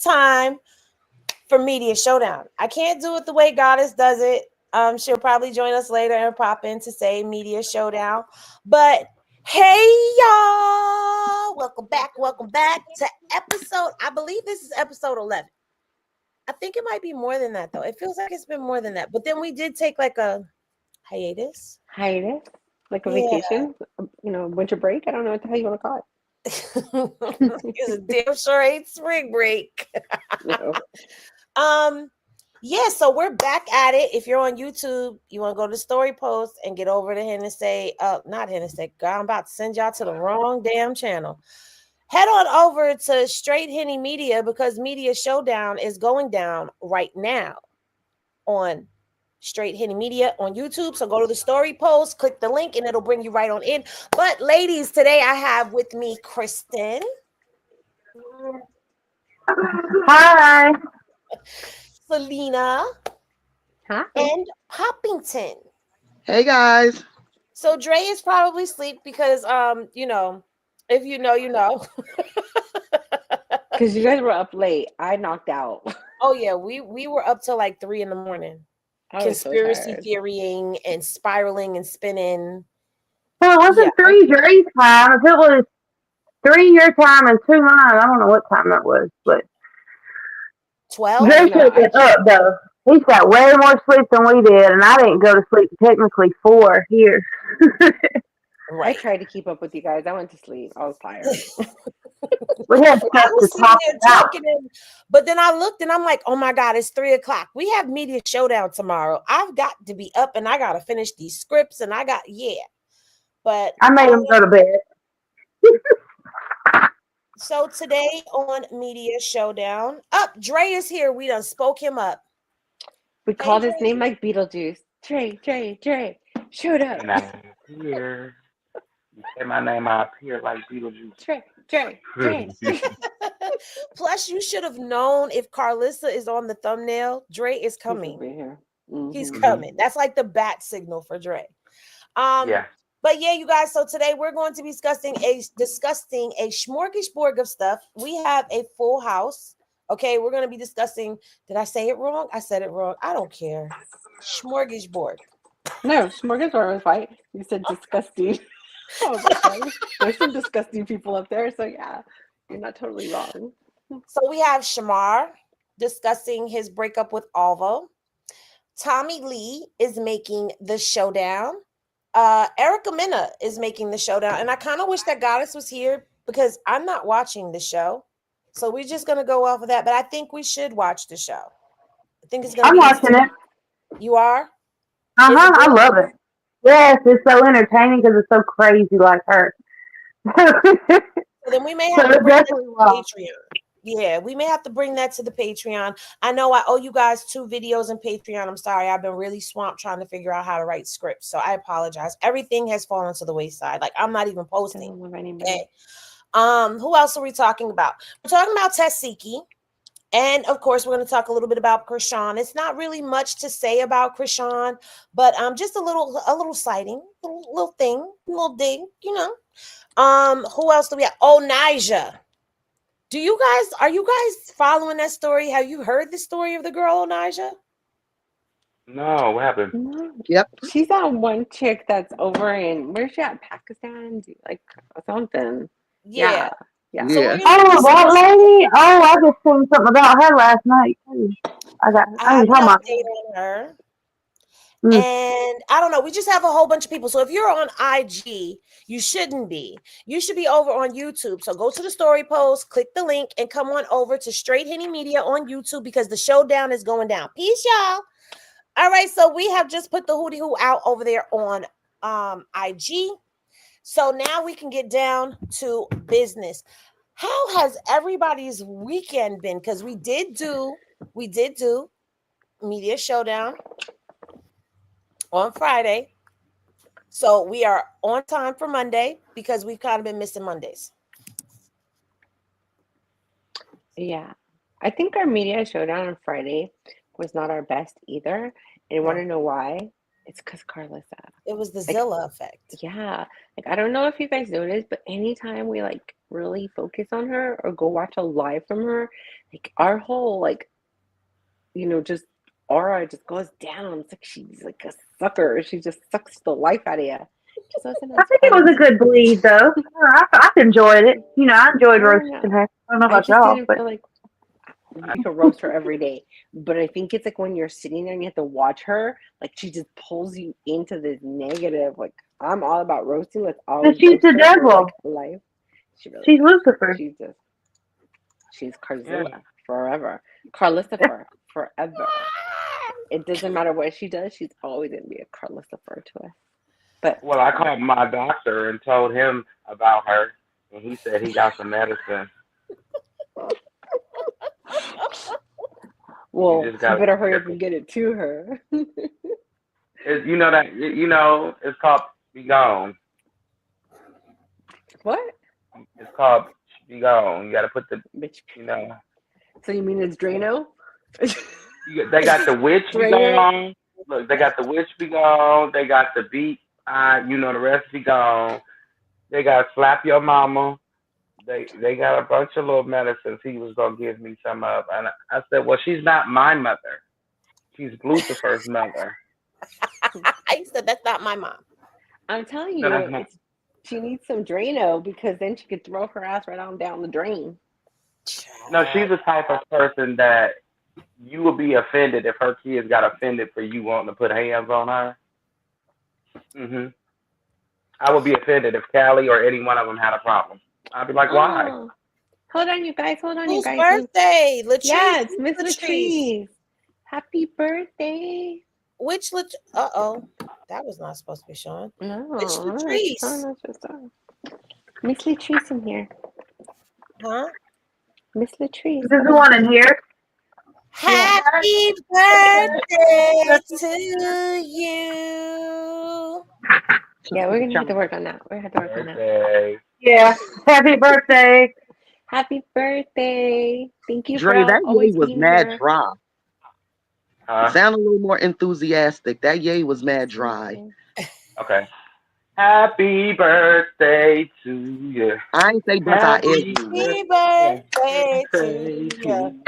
time for Media Showdown. I can't do it the way Goddess does it. She'll probably join us later and pop in to say Media Showdown. But hey, y'all, welcome back to episode, I believe this is episode 11. I think it might be more than that, though. It feels like it's been more than that. But then we did take like a hiatus. Like a vacation, winter break. I don't know what the hell you want to call it. It's a damn sure ain't spring break. No. Yeah, so we're back at it. If you're on YouTube, you want to go to the story post and get over to Hennessy. Not Hennessy. God, I'm about to send y'all to the wrong damn channel. Head on over to Straight Henny Media because Media Showdown is going down right now on Straight Henny Media on YouTube. So go to the story post, click the link, and it'll bring you right on in. But ladies, today I have with me Chrisean. Hi. Selena. Hi. And Poppington. Hey guys. So Dre is probably asleep because if you know, you know. Because you guys were up late. I knocked out. Oh yeah, we were up till like 3 a.m. Conspiracy theorying and spiraling and spinning. Well, it wasn't 3 Dre's time. If it was 3 your time and 2 mine, I don't know what time that was, but 12. Dre should have been up though. He's got way more sleep than we did, and I didn't go to sleep technically 4 here. Right. I tried to keep up with you guys. I went to sleep. I was tired. We had stuff to talk about. But then I looked and I'm like, oh my God, it's 3 o'clock. We have Media Showdown tomorrow. I've got to be up and I got to finish these scripts and but I made him go to bed. So today on Media Showdown, Dre is here. We done spoke him up. We called his name like Beetlejuice. Dre. Showdown. And I'm here. You say my name, I appear like Beetlejuice. Dre. Plus, you should have known if Karlissa is on the thumbnail, Dre is coming. Mm-hmm. He's coming. That's like the bat signal for Dre. Yeah. But yeah, you guys. So today we're going to be discussing a smorgasbord of stuff. We have a full house. Okay, we're going to be discussing. Did I say it wrong? I said it wrong. I don't care. Smorgasbord. No, smorgasbord was right. You said disgusting. Oh my God. There's some disgusting people up there. So yeah, you're not totally wrong. So we have Shamar discussing his breakup with Alvo. Tommie Lee is making the showdown. Mena is making the showdown. And I kind of wish that Goddess was here because I'm not watching the show. So we're just going to go off of that. But I think we should watch the show. I think it's going to be. I'm watching it. You are? I love it. Yes, it's so entertaining because it's so crazy like her. So then we may have to bring that to the Patreon. Yeah, we may have to bring that to the Patreon. I know I owe you guys 2 videos in Patreon. I'm sorry. I've been really swamped trying to figure out how to write scripts. So I apologize. Everything has fallen to the wayside. Like I'm not even posting. Okay. Who else are we talking about? We're talking about Tesehki. And of course, we're going to talk a little bit about Chrisean. It's not really much to say about Chrisean, but just a little sighting, little thing, little ding, Who else do we have? Onija. Are you guys following that story? Have you heard the story of the girl Onija? No, what happened? Yep. She's that one chick that's over in where's she at? Pakistan? Like something. Yeah. So that lady? Oh, I just seen something about her last night. I have an update on her. And I don't know. We just have a whole bunch of people. So if you're on IG, you shouldn't be. You should be over on YouTube. So go to the story post, click the link, and come on over to Straight Henny Media on YouTube because the showdown is going down. Peace, y'all. All right. So we have just put the hootie hoo out over there on IG. So now we can get down to business. How has everybody's weekend been? Because we did do Media Showdown on Friday. So we are on time for Monday because we've kind of been missing Mondays. Yeah. I think our Media Showdown on Friday was not our best either. And I want to know why. It's because Karlissa. It was the Zilla effect. Yeah. Like, I don't know if you guys noticed, but anytime we like really focus on her or go watch a live from her, like our whole like, just aura just goes down. It's like she's like a sucker. She just sucks the life out of you. Just wasn't I as think it fun was as a good bleed, though. I enjoyed it. I enjoyed I don't roasting know. her. I don't know I about just y'all, didn't but feel like you could roast her every day. But I think it's like when you're sitting there and you have to watch her, like she just pulls you into this negative. Like I'm all about roasting. Let's always she's roast the her for devil. like life. She really She's is. Lucifer. She's Carzilla forever. Carlissa forever. It doesn't matter what she does. She's always gonna be a Carlissa to us. But Well, I called my doctor and told him about her, and he said he got some medicine. well, You you just gotta better hurry up and get it to her. It's called Be Gone. What? It's called Be Gone. You got to put the, Bitch. you know. So you mean it's Drano? They got the witch Be Gone. Look, they got the witch Be Gone. They got the beat. The rest Be Gone. They got Slap Your Mama. They got a bunch of little medicines he was gonna give me some of, and I said, well, she's not my mother. She's Lucifer's mother. I said that's not my mom. I'm telling you, she needs some Drano because then she could throw her ass right on down the drain. No, she's the type of person that you would be offended if her kids got offended for you wanting to put hands on her. I would be offended if Callie or any one of them had a problem. I'd be like, why? Hold on, you guys. Whose birthday? Latrice. Yeah, it's Miss Latrice. Happy birthday. Which Latrice? Uh-oh. That was not supposed to be showing. No. Which Latrice? Miss Latrice in here. Huh? Miss Latrice. There's the one in here. Happy birthday to you. Yeah, we're gonna have to work on that. Yeah. Happy birthday. Happy birthday. Thank you Dre, for that always yay was being mad here. dry. Sound a little more enthusiastic. That yay was mad dry. Okay. Happy birthday to you. I ain't say birthday. Happy birthday to you.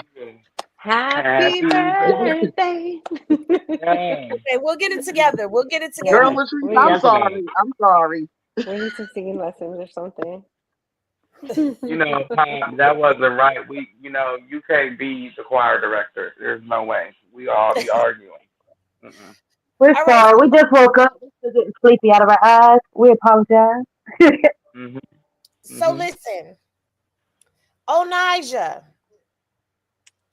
Happy birthday. Okay, we'll get it together. Girl, I'm sorry. We need some singing lessons or something. That wasn't right. You can't be the choir director. There's no way. We all be arguing. We're sorry. We just woke up. We're getting sleepy out of our eyes. We apologize. So listen, Onija.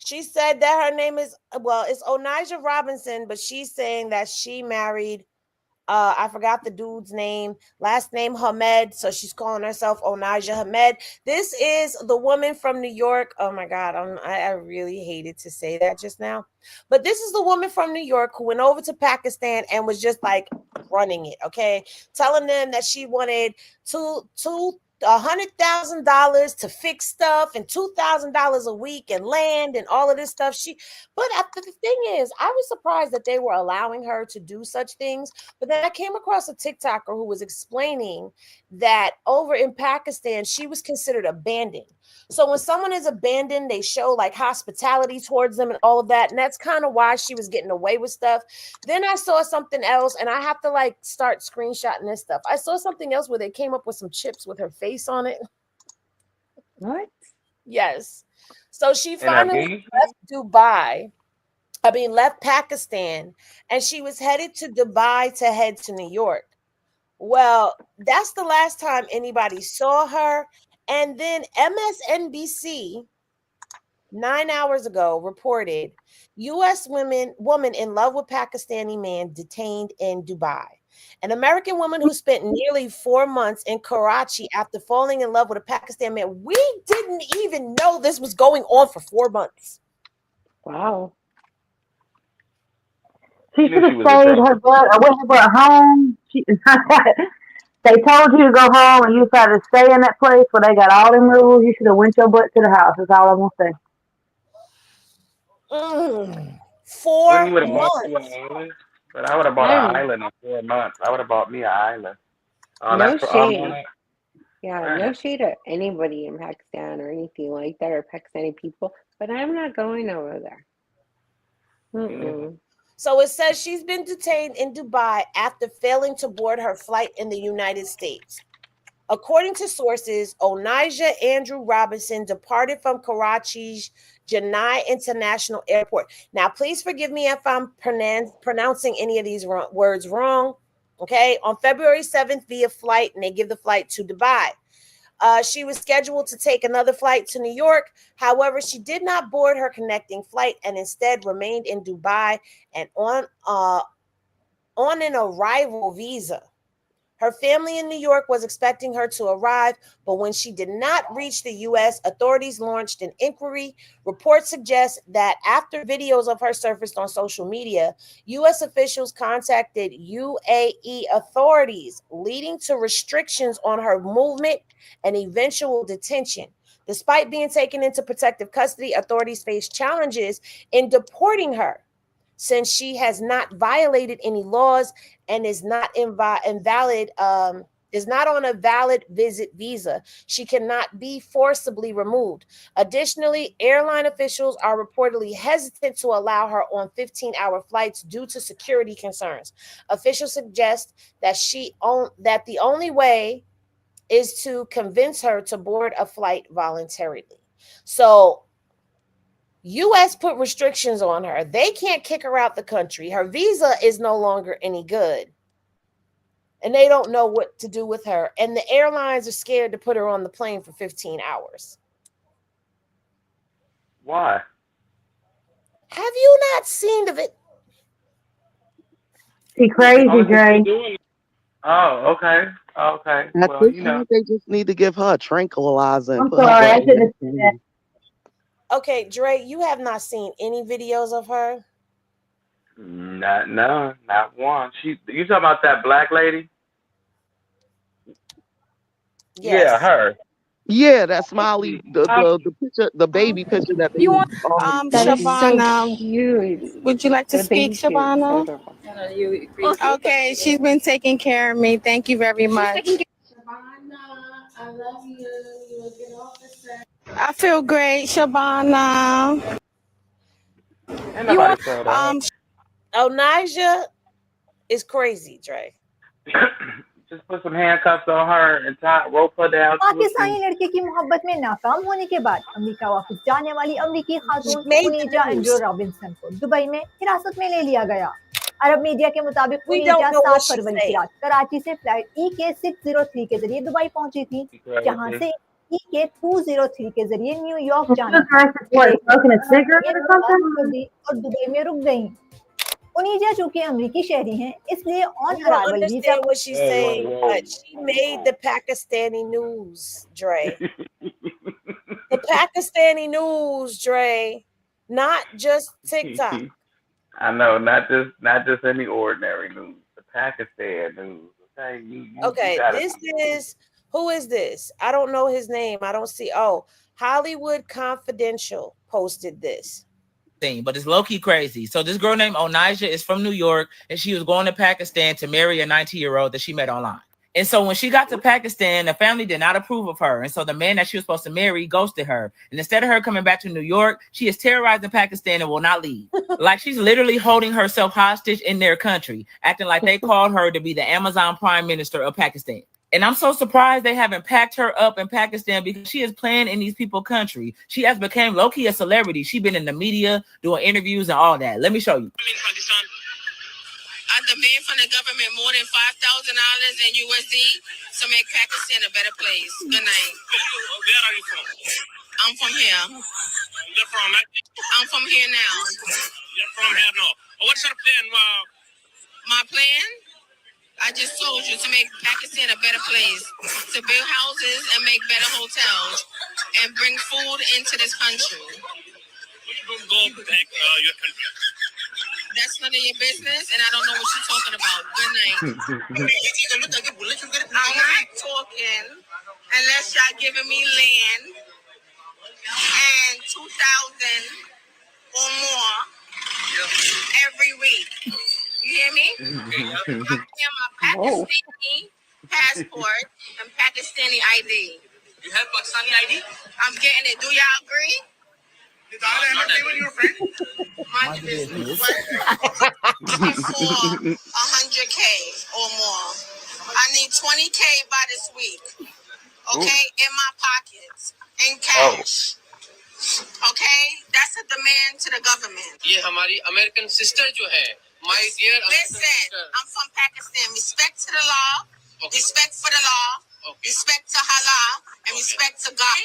She said that her name is, it's Onija Robinson, but she's saying that she married, I forgot the dude's name, last name Hamed, so she's calling herself Onija Hamed. This is the woman from New York. Oh my God, I really hated to say that just now. But this is the woman from New York who went over to Pakistan and was just like running it, okay? Telling them that she wanted $100,000 to fix stuff and $2,000 a week and land and all of this stuff. But the thing is, I was surprised that they were allowing her to do such things. But then I came across a TikToker who was explaining that over in Pakistan, she was considered abandoned. So when someone is abandoned, they show like hospitality towards them and all of that. And that's kind of why she was getting away with stuff. Then I saw something else, and I have to like start screenshotting this stuff. I saw something else where they came up with some chips with her face on it. What? Yes. So she finally left Pakistan, and she was headed to Dubai to head to New York. Well, that's the last time anybody saw her. And then MSNBC 9 hours ago reported U.S. woman in love with Pakistani man detained in Dubai. An American woman who spent nearly 4 months in Karachi after falling in love with a Pakistani man. We didn't even know this was going on for 4 months. Wow. She should have stayed her butt home. They told you to go home and you decided to stay in that place where they got all them rules. You should have went your butt to the house. That's all I'm going to say. 4 months. But I would have bought an island in 4 months. I would have bought me an island. No That's shade. Yeah, no shade at anybody in Pakistan or anything like that, or Pakistani people, but I'm not going over there. So it says she's been detained in Dubai after failing to board her flight in the United States. According to sources, Onija Andrew Robinson departed from Karachi's Janai International Airport. Now, please forgive me if I'm pronouncing any of these words wrong. Okay, on February 7th via flight, and they give the flight to Dubai. She was scheduled to take another flight to New York. However, she did not board her connecting flight and instead remained in Dubai and on an arrival visa. Her family in New York was expecting her to arrive, but when she did not reach the U.S., authorities launched an inquiry. Reports suggest that after videos of her surfaced on social media, U.S. officials contacted UAE authorities, leading to restrictions on her movement and eventual detention. Despite being taken into protective custody, authorities face challenges in deporting her, since she has not violated any laws and is not invalid, is not on a valid visit visa. She cannot be forcibly removed. Additionally, airline officials are reportedly hesitant to allow her on 15-hour flights due to security concerns. Officials suggest that that the only way is to convince her to board a flight voluntarily. So U.S. put restrictions on her. They can't kick her out the country. Her visa is no longer any good. And they don't know what to do with her. And the airlines are scared to put her on the plane for 15 hours. Why? Have you not seen of it? She crazy, Dre. Oh, okay. Okay. At this point, they just need to give her a tranquilizer. I'm sorry, I shouldn't have said that. Okay, Dre, you have not seen any videos of her? Not one. You talking about that black lady? Yes. Yeah, her. Yeah, that smiley, the picture, the baby picture that they that is so cute. Would you like to speak, Shabana? Okay, she's been taking care of me. Thank you very much. Shabana, I love you. You will get off the set. I feel great, Shabana. Onija is crazy, Dre. Just put some handcuffs on her and rope her down. Pakistani लड़के की मोहब्बत में नाकाम होने के बाद America वापस जाने वाली अमेरिकी खातून ओनिजा एंड्रो रॉबिन्सन को दुबई में हिरासत में ले लिया गया। अरब मीडिया के मुताबिक ओनिजा 7 फरवरी की रात कराची से फ्लाइट EK603 के जरिए दुबई पहुंची थी, जहां से EK203 के जरिए न्यूयॉर्क जाना था और दुबई में रुक गई। Onija चूंकि अमेरिकी शहरी हैं, इसलिए on arrival visa. I understand what she's saying, but she made the Pakistani news, Dre. The Pakistani news, Dre, not just TikTok. I know, not just any ordinary news. The Pakistan news. Okay, who is this? I don't know his name. I don't see. Oh, Hollywood Confidential posted this. But it's low-key crazy. So this girl named Onija is from New York, and she was going to Pakistan to marry a 19-year-old that she met online. And so when she got to Pakistan, the family did not approve of her. And so the man that she was supposed to marry ghosted her. And instead of her coming back to New York, she is terrorizing Pakistan and will not leave. Like she's literally holding herself hostage in their country, acting like they called her to be the Amazon Prime Minister of Pakistan. And I'm so surprised they haven't packed her up in Pakistan because she is playing in these people's country. She has become low-key a celebrity. She's been in the media doing interviews and all that. Let me show you. I demand from the government more than $5,000 in USD to make Pakistan a better place. Good night. Where are you from? I'm from here. You're from? I'm from here now. You're from here now. What's your plan? My plan? I just told you to make Pakistan a better place, to build houses and make better hotels, and bring food into this country. You don't go back your country. That's none of your business, and I don't know what you're talking about. Good night. I'm not talking unless y'all giving me land and 2,000 or more every week. You hear me? I'm getting my Pakistani passport and Pakistani ID. You have Pakistani ID? I'm getting it. Do y'all agree? Your friend? Mind your business. For 100K or more. I need 20K by this week. Okay, in my pockets, in cash. Okay, that's a demand to the government. ये हमारी American sister जो है, my dear. Listen, I'm from Pakistan. Respect to the law, respect for the law, respect to halal, and respect to God.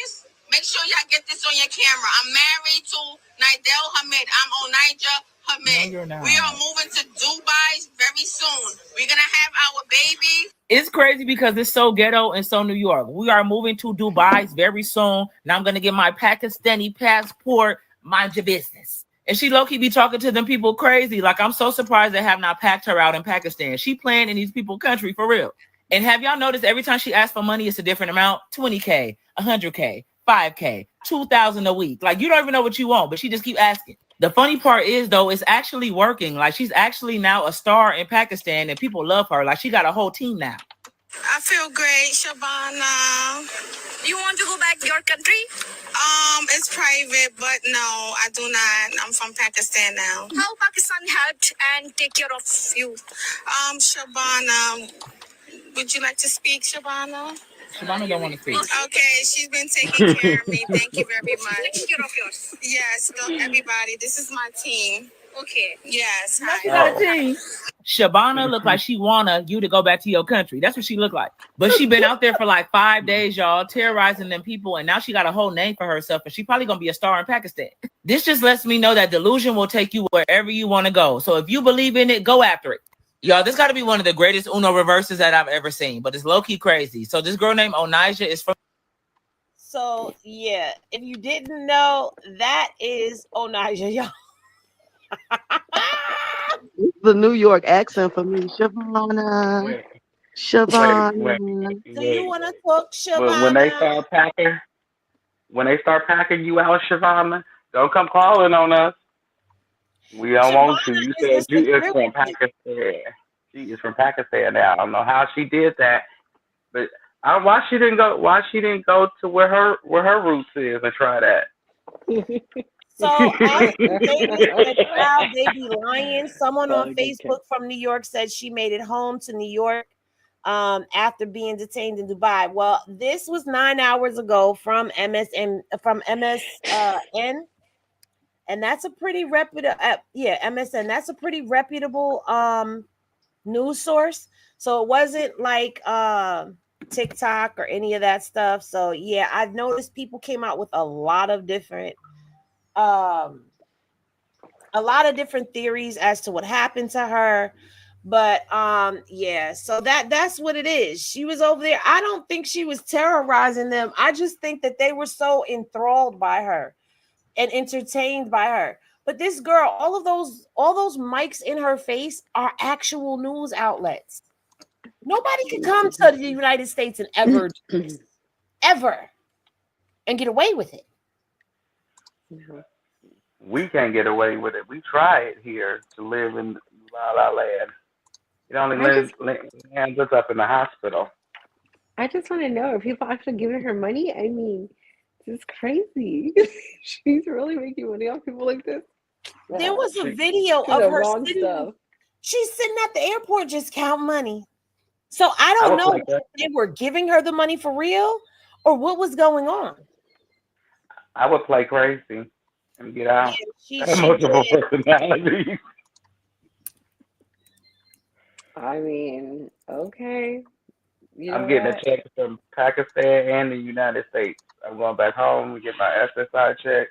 Make sure y'all get this on your camera. I'm married to Nidel Hamid. I'm Onija Hamid. No, we are moving to Dubai very soon. We're gonna have our baby. It's crazy because it's so ghetto and so New York. We are moving to Dubai very soon. Now I'm gonna get my Pakistani passport. Mind your business. And she low-key be talking to them people crazy. Like, I'm so surprised they have not packed her out in Pakistan. She playing in these people's country for real. And have y'all noticed every time she asks for money, it's a different amount? 20K, 100K, 5K, 2,000 a week. Like, you don't even know what you want, but she just keep asking. The funny part is, though, it's actually working. Like, she's actually now a star in Pakistan, and people love her. Like, she got a whole team now. I feel great, Shabana. You want to go back to your country? It's private, but no, I do not. I'm from Pakistan now. How Pakistan helped and take care of you? Shabana, would you like to speak, Shabana? Shabana don't want to speak. Okay, she's been taking care of me. Thank you very much. Taking care of yours. Yes, everybody. This is my team. Okay. Yes. She got a team. Shabana look like she wanna you to go back to your country. That's what she look like. But she been out there for like 5 days, y'all, terrorizing them people, and now she got a whole name for herself, and she probably gonna be a star in Pakistan. This just lets me know that delusion will take you wherever you want to go. So if you believe in it, go after it. Y'all, this got to be one of the greatest Uno reverses that I've ever seen, but it's low-key crazy. So this girl named Onija is from... So, yeah, if you didn't know, that is Onija, y'all. The New York accent for me, Shabana. Shabana. Do you want to talk, Shabana? When they start packing you out, Shabana, don't come calling on us. We don't want to. You said you is from Pakistan. She is from Pakistan now. I don't know how she did that, but why she didn't go to where her roots is and try that. So after they be lying, someone on Facebook from New York said she made it home to New York after being detained in Dubai. Well, this was 9 hours ago from MSN, and that's a pretty reputable MSN. That's a pretty reputable news source. So it wasn't like TikTok or any of that stuff. So yeah, I've noticed people came out with a lot of different theories as to what happened to her. But yeah, so that's what it is. She was over there. I don't think she was terrorizing them. I just think that they were so enthralled by her and entertained by her. But this girl, all those mics in her face are actual news outlets. Nobody can come to the United States and ever and get away with it. We can't get away with it. We try it here to live in La La Land. It only lands us up in the hospital. I just want to know, are people actually giving her money? I mean, this is crazy. She's really making money off people like this. There was a video of her sitting. She's sitting at the airport just counting money. So I don't know if they were giving her the money for real or what was going on. I would play crazy and get out. Yeah, she multiple personalities. I mean, okay. I'm getting a check from Pakistan and the United States. I'm going back home to get my SSI check.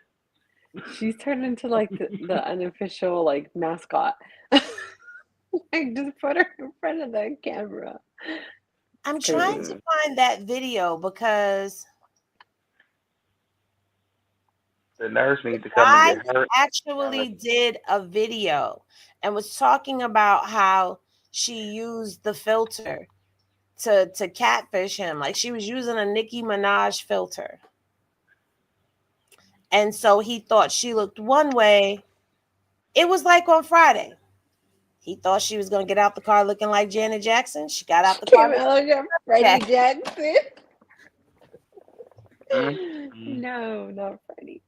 She's turned into like the unofficial like mascot. Like just put her in front of the camera. I'm trying to find that video because the nurse needs to come and get her. Actually did a video and was talking about how she used the filter to catfish him. Like she was using a Nikki Minaj filter. And so he thought she looked one way. It was like on Friday. He thought she was gonna get out the car looking like Janet Jackson. She got out the car. Freddie Jackson. Mm-hmm. No, not Freddie.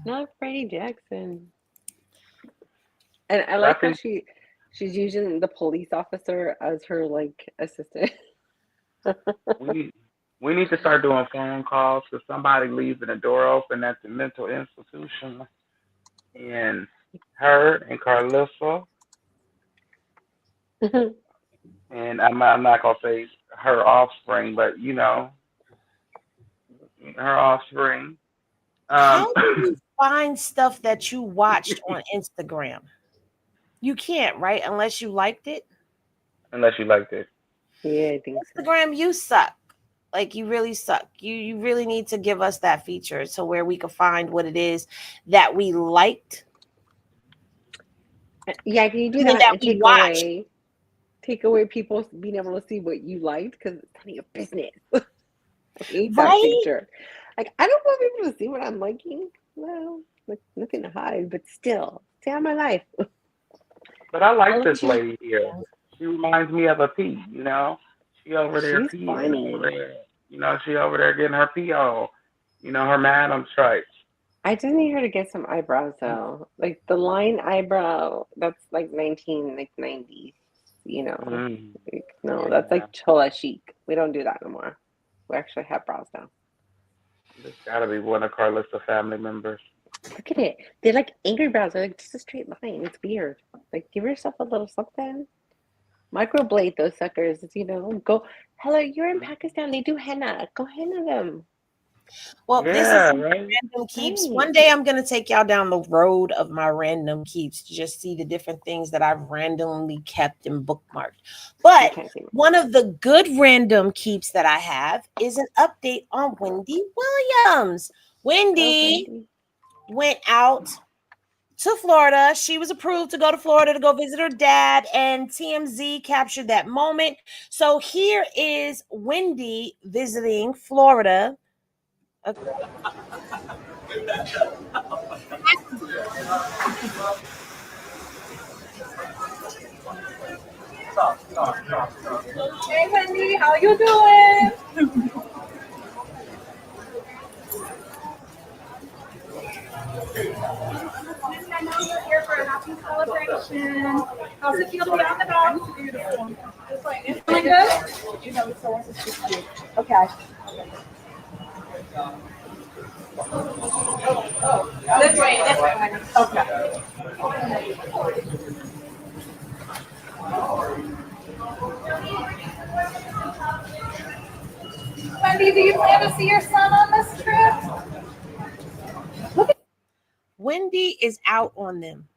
Not Freddie Jackson. And I like how she's using the police officer as her like assistant. We need to start doing phone calls because somebody leaving the door open at the mental institution, and her and Karlissa, and I'm not gonna say her offspring, but you know, her offspring. How do you find stuff that you watched on Instagram? You can't, right? Unless you liked it. Unless you liked it. Yeah, I think Instagram, you suck. Like you really suck. You really need to give us that feature so where we can find what it is that we liked. Yeah, can you do that and take away people being able to see what you liked because it's none of your business. I hate that feature. Like I don't want people to see what I'm liking. Well, like nothing to hide, but still, stay on my life. But I like this lady here. She reminds me of a P, you know. She over there peeing over there. You know, she over there getting her pee on. You know, her madam stripes. I just need her to get some eyebrows though. Like the line eyebrow, that's like 90s, you know. Like, no, that's like chola chic. We don't do that no more. We actually have brows now. This gotta be one of Karlissa family members. Look at it. They're like angry brows. They're like just a straight line. It's weird. Like give yourself a little something. Microblade those suckers, you know. Go, hello, you're in Pakistan. They do henna. Go henna them. Well, this is random keeps. One day I'm gonna take y'all down the road of my random keeps to just see the different things that I've randomly kept and bookmarked. But one of the good random keeps that I have is an update on Wendy Williams. Wendy went out to Florida. She was approved to go to Florida to go visit her dad, and TMZ captured that moment. So here is Wendy visiting Florida. Okay. Hey Wendy, how you doing? I know you're here for a happy celebration. How's it feel to be on the dog? It's beautiful. Feeling good? You know, it's so cute. Okay. This way, Okay. Wendy, do you plan to see your son on this trip? Wendy is out on them.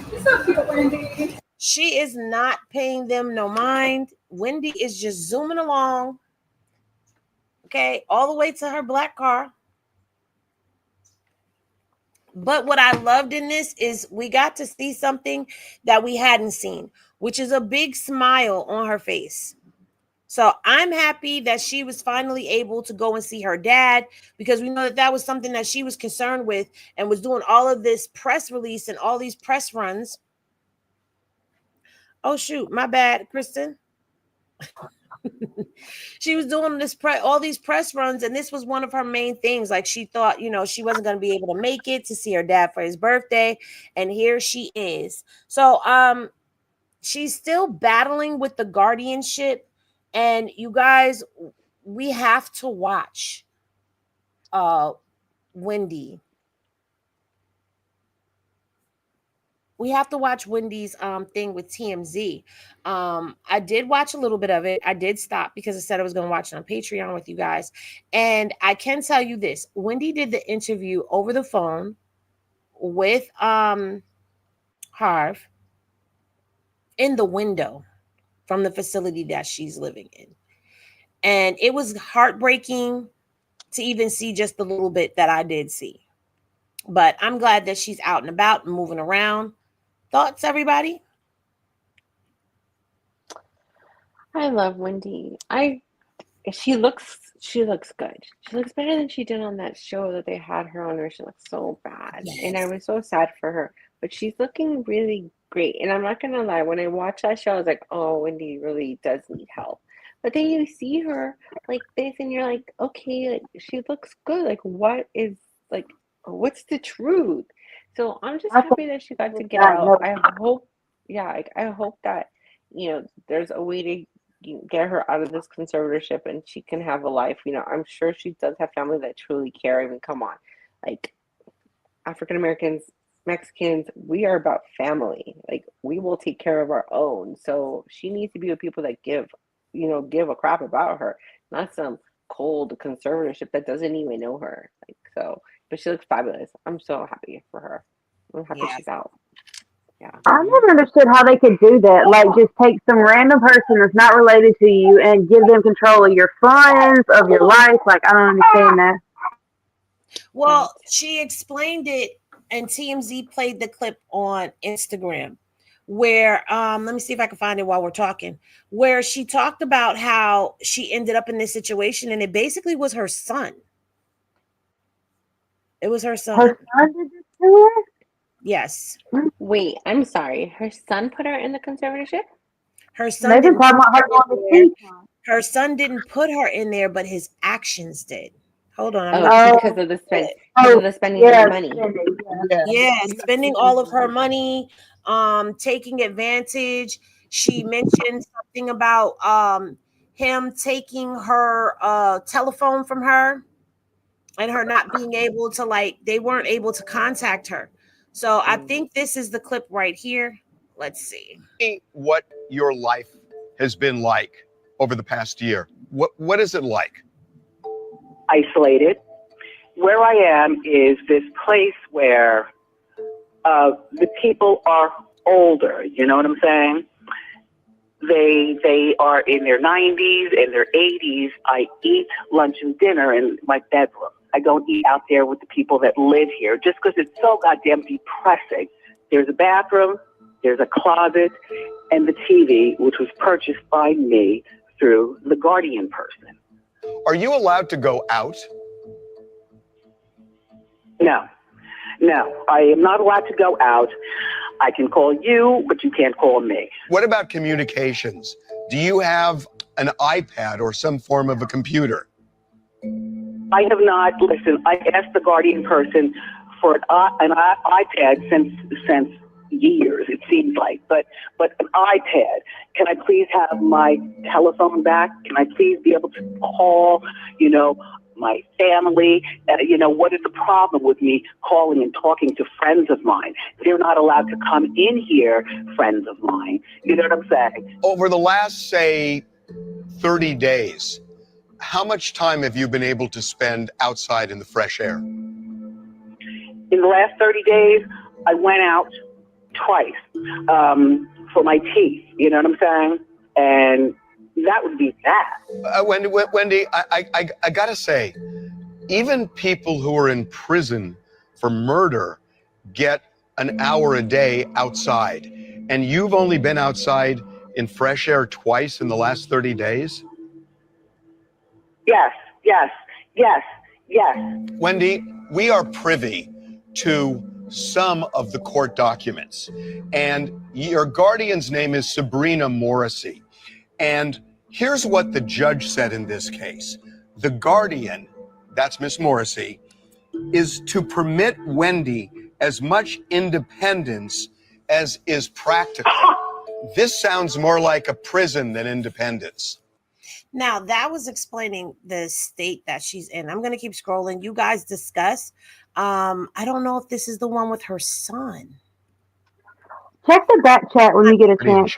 You're so cute, Wendy. She is not paying them no mind. Wendy is just zooming along. Okay, all the way to her black car. But what I loved in this is we got to see something that we hadn't seen, which is a big smile on her face. So I'm happy that she was finally able to go and see her dad, because we know that that was something that she was concerned with and was doing all of this press release and all these press runs. Oh, shoot. My bad, Kristen. She was doing all these press runs, and this was one of her main things. Like she thought, you know, she wasn't going to be able to make it to see her dad for his birthday, and here she is. So she's still battling with the guardianship, and you guys, we have to watch Wendy. We have to watch Wendy's thing with TMZ. I did watch a little bit of it. I did stop because I said I was going to watch it on Patreon with you guys. And I can tell you this. Wendy did the interview over the phone with Harv in the window from the facility that she's living in. And it was heartbreaking to even see just the little bit that I did see. But I'm glad that she's out and about and moving around. Thoughts, everybody? I love Wendy. She looks good. She looks better than she did on that show that they had her on where she looked so bad. Yes. And I was so sad for her. But she's looking really great. And I'm not gonna lie, when I watched that show, I was like, oh, Wendy really does need help. But then you see her like this, and you're like, okay, like she looks good. Like, what's the truth? So I'm just happy that she got to get out. I hope that there's a way to get her out of this conservatorship and she can have a life. I'm sure she does have family that truly care. I mean, come on, like African Americans, Mexicans, we are about family. Like, we will take care of our own. So she needs to be with people that give a crap about her, not some cold conservatorship that doesn't even know her. But she looks fabulous. I'm so happy for her. I'm happy she's out. Yeah. I never understood how they could do that. Like, just take some random person that's not related to you and give them control of your funds, of your life. Like, I don't understand that. Well, she explained it, and TMZ played the clip on Instagram where, let me see if I can find it while we're talking, where she talked about how she ended up in this situation, and it basically was her son. It was her son. Her son did this to her? Yes. Wait, I'm sorry. Her son put her in the conservatorship? Her son didn't her son didn't put her in there, but his actions did. Hold on. Because of the spending of money. Spending all of her money, taking advantage. She mentioned something about him taking her telephone from her and her not being able to, they weren't able to contact her. So I think this is the clip right here. Let's see. What your life has been like over the past year. What is it like? Isolated. Where I am is this place where the people are older. You know what I'm saying? They are in their 90s and their 80s. I eat lunch and dinner in my bedroom. I don't eat out there with the people that live here just because it's so goddamn depressing. There's a bathroom, there's a closet, and the TV, which was purchased by me through the Guardian person. Are you allowed to go out? No, I am not allowed to go out. I can call you, but you can't call me. What about communications? Do you have an iPad or some form of a computer? I have not. Listen, I asked the Guardian person for an iPad since years, it seems like, but an iPad. Can I please have my telephone back? Can I please be able to call, my family? What is the problem with me calling and talking to friends of mine? They're not allowed to come in here, friends of mine. You know what I'm saying? Over the last, say, 30 days, how much time have you been able to spend outside in the fresh air? In the last 30 days, I went out twice for my teeth. You know what I'm saying? And that would be that. Wendy, I gotta say, even people who are in prison for murder get an hour a day outside. And you've only been outside in fresh air twice in the last 30 days? Yes. Wendy, we are privy to some of the court documents, and your guardian's name is Sabrina Morrissey. And here's what the judge said in this case. The guardian, that's Miss Morrissey, is to permit Wendy as much independence as is practical. This sounds more like a prison than independence. Now, that was explaining the state that she's in. I'm going to keep scrolling. You guys discuss. I don't know if this is the one with her son. Check the back chat when you get a chance.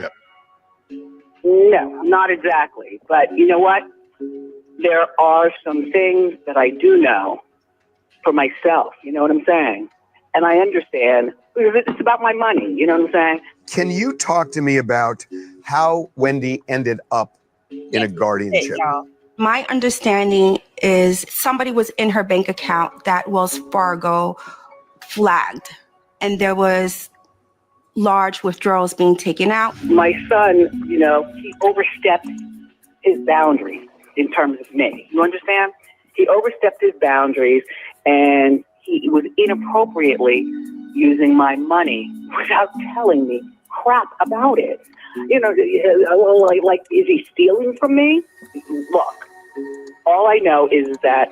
No, not exactly. But you know what? There are some things that I do know for myself. You know what I'm saying? And I understand. It's about my money. You know what I'm saying? Can you talk to me about how Wendy ended up in a guardianship? My understanding is somebody was in her bank account that Wells Fargo flagged, and there was large withdrawals being taken out. My son, he overstepped his boundaries in terms of me. You understand? He overstepped his boundaries, and he was inappropriately using my money without telling me crap about it. You know, like, is he stealing from me? Look, all I know is that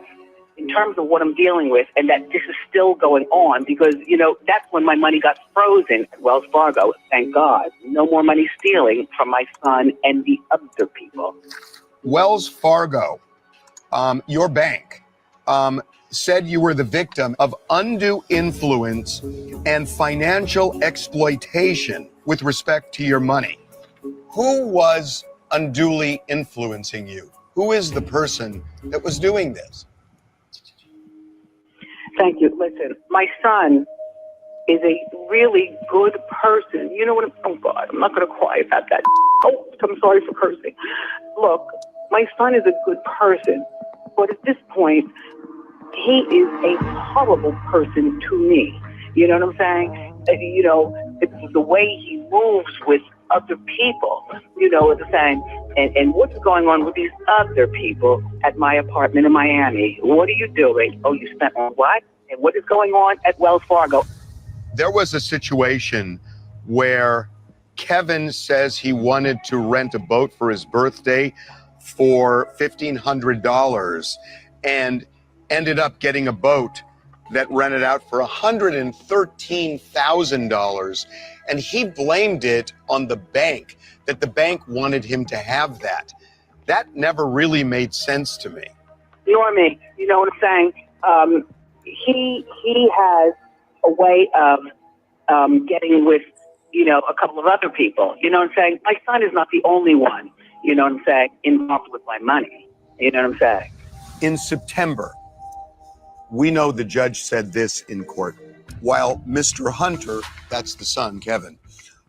in terms of what I'm dealing with, and that this is still going on, because, you know, that's when my money got frozen at Wells Fargo. Thank God. No more money stealing from my son and the other people. Wells Fargo, your bank, said you were the victim of undue influence and financial exploitation with respect to your money. Who was unduly influencing you? Who is the person that was doing this? Thank you. Listen, my son is a really good person. You know what? Oh, God, I'm not going to cry about that. Oh, I'm sorry for cursing. Look, my son is a good person, but at this point, he is a horrible person to me. You know what I'm saying? You know, it's the way he moves with other people. You know what I'm saying? And what's going on with these other people at my apartment in Miami? What are you doing? Oh, you spent on what? And what is going on at Wells Fargo? There was a situation where Kevin says he wanted to rent a boat for his birthday for $1,500 and ended up getting a boat that rented out for $113,000. And he blamed it on the bank, that the bank wanted him to have that. That never really made sense to me. Normie, you know what I'm saying? He has a way of getting with, you know, a couple of other people. You know what I'm saying? My son is not the only one, you know what I'm saying, involved with my money. You know what I'm saying? In September, we know the judge said this in court. While Mr. Hunter, that's the son, Kevin,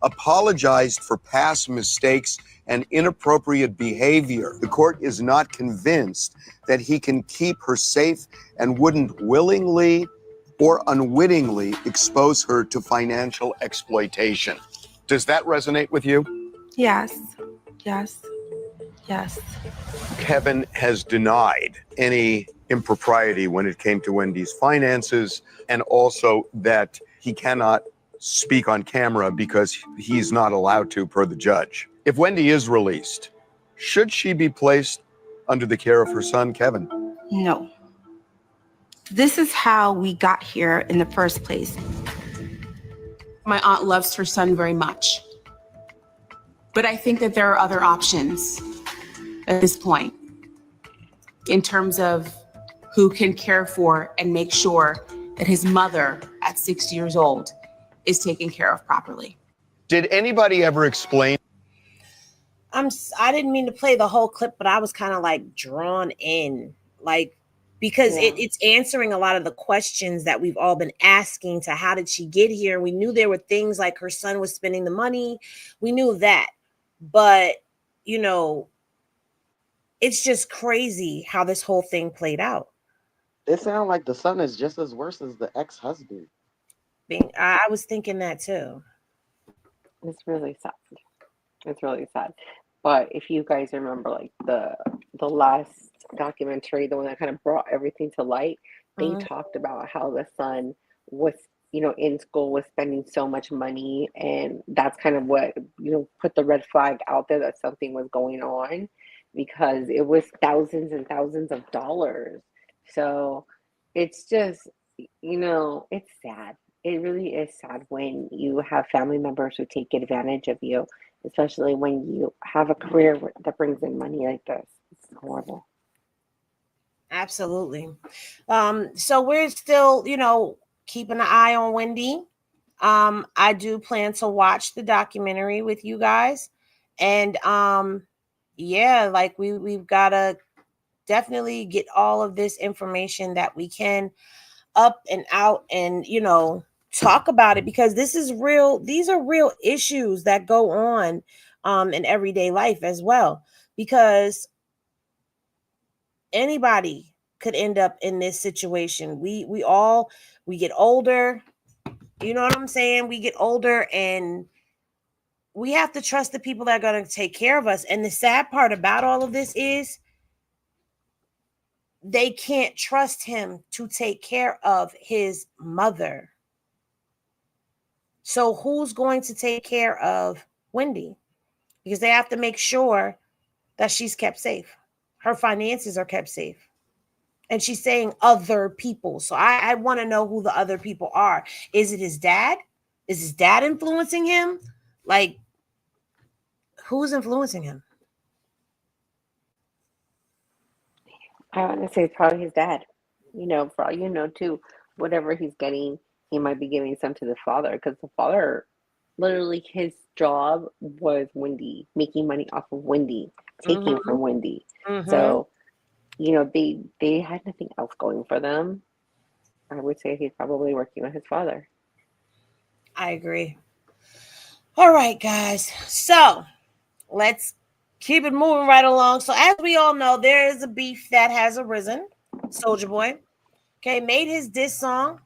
apologized for past mistakes and inappropriate behavior, the court is not convinced that he can keep her safe and wouldn't willingly or unwittingly expose her to financial exploitation. Does that resonate with you? Yes, yes, yes. Kevin has denied any impropriety when it came to Wendy's finances, and also that he cannot speak on camera because he's not allowed to per the judge. If Wendy is released, should she be placed under the care of her son, Kevin? No. This is how we got here in the first place. My aunt loves her son very much. But I think that there are other options at this point in terms of who can care for and make sure that his mother at 6 years old is taken care of properly. Did anybody ever explain? I didn't mean to play the whole clip, but I was kind of like drawn in, like, because it's answering a lot of the questions that we've all been asking to how did she get here? We knew there were things like her son was spending the money. We knew that. But, you know, it's just crazy how this whole thing played out. It sounds like the son is just as worse as the ex-husband. I was thinking that too. It's really sad. It's really sad. But if you guys remember, like the last documentary, the one that kind of brought everything to light, they talked about how the son was, you know, in school was spending so much money, and that's kind of what, you know, put the red flag out there that something was going on, because it was thousands and thousands of dollars. So it's just, you know, it's sad. It really is sad when you have family members who take advantage of you, especially when you have a career that brings in money like this. It's horrible. Absolutely. So we're still, you know, keeping an eye on Wendy. I do plan to watch the documentary with you guys. And yeah, like we've got to definitely get all of this information that we can up and out and, you know, talk about it, because this is real. These are real issues that go on in everyday life as well, because anybody could end up in this situation. We get older, you know what I'm saying? We get older and we have to trust the people that are going to take care of us. And the sad part about all of this is they can't trust him to take care of his mother. So who's going to take care of Wendy? Because they have to make sure that she's kept safe. Her finances are kept safe. And she's saying other people. So I want to know who the other people are. Is it his dad? Is his dad influencing him? Like, who's influencing him? I want to say it's probably his dad. You know, for all you know, too, whatever he's getting, he might be giving some to the father, because the father, literally, his job was Wendy, making money off of Wendy, taking from Wendy. So, you know, they had nothing else going for them. I would say he's probably working with his father. I agree. All right, guys. So let's keep it moving right along. So as we all know, there is a beef that has arisen. Soulja Boy, okay, made his diss song.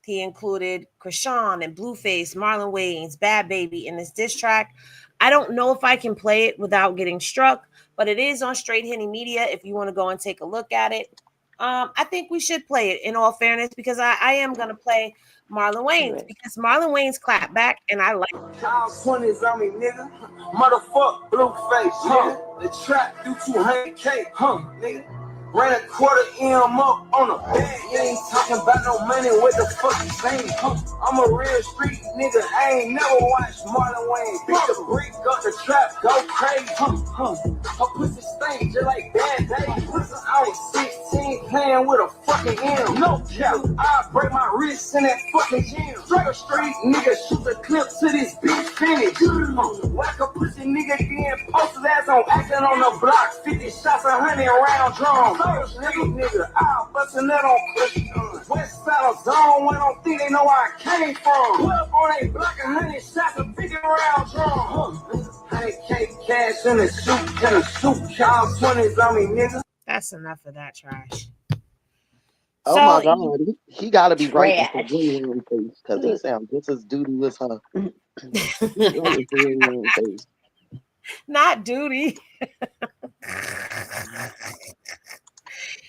He included Chrisean and Blueface, Marlon Wayne's Bad Baby in this diss track. I don't know if I can play it without getting struck, but it is on Straight Hitting Media if you want to go and take a look at it. I think we should play it in all fairness, because I am going to play Marlon Wayne's, because Marlon Wayne's clap back, and I like it. Child 20s on me, nigga. Motherfuck Blueface, huh? The trap do 200K, huh, nigga? Ran a quarter M up on a bag. You ain't talking about no money, what the fuck you saying? Huh? I'm a real street nigga, I ain't never watched Marlon Wayne. Beat the brick up the trap, go crazy. Her pussy stink just like Bad Baby. I was 16 playing with a fucking M. No cap, I break my wrist in that fucking gym. Straight a street nigga, shoot the clip to this bitch finish. Whack a pussy nigga, then post his ass on acting on the block. 50 shots, 100 round drum. Nigga, I'll bust a nut on Chrisean. West side of zone, when I don't think they know where I came from. Put up on a block, 100 shots, a 50 round drum. 100K cash in the suit, child 20s on me, nigga. That's enough of that trash. Oh So, my God, he got to be writing for Greenland face, because he sounds just as duty as her. Not duty.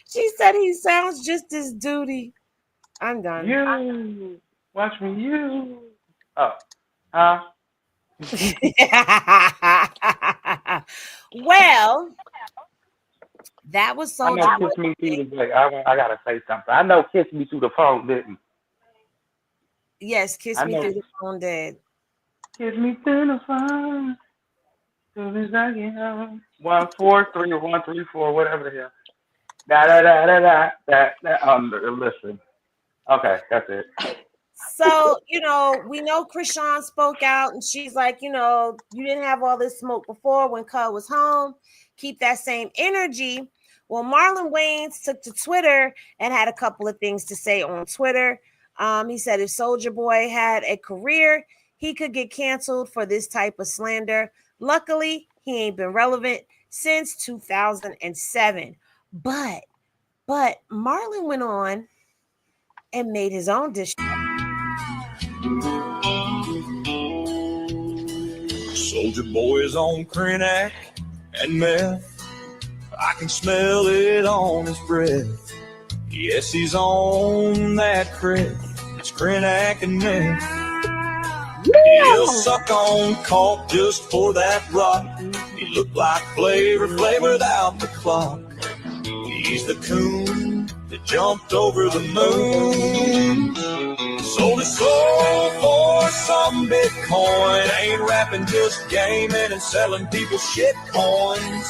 She said he sounds just as duty. I'm done. You watch me, you. Oh, huh? Well, that was I know Soulja Kiss Me Through the Like, I gotta say something. I know Kiss Me Through the Phone didn't. Yes, Kiss Me Through the Phone did. Kiss me through the phone. 1 4 3 or 1 3 4, whatever the hell. Listen. Okay, that's it. So, you know, we know Chrisean spoke out, and she's like, you know, you didn't have all this smoke before when Cub was home. Keep that same energy. Well, Marlon Wayne took to Twitter and had a couple of things to say on Twitter. He said if Soulja Boy had a career, he could get canceled for this type of slander. Luckily, he ain't been relevant since 2007. But Marlon went on and made his own dish. Soulja Boy's on Krenak and meth. I can smell it on his breath. Yes, he's on that crit. It's Krenak and meth. He'll suck on coke just for that rock. He looked like Flavor without the clock. He's the coon that jumped over the moon. Sold his soul for some Bitcoin. Ain't rapping, just gaming and selling people shit coins.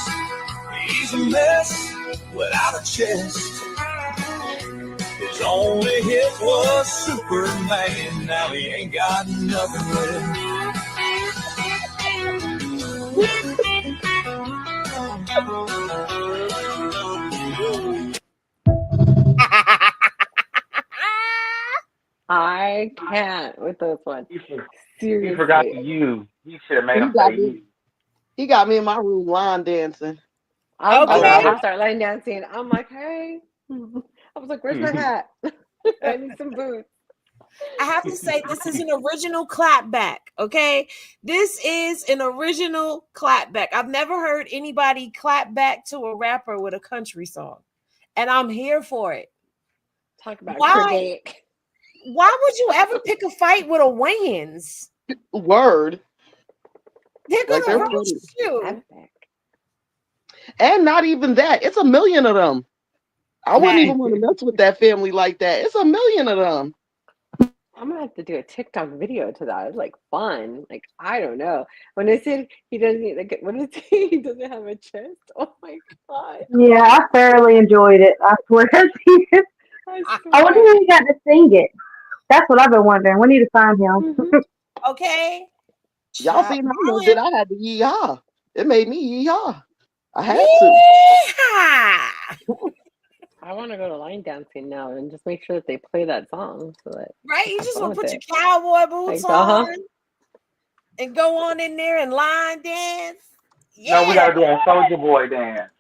He's a mess without a chest. His only hit was Superman. Now he ain't got nothing left. I can't with this one. Seriously. He forgot to you. He should have made him say you. He got me in my room line dancing. I started line dancing. I'm like, hey. I was like, where's my hat? I need some boots. I have to say, this is an original clapback, okay? This is an original clapback. I've never heard anybody clap back to a rapper with a country song, and I'm here for it. Talk about why? critic. Why would you ever pick a fight with a Wayans? Word. They're Like gonna they're roast you. And not even that. It's a million of them. I wouldn't even want to mess with that family like that. It's a million of them. I'm gonna have to do a TikTok video to that. It's like fun. Like I don't know. When they said he doesn't like, what is he doesn't have a chest? Oh my god. Yeah, I thoroughly enjoyed it. I swear. I wonder if he got to sing it. That's what I've been wondering. We need to find him. Okay. Y'all seen how I did? I had to yee-haw. It made me yee-haw. I had to. I want to go to line dancing now and just make sure that they play that song. So that Right? You just want to put your cowboy boots on and go on in there and line dance. Yeah. No, we gotta do a Soulja Boy dance.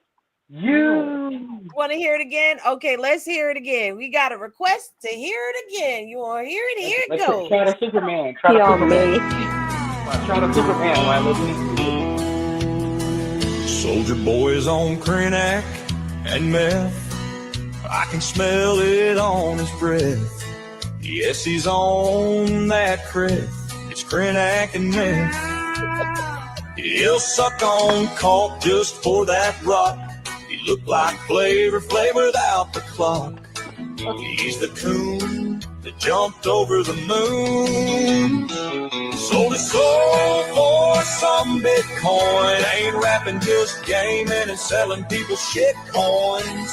You want to hear it again? Okay, let's hear it again. We got a request to hear it again. You want to hear it? Here it goes. Try the Superman. Try the Superman. Right? Soulja Boy's on Krenak and meth. I can smell it on his breath. Yes, he's on that creth. It's Krenak and meth. He'll suck on coke just for that rock. He looked like Flavor Flav without the clock. He's the coon that jumped over the moon. Sold his soul for some Bitcoin. Ain't rapping, just gaming and selling people shit coins.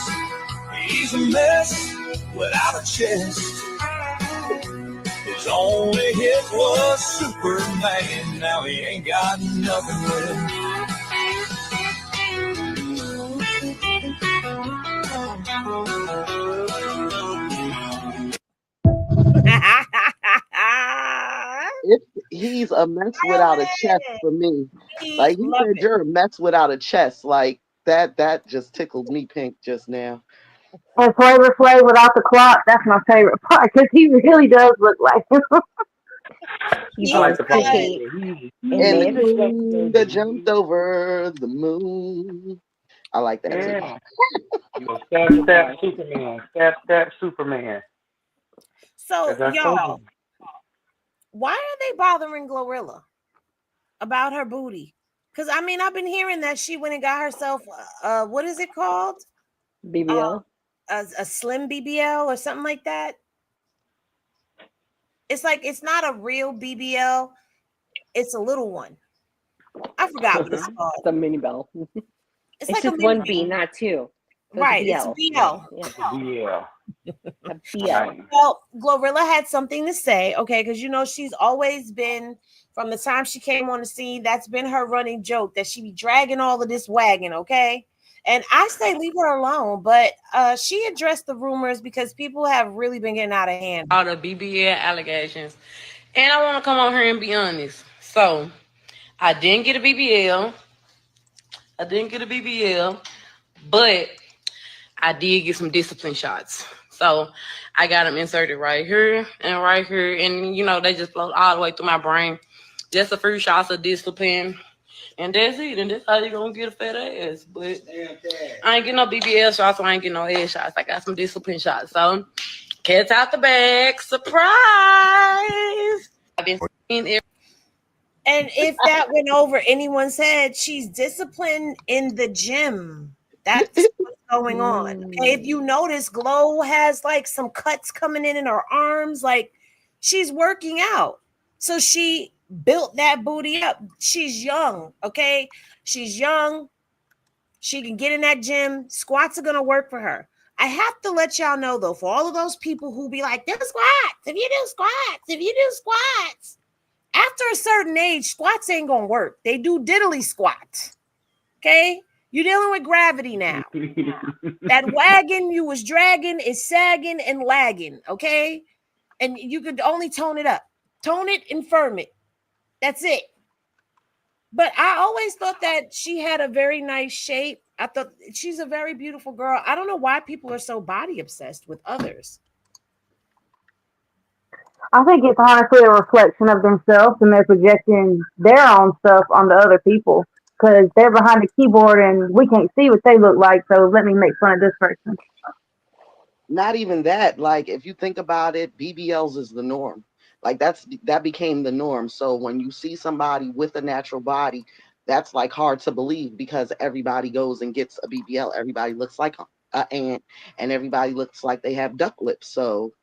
He's a mess without a chest. His only hit was Superman. Now he ain't got nothing left. He's a mess without a chest for me. Like he said, you're a mess without a chest. Like that just tickled me pink just now. And Flavor Flav without the clock, that's my favorite part because he really does look like him. He's like the and the moon that jumped over the moon. I like that too. You step Superman. Step Superman. So y'all, why are they bothering Glorilla about her booty? Because I mean, I've been hearing that she went and got herself what is it called? BBL. A slim BBL or something like that. It's like it's not a real BBL. It's a little one. I forgot what it's called. It's a mini bell. It's like just one B, not two. So right, it's a BL. Yeah. A BL. Well, Glorilla had something to say, okay, because you know she's always been, from the time she came on the scene, that's been her running joke that she be dragging all of this wagon, okay? And I say leave her alone, but she addressed the rumors because people have really been getting out of hand. All the BBL allegations. And I want to come on here and be honest. So, I didn't get a BBL. But I did get some discipline shots. So, I got them inserted right here. And, you know, they just float all the way through my brain. Just a few shots of discipline. And that's it. And that's how you gonna get a fat ass. But I ain't getting no BBL shots, so I ain't getting no ass shots. I got some discipline shots. So cat's out the bag. Surprise! I've been seeing it. And if that went over anyone's head, she's disciplined in the gym. That's what's going on. Okay, if you notice, Glow has like some cuts coming in her arms, like she's working out. So she built that booty up. She's young, okay? She's young. She can get in that gym. Squats are going to work for her. I have to let y'all know, though, for all of those people who be like, do squats. If you do squats. After a certain age, squats ain't going to work. They do diddly squats, okay? You're dealing with gravity now. That wagon you was dragging is sagging and lagging, okay? And you could only tone it up. Tone it and firm it. That's it. But I always thought that she had a very nice shape. I thought she's a very beautiful girl. I don't know why people are so body obsessed with others. I think it's honestly a reflection of themselves and they're projecting their own stuff onto other people because they're behind the keyboard and we can't see what they look like. So let me make fun of this person. not even that. Like, if you think about it, BBLs is the norm. Like, that became the norm. So when you see somebody with a natural body, that's like hard to believe because everybody goes and gets a BBL. Everybody looks like an ant, and everybody looks like they have duck lips. So,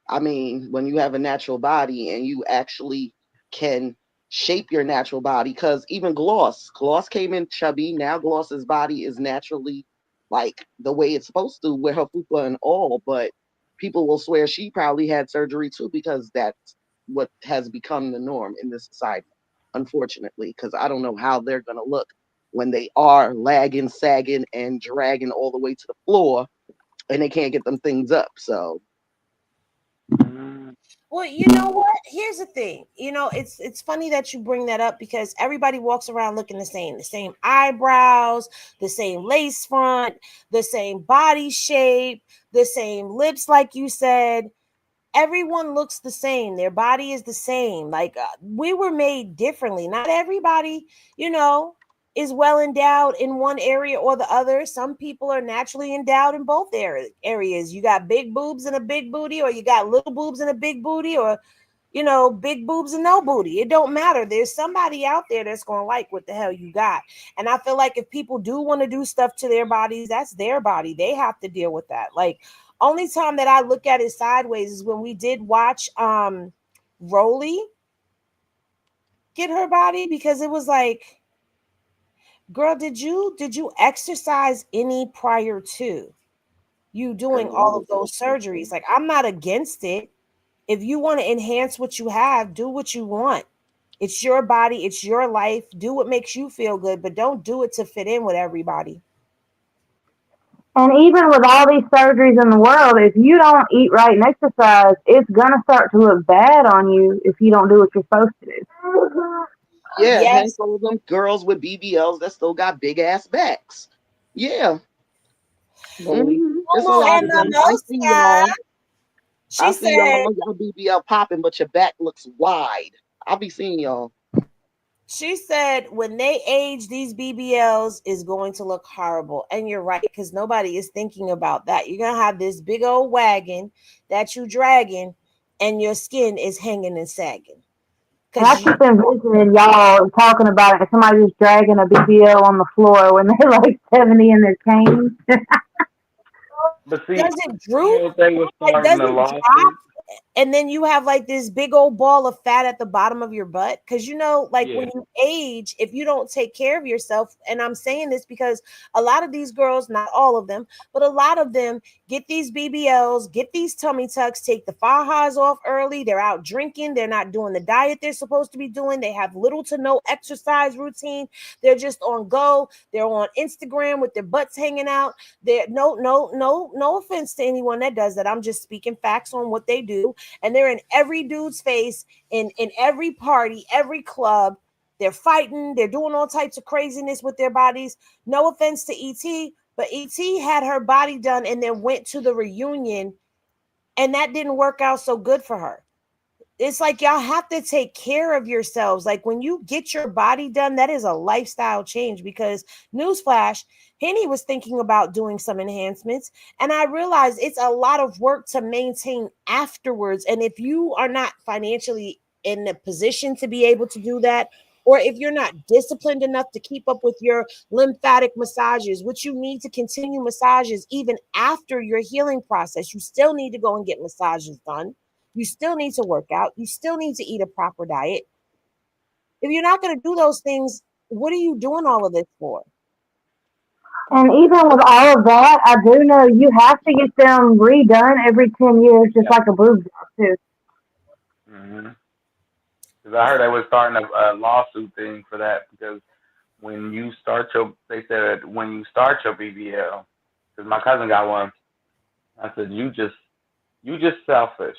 I mean, when you have a natural body and you actually can shape your natural body, because even Gloss came in chubby. Now Gloss's body is naturally like the way it's supposed to, with her fupa and all. But people will swear she probably had surgery too, because that's what has become the norm in this society, unfortunately. Because I don't know how they're gonna look when they are lagging, sagging, and dragging all the way to the floor, and they can't get them things up. So. Well, you know what? Here's the thing. You know, it's funny that you bring that up because everybody walks around looking the same eyebrows, the same lace front, the same body shape, the same lips, like you said. Everyone looks the same. Their body is the same. Like we were made differently. Not everybody, you know, is well endowed in one area or the other. Some people are naturally endowed in both areas. You got big boobs and a big booty, or you got little boobs and a big booty, or you know, big boobs and no booty. It don't matter. There's somebody out there that's going to like what the hell you got. And I feel like if people do want to do stuff to their bodies, that's their body. They have to deal with that. Like, only time that I look at it sideways is when we did watch Rolly get her body, because it was like, girl, did you exercise any prior to you doing all of those surgeries? Like, I'm not against it. If you want to enhance what you have, do what you want. It's your body, it's your life. Do what makes you feel good, but don't do it to fit in with everybody. And even with all these surgeries in the world, if you don't eat right and exercise, it's gonna start to look bad on you if you don't do what you're supposed to do. Yeah, handful of them girls with BBLs that still got big ass backs. Yeah. It's a lot of them. I see y'all. I see y'all BBL popping, but your back looks wide. I'll be seeing y'all. She said when they age, these BBLs is going to look horrible. And you're right, because nobody is thinking about that. You're going to have this big old wagon that you dragging, and your skin is hanging and sagging. I keep envisioning y'all talking about it. Somebody just dragging a BBL on the floor when they're like 70 in their canes. But see, does it droop? they were Like, does starting it to drop? And then you have like this big old ball of fat at the bottom of your butt. Because, you know, like when you age, if you don't take care of yourself, and I'm saying this because a lot of these girls, not all of them, but a lot of them get these BBLs, get these tummy tucks, take the fajas off early. They're out drinking. They're not doing the diet they're supposed to be doing. They have little to no exercise routine. They're just on go. They're on Instagram with their butts hanging out. They're no offense to anyone that does that. I'm just speaking facts on what they do. And they're in every dude's face, in every party, every club. They're fighting. They're doing all types of craziness with their bodies. No offense to E.T., but E.T. had her body done and then went to the reunion, and that didn't work out so good for her. It's like y'all have to take care of yourselves. Like when you get your body done, that is a lifestyle change, because newsflash, Henny was thinking about doing some enhancements, and I realized it's a lot of work to maintain afterwards. And if you are not financially in a position to be able to do that, or if you're not disciplined enough to keep up with your lymphatic massages, which you need to continue massages even after your healing process, you still need to go and get massages done. You still need to work out. You still need to eat a proper diet. If you're not going to do those things, what are you doing all of this for? And even with all of that, I do know you have to get them redone every 10 years, just like a boob job, too. Because I heard they were starting a lawsuit thing for that, because when you start they said when you start your BBL, because my cousin got one, I said, you just selfish.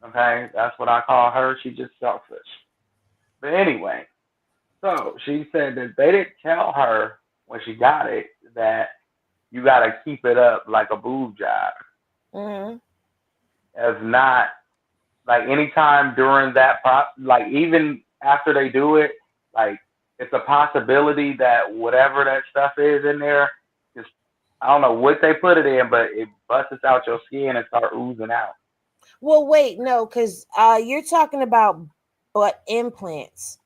Okay, that's what I call her. She's just selfish. But anyway, so she said that they didn't tell her when she got it that you got to keep it up like a boob job. If not, like anytime during that like even after they do it, like it's a possibility that whatever that stuff is in there is I don't know what they put it in, but it busts out your skin and start oozing out. Well, wait, no, because you're talking about butt implants.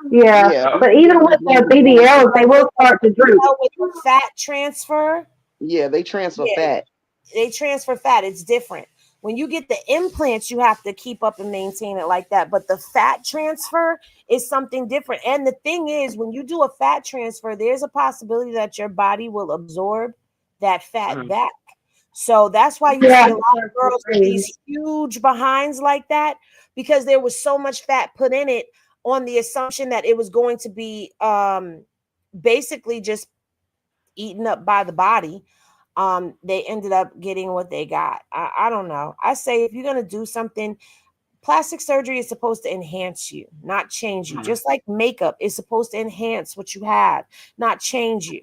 Yeah, but even with the BBLs, they will start to droop. With the fat transfer. Yeah, they transfer fat. They transfer fat. It's different. When you get the implants, you have to keep up and maintain it like that. But the fat transfer is something different. And the thing is, when you do a fat transfer, there's a possibility that your body will absorb that fat back. So that's why you see a lot of girls with these huge behinds like that, because there was so much fat put in it on the assumption that it was going to be basically just eaten up by the body. They ended up getting what they got. I don't know. I say if you're going to do something, plastic surgery is supposed to enhance you, not change you. Just like makeup is supposed to enhance what you have, not change you.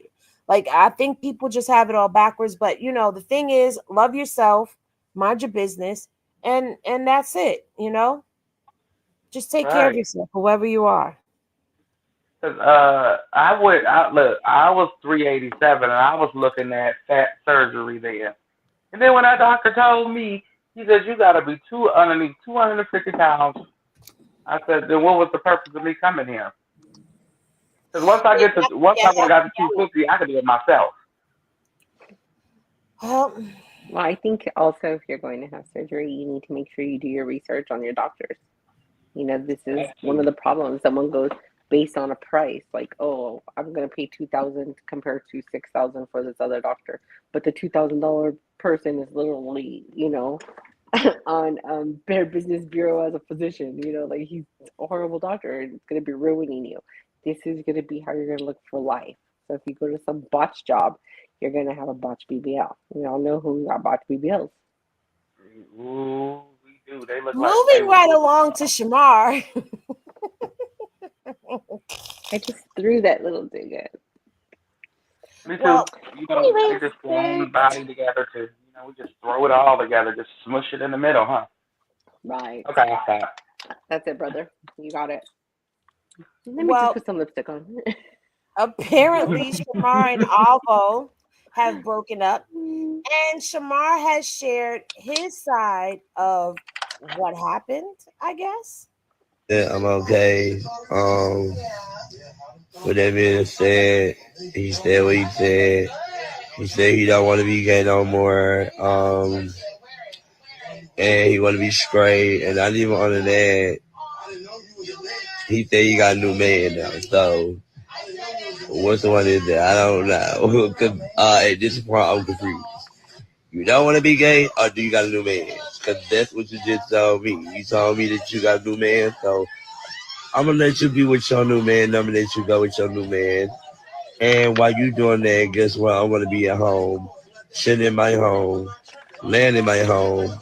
Like, I think people just have it all backwards. But, you know, the thing is, love yourself, mind your business, and that's it, you know? Just take care of yourself, whoever you are. Cause I was 387 and I was looking at fat surgery then. And then when that doctor told me, he said, you gotta be underneath 250 pounds. I said, then what was the purpose of me coming here? Because once I got to 250, I could do it myself. Well, I think also if you're going to have surgery, you need to make sure you do your research on your doctors. You know, this is one of the problems. Someone goes based on a price, like, oh, I'm gonna pay $2,000 compared to $6,000 for this other doctor, but the $2,000 person is literally, you know, on Better Business Bureau as a physician. You know, like he's a horrible doctor and it's gonna be ruining you. This is gonna be how you're gonna look for life. So if you go to some botch job, you're gonna have a botch BBL. We all know who got botch BBLs. Ooh, we do. They look Moving right along to Shamar. I just threw that little dig in. Me too. Well, you know, they just throw body together to, you know, we just throw it all together, just smush it in the middle, huh? Right. Okay, I'll stop. That's it, brother. You got it. Let me just put some lipstick on. Apparently, Shamar and Alvo have broken up, and Shamar has shared his side of what happened, I guess. Yeah, I'm okay. With that being said, he said what he said. He said he don't want to be gay no more. And he want to be straight. And not even under that, he said he got a new man now. So, what's the one is that? I don't know. Cause, at this point, I'm confused. You don't want to be gay, or do you got a new man? Because that's what you just told me. You told me that you got a new man, so I'm gonna let you be with your new man. I'm gonna let you go with your new man. And while you doing that, guess what? I want to be at home, sitting in my home, laying in my home,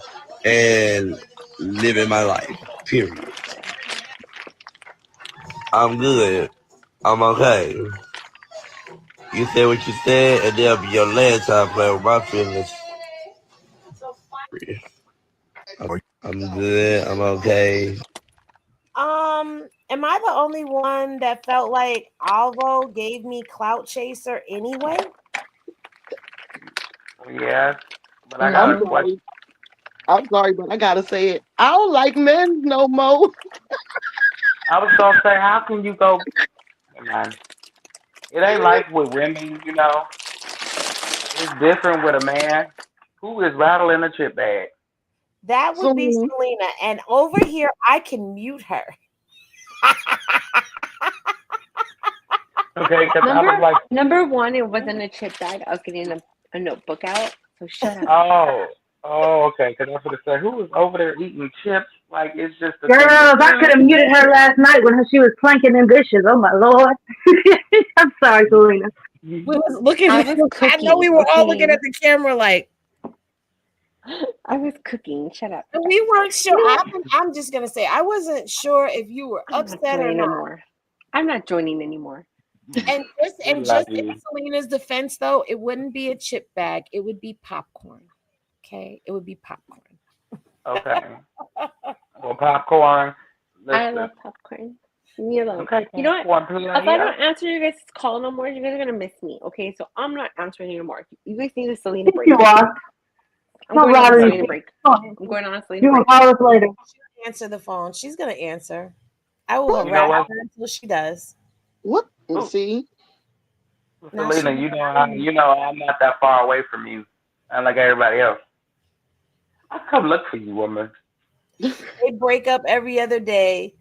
and living my life. Period. I'm good. I'm okay. You said what you said, and that'll be your last time playing with my feelings. I'm good. I'm okay. Am I the only one that felt like Alvo gave me clout chaser anyway? Yeah, but I got a question. I'm sorry, but I gotta say it. I don't like men no more. I was gonna say, how can you go? Man, it ain't like with women, you know. It's different with a man who is rattling a chip bag. That would be Selena, and over here I can mute her. Okay, because I number, was like, number one, it wasn't a chip bag. I was getting a notebook out, so shut up. Oh, okay. Because I was going to say, who was over there eating chips? Like, it's just a Girls, I could have muted her last night when she was planking them dishes. Oh my Lord. I'm sorry, Selena. We was looking at I know we were all looking at the camera like I was cooking. Shut up. We weren't sure. I'm just gonna say I wasn't sure if you were upset or not. Anymore. I'm not joining anymore. And just in Selena's defense, though, it wouldn't be a chip bag. It would be popcorn. Okay, it would be popcorn. Okay. Well, popcorn. I love popcorn. Leave me alone. Okay. You know what? If I don't answer you guys' call no more, you guys are gonna miss me. Okay, so I'm not answering anymore. You guys need a Selena break. You are. I'm going on a Selena break. I'm going on a Selena you break. will call us later. She'll answer the phone. She's gonna answer. I will You know harass what? her until she does. What? Ooh. See? Now Selena, she- you know I'm not that far away from you. Unlike everybody else. I'll come look for you, woman. They break up every other day,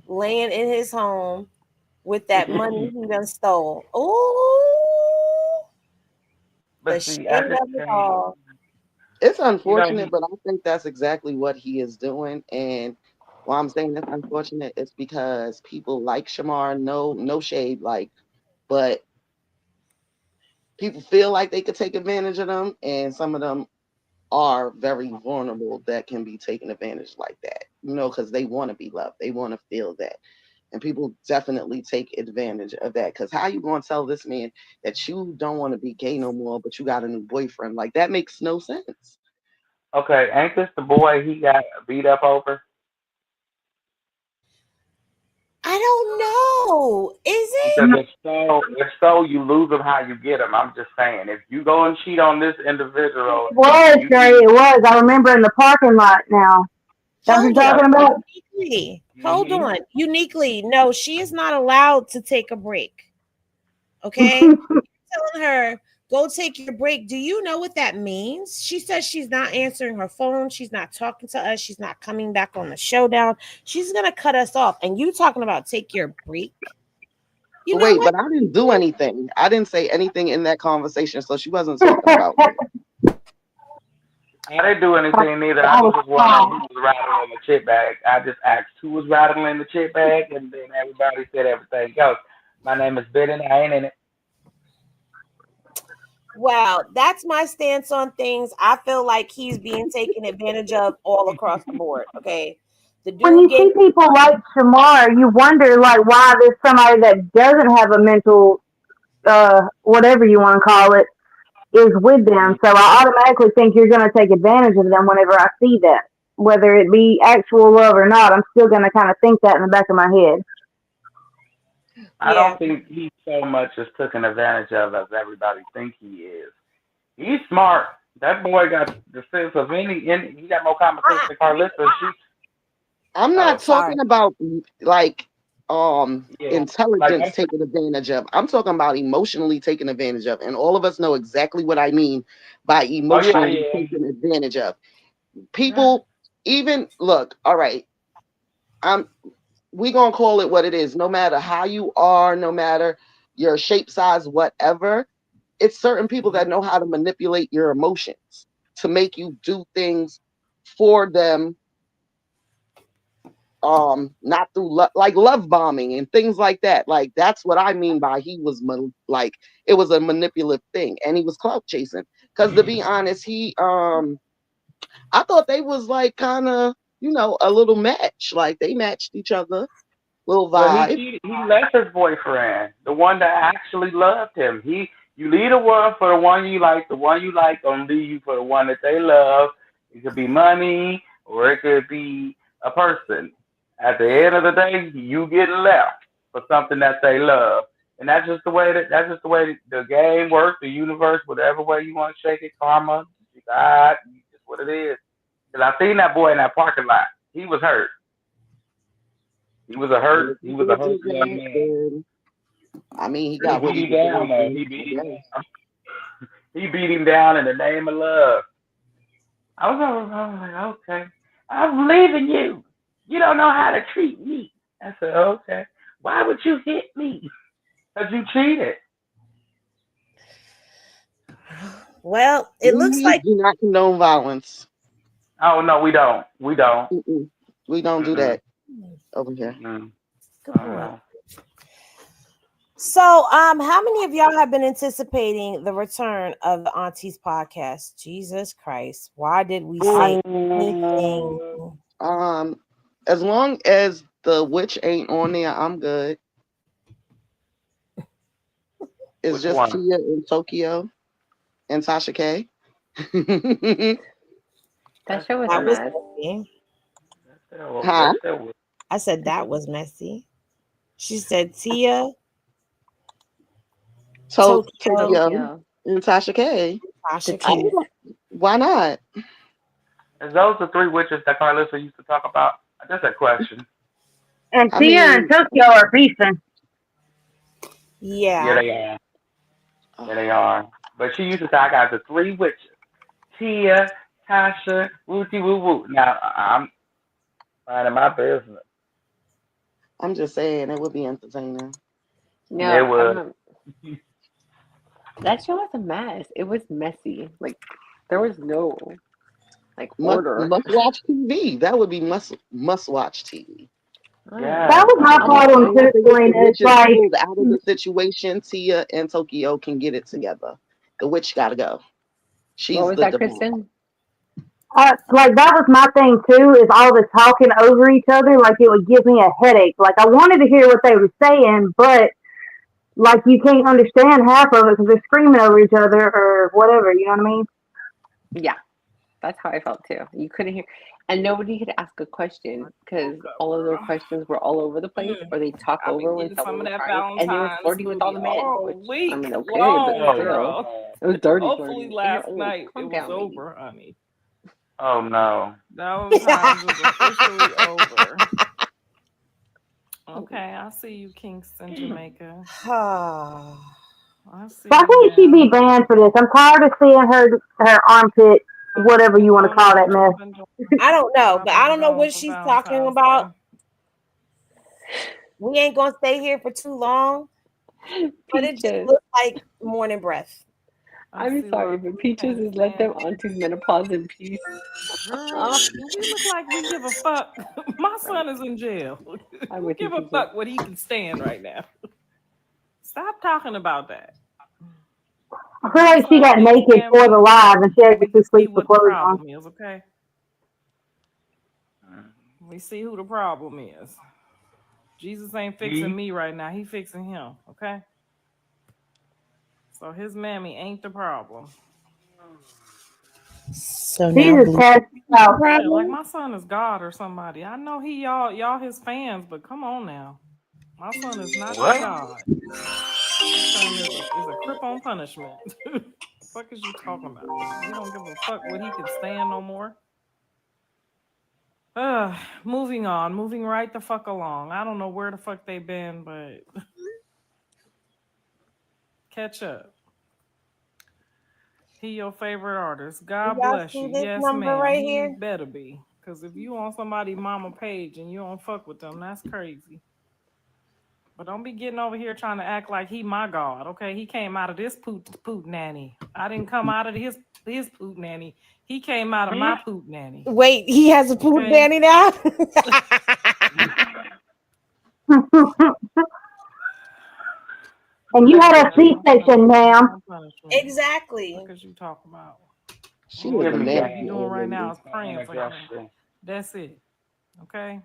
laying in his home with that money he done stole. Ooh, the But see, I shade just of it all. It's you know, unfortunate, but I think that's exactly what he is doing. And why I'm saying that's unfortunate is because people like Shamar, no shade, like, but people feel like they could take advantage of them, and some of them are very vulnerable that can be taken advantage like that, because they want to be loved, they want to feel that, and people definitely take advantage of that. Because how you going to tell this man that you don't want to be gay no more, but you got a new boyfriend? Like, that makes no sense. okay, ain't this the boy he got beat up over? I don't know. Is it? Because if so, you lose them how you get them. I'm just saying, if you go and cheat on this individual, It was, Trey. It was. I remember in the parking lot now. That's what you're talking about? Uniquely. Hold on. Uniquely. No, she is not allowed to take a break. Okay? You're telling her, go take your break. Do you know what that means? She says she's not answering her phone. She's not talking to us. She's not coming back on the showdown. She's going to cut us off. And you talking about take your break? You know Wait, what? but I didn't do anything. I didn't say anything in that conversation, so she wasn't talking about me. I didn't do anything neither. I was just wondering who was rattling the chip bag. I just asked who was rattling the chip bag, and then everybody said everything else. My name is Ben, and I ain't in it. Wow, that's my stance on things. I feel like he's being taken advantage of all across the board. Okay. The When you dude see people like Shamar, you wonder like why there's somebody that doesn't have a mental whatever you want to call it is with them. So I automatically think you're going to take advantage of them whenever I see that. Whether it be actual love or not, I'm still going to kind of think that in the back of my head. I don't think he so much is taken advantage of as everybody think he is. He's smart. That boy got the sense of he got more common sense than Karlissa. I'm not talking about like intelligence like, taken advantage of. I'm talking about emotionally taken advantage of. And all of us know exactly what I mean by emotionally taken advantage of. People even look, all right. We gonna call it what it is. No matter how you are, no matter your shape, size, whatever, it's certain people that know how to manipulate your emotions to make you do things for them. Not through like love bombing and things like that. Like, that's what I mean by he was like, it was a manipulative thing, and he was clout chasing. Because to be honest, I thought they was like kind of, a little match. Like, they matched each other, little vibe. Well, he left his boyfriend, the one that actually loved him. You leave the one for the one you like. The one you like gonna leave you for the one that they love. It could be money or it could be a person. At the end of the day, you get left for something that they love, and that's just the way the game works. The universe, whatever way you want to shake it, karma, God, just what it is. Because I seen that boy in that parking lot. He was hurt. He was a hurt young man. I mean, he got what he he beat him down though. He beat him down in the name of love. I was like, okay, I'm leaving you. You don't know how to treat me. I said, okay. Why would you hit me? Because you cheated. Well, it looks like do not condone violence. Oh no, we don't. We don't. We don't do that over here. Good point. So, how many of y'all have been anticipating the return of the Aunties podcast? Jesus Christ, why did we say anything? As long as the witch ain't on there, I'm good. It's just one? Tia in Tokyo and Tasha K. That show was That was mess. messy. Huh? I said that was messy. She said Tia, Tokyo, and Tasha K. Why not? Is those the three witches that Karlissa used to talk about? That's a question. And Tia and Tokyo are beefing. Yeah. Yeah, they are. Yeah, they are. But she used to say, I got the three witches. Tia, Tasha, Wooty Woo Woo. Now, I'm minding my business. I'm just saying, it would be entertaining. No, It would. That show was a mess. It was messy. Like, there was no, order. Must watch TV. That would be must watch TV. Yeah. That was my part on Chrisean. It's like out of the situation, Tia and Tokyo can get it together. The witch gotta go. She's what was that, Chrisean? Like that was my thing too. Is all the talking over each other. Like it would give me a headache. Like I wanted to hear what they were saying, but like you can't understand half of it because they're screaming over each other or whatever. You know what I mean? Yeah, that's how I felt too. You couldn't hear, and nobody could ask a question because all of their questions were all over the place, or they talk over when someone was crying, and they were flirting with all the men. Which, I mean, okay, but still, it was dirty. Hopefully, last night it was down, over, honey. Oh no. Valentine's was officially over. Okay, I see you, Kingston, Jamaica. I think she'd be banned for this. I'm tired of seeing her armpit, whatever you want to call that mess. I don't know, but I don't know what she's talking about. We ain't gonna stay here for too long, but it just looks like morning breath. I'm sorry, but Peaches has let them onto menopause in peace. Girl, we look like we give a fuck. My son is in jail. We give a fuck what he can stand right now. Stop talking about that. I feel like she got naked for the live and she had to sleep with clothes on. Is, okay? We see who the problem is. Jesus ain't fixing me right now. He fixing him, okay? So his mammy ain't the problem. So Jesus has like my son is God or somebody. I know y'all his fans, but come on now. My son is not your God. My son is a crip on punishment. What the fuck is you talking about? We don't give a fuck what he can stand no more. Moving on, moving right the fuck along. I don't know where the fuck they been, but catch up. He your favorite artist. God bless you. Yes, ma'am. Right he here? better be. Because if you on somebody's mama page and you don't fuck with them, that's crazy. But don't be getting over here trying to act like he my God, okay? He came out of this poot nanny. I didn't come out of his poot nanny. He came out of my poot nanny. Wait, he has a poot nanny now? And you had a C-section, ma'am. Exactly. What could you talk about? She was a man. What you doing right now is praying for him. That's it. Okay?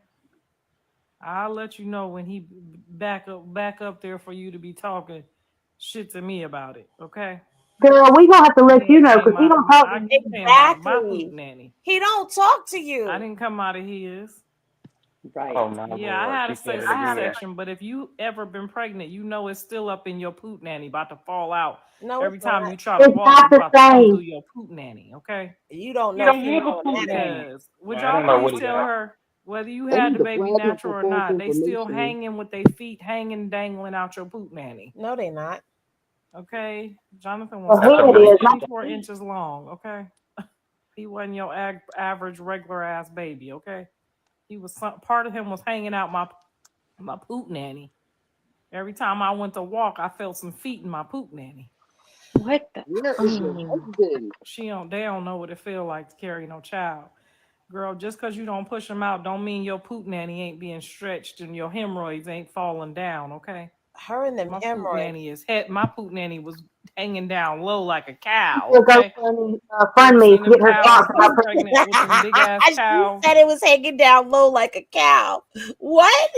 I'll let you know when he back up there for you to be talking shit to me about it. Okay? Girl, we gonna have to let you know because he don't talk. Exactly. He don't talk to you. I didn't come out of his. Right. Oh my Yeah, Lord. I had a C-section, but if you ever been pregnant, you know it's still up in your poot nanny, about to fall out. No, every time you try to walk, it's about to come through your poot nanny. Okay. You don't know. Because would y'all please tell her whether you had the baby natural or not? They still hanging with their feet hanging, dangling out your poot nanny. No, they not. Okay, Jonathan was 24 inches long. Okay, he wasn't your average regular ass baby. Okay. He was part of him was hanging out my poot nanny. Every time I went to walk, I felt some feet in my poot nanny. What the? They don't know what it feel like to carry no child. Girl, just because you don't push them out don't mean your poot nanny ain't being stretched and your hemorrhoids ain't falling down, okay? Her and them hemorrhoids. My poot nanny was hanging down low like a cow. Okay? Fund me to get her thoughts about pregnant with them big ass cows. She said it was hanging down low like a cow. What?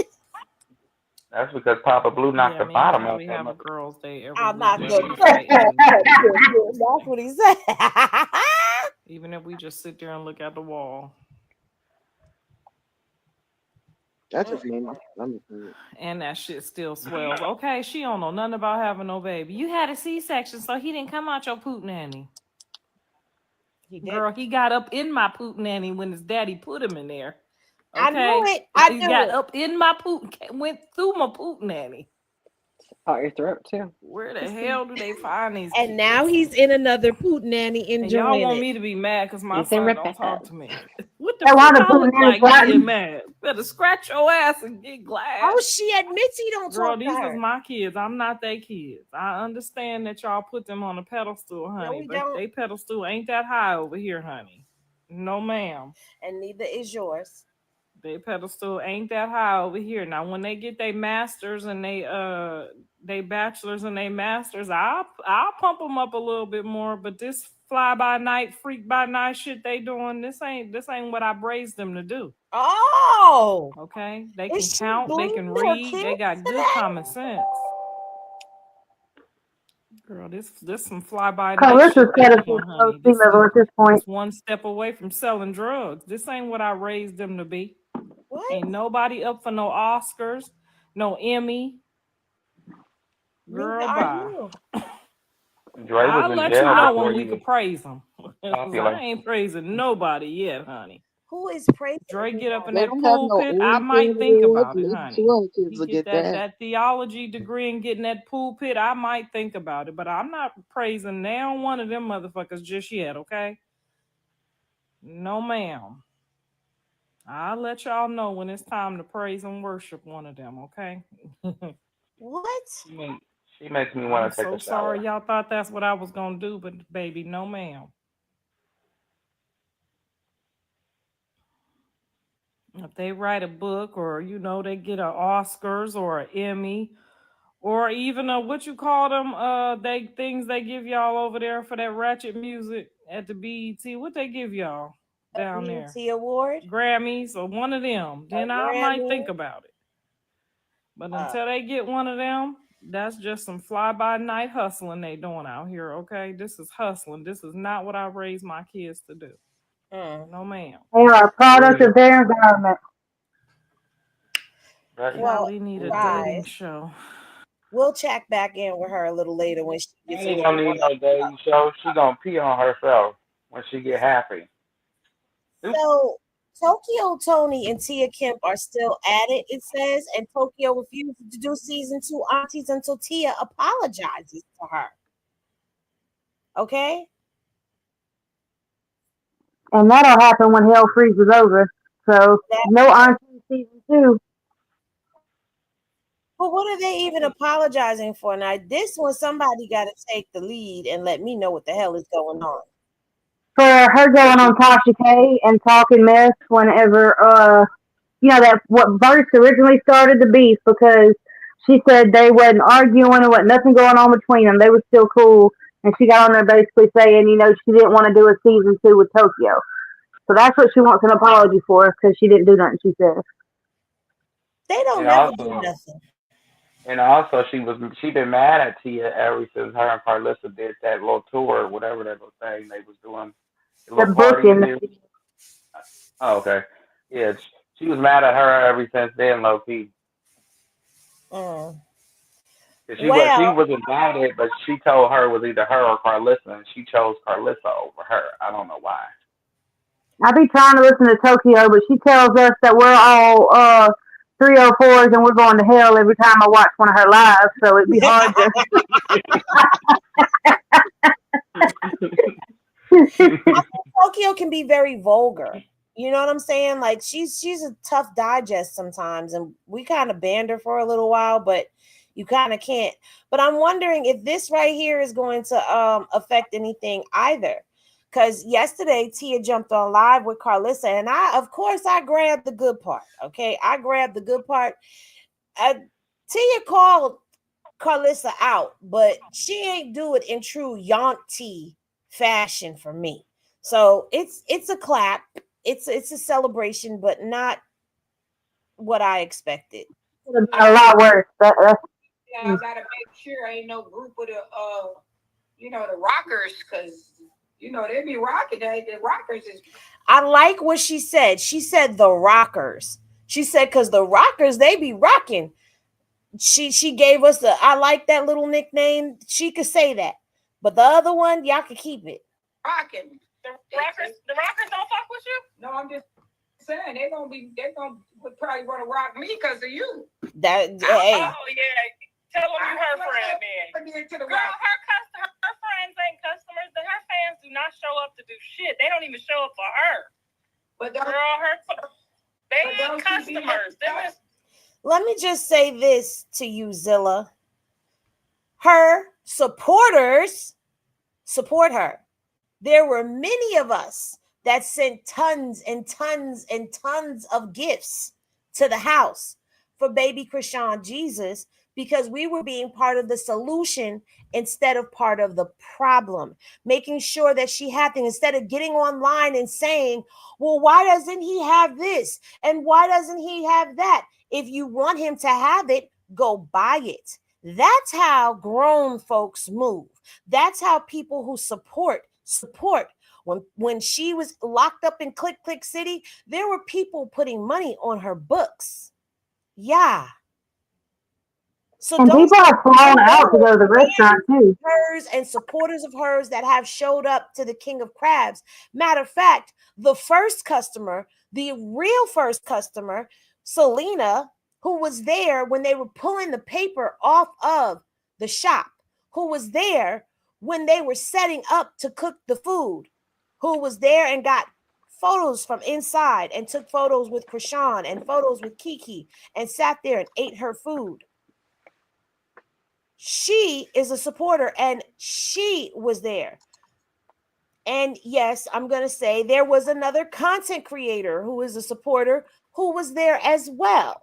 That's because Papa Blue knocked the bottom out. We have a girls' day every I'm week. not good. That's what he said. Even if we just sit there and look at the wall. That just made my stomach hurt. And that shit still swells. Okay, she don't know nothing about having no baby. You had a C-section, so he didn't come out your poot nanny. Girl, he got up in my poot nanny when his daddy put him in there. Okay? I knew it. I He knew got it. up in my poot, went through my poot nanny. Out your throat too. Where the hell do they find these? And now he's in another poot nanny And y'all enjoying want it. me to be mad because my You can son rip don't it talk up. to me. What the Hey, why fuck the I poot look nanny like got being me? mad? Better scratch your ass and get glad. Oh, she admits he don't Girl, talk to these her. is my kids. I'm not their kids. I understand that y'all put them on a pedestal, honey. we But don't. they pedestal ain't that high over here, honey. No, ma'am. And neither is yours. They pedestal ain't that high over here. Now, when they get their masters and they bachelors and they masters, I'll pump them up a little bit more. But this fly by night, freak by night shit they doing, this ain't what I raised them to do. Oh, okay. They Is can she count, they blaming can her read, they kids got for good that? common sense. Girl, this some fly by night Carissa's shit they pedestal doing, is honey. sea level at this point. This one step away from selling drugs. This ain't what I raised them to be. What? Ain't nobody up for no Oscars, no Emmy. Girl, Neither are bye. you. Dre was I'll in let jail you know before when we he could was praise them. I popular. ain't praising nobody yet, honey. Who is praising? Dre get up in They that don't have no pulpit, I Emmy might think awards. about it, Maybe honey. two other kids He will get get that. that theology degree and get in that pulpit, I might think about it. But I'm not praising now one of them motherfuckers just yet, okay? No, ma'am. I'll let y'all know when it's time to praise and worship one of them, okay? What? She makes me I'm want to take so a shower. sorry y'all thought that's what I was gonna do, but baby, no ma'am. If they write a book or they get an Oscars or an Emmy or even a what you call them they things they give y'all over there for that ratchet music at the BET, what they give y'all down there? BET award? Grammys or one of them. Then I might think about it. But until they get one of them, that's just some fly-by-night hustling they doing out here, okay? This is hustling. This is not what I raised my kids to do. No, ma'am. They are a product of their environment. Well, Probably need a guys, dating show. we'll check back in with her a little later when she gets She ain't gonna need no dating show. She gonna pee on herself when she get happy. So Tokyo Tony and Tia Kemp are still at it, it says, and Tokyo refuses to do season 2 Aunties until Tia apologizes to her. Okay? And that'll happen when Hell freezes over. So no Auntie season 2. But what are they even apologizing for? Now, this one, somebody got to take the lead and let me know what the hell is going on. For her going on Tasha K and talking mess whenever, that what first originally started the beef, because she said they wasn't arguing and wasn't nothing going on between them. They were still cool. And she got on there basically saying, she didn't want to do a season 2 with Tokyo. So that's what she wants an apology for, because she didn't do nothing, she said. They don't And never also, do nothing. And also, she been mad at Tia ever since her and Karlissa did that little tour, whatever that little thing they was doing, the little party. Oh, okay. Yeah, she was mad at her ever since then, low key. She was invited, but she told her it was either her or Karlissa, and she chose Karlissa over her. I don't know why. I be trying to listen to Tokyo, but she tells us that we're all 304s and we're going to hell every time I watch one of her lives, so it'd be hard to. Tokyo can be very vulgar. You know what I'm saying? Like she's a tough digest sometimes, and we kind of banned her for a little while, but you kind of can't. But I'm wondering if this right here is going to affect anything either. Because yesterday Tia jumped on live with Karlissa, and I grabbed the good part. Okay, I grabbed the good part. Tia called Karlissa out, but she ain't do it in true Yonty fashion for me. So it's a clap. It's a celebration, but not what I expected. A lot worse. Yeah, I gotta make sure ain't no group of the the rockers, because they be rocking. The rockers is. I like what she said. She said the rockers. She said, because the rockers, they be rocking. She gave us I like that little nickname. She could say that. But the other one, y'all can keep it. Rocking. The rockers don't fuck with you? No, I'm just saying they probably want to rock me because of you. Hey. Oh yeah. Tell them you her friend, man. Girl, her friends ain't customers. Her fans do not show up to do shit. They don't even show up for her. But girl, they ain't customers. Let me just say this to you, Zilla. Her supporters support her. There were many of us that sent tons and tons and tons of gifts to the house for baby Chrisean Jesus, because we were being part of the solution instead of part of the problem, making sure that she had things, instead of getting online and saying, well, why doesn't he have this? And why doesn't he have that? If you want him to have it, go buy it. That's how grown folks move. That's how people who support. When she was locked up in Click Click City, there were people putting money on her books. Yeah. So and people have flown out to go to the restaurant too. Hers and supporters of hers that have showed up to the King of Crabs. Matter of fact, the real first customer, Selena, who was there when they were pulling the paper off of the shop, who was there when they were setting up to cook the food, who was there and got photos from inside and took photos with Chrisean and photos with Kiki and sat there and ate her food. She is a supporter and she was there. And yes, I'm going to say there was another content creator who is a supporter who was there as well.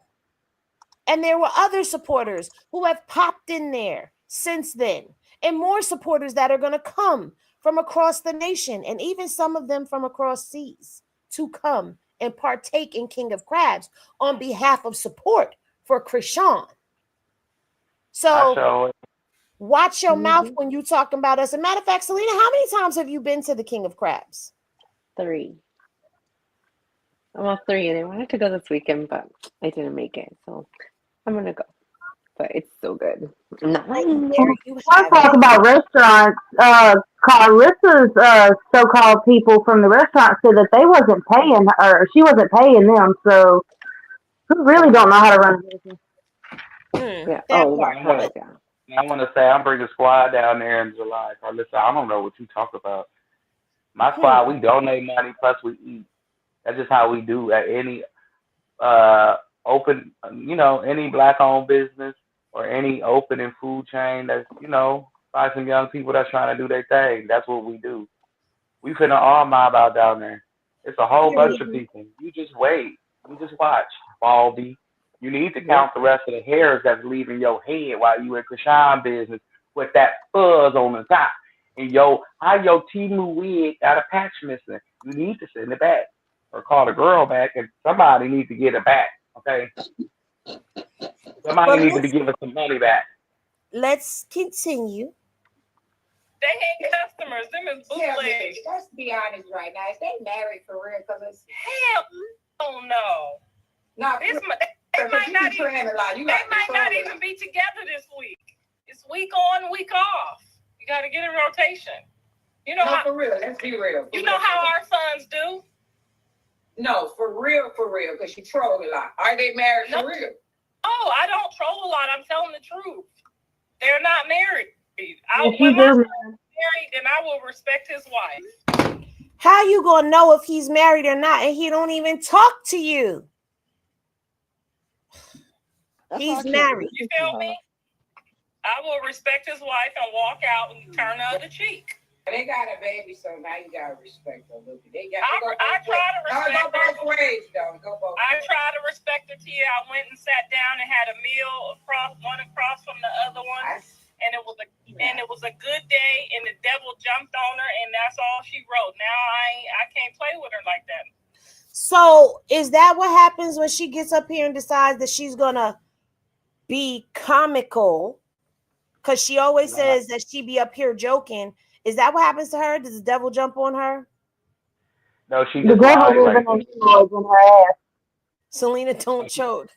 And there were other supporters who have popped in there since then, and more supporters that are going to come from across the nation, and even some of them from across seas, to come and partake in King of Crabs on behalf of support for Chrisean. So watch your mouth when you talking about us. As a matter of fact, Selena, how many times have you been to the King of Crabs? 3. Well, 3, and I wanted to go this weekend, but I didn't make it, so I'm gonna go. But it's so good. Let's talk about restaurants. Karlissa's so-called people from the restaurant said that they wasn't paying her. She wasn't paying them, so who really don't know how to run a business. Yeah. I want to say I'm bringing squad down there in July. Karlissa, I don't know what you talk about. My squad, we donate money plus we eat. That's just how we do at any open, any black-owned business or any open and food chain that's, by some young people that's trying to do their thing. That's what we do. We finna all mob out down there. It's a whole bunch of people. You just wait. You just watch. Baldy. You need to count the rest of the hairs that's leaving your head while you in Chrisean business with that fuzz on the top. And how your Timu wig got a patch missing. You need to send it back or call the girl back, and somebody needs to get it back. Okay. Somebody needs to give us some money back. Let's continue. They ain't customers. Them is bootlegs. Let's be honest right now. Is they married for real? Because it's hell no. No, they might not even be together this week. It's week on, week off. You got to get in rotation. For real. Let's be real. You know how our sons do. No, for real, because she troll a lot. Are they married for real? Oh, I don't troll a lot. I'm telling the truth. They're not married. When my son's married, then I will respect his wife. How you gonna know if he's married or not, and he don't even talk to you? He's married. You feel me? I will respect his wife and walk out and turn the other cheek. They got a baby, so now you gotta respect her. I try to respect her. Go both ways, though. I try to respect her, Tia. I went and sat down and had a meal one across from the other one, and it was a good day. And the devil jumped on her, and that's all she wrote. Now I can't play with her like that. So is that what happens when she gets up here and decides that she's gonna be comical? Because she always says that she be up here joking. Is that what happens to her? Does the devil jump on her? No, she just lies. Selena, don't choke.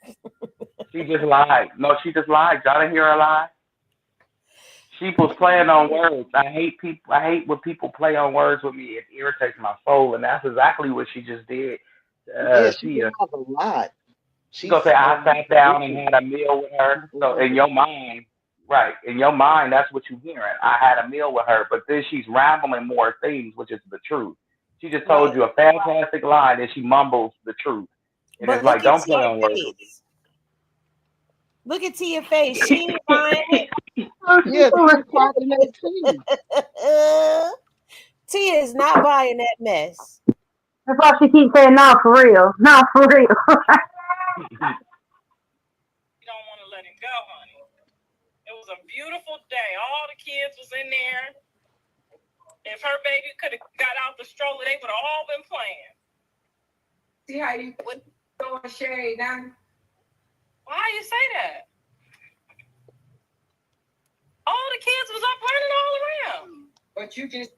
She just lied. No, she just lied. Y'all didn't hear her lie. She was playing on words. I hate people. I hate when people play on words with me. It irritates my soul, and that's exactly what she just did. Yeah, she Tia. lies a lot. She gonna say I sat down and had a meal with her. So in your mind, right? In your mind, that's what you're hearing. I had a meal with her, but then she's rambling more things, which is the truth. She just told you a fantastic lie, then she mumbles the truth, and But it's like, don't play on words with me. Look at Tia's face. She ain't buying it. Yeah, Tia's talking that too. Tia is not buying that mess. That's why she keeps saying, no, for real. No, for real. You don't want to let him go, honey. It was a beautiful day. All the kids was in there. If her baby could have got out the stroller, they would have all been playing. See how you would throw a shade now? Why you say that? All the kids was up running all around. But you just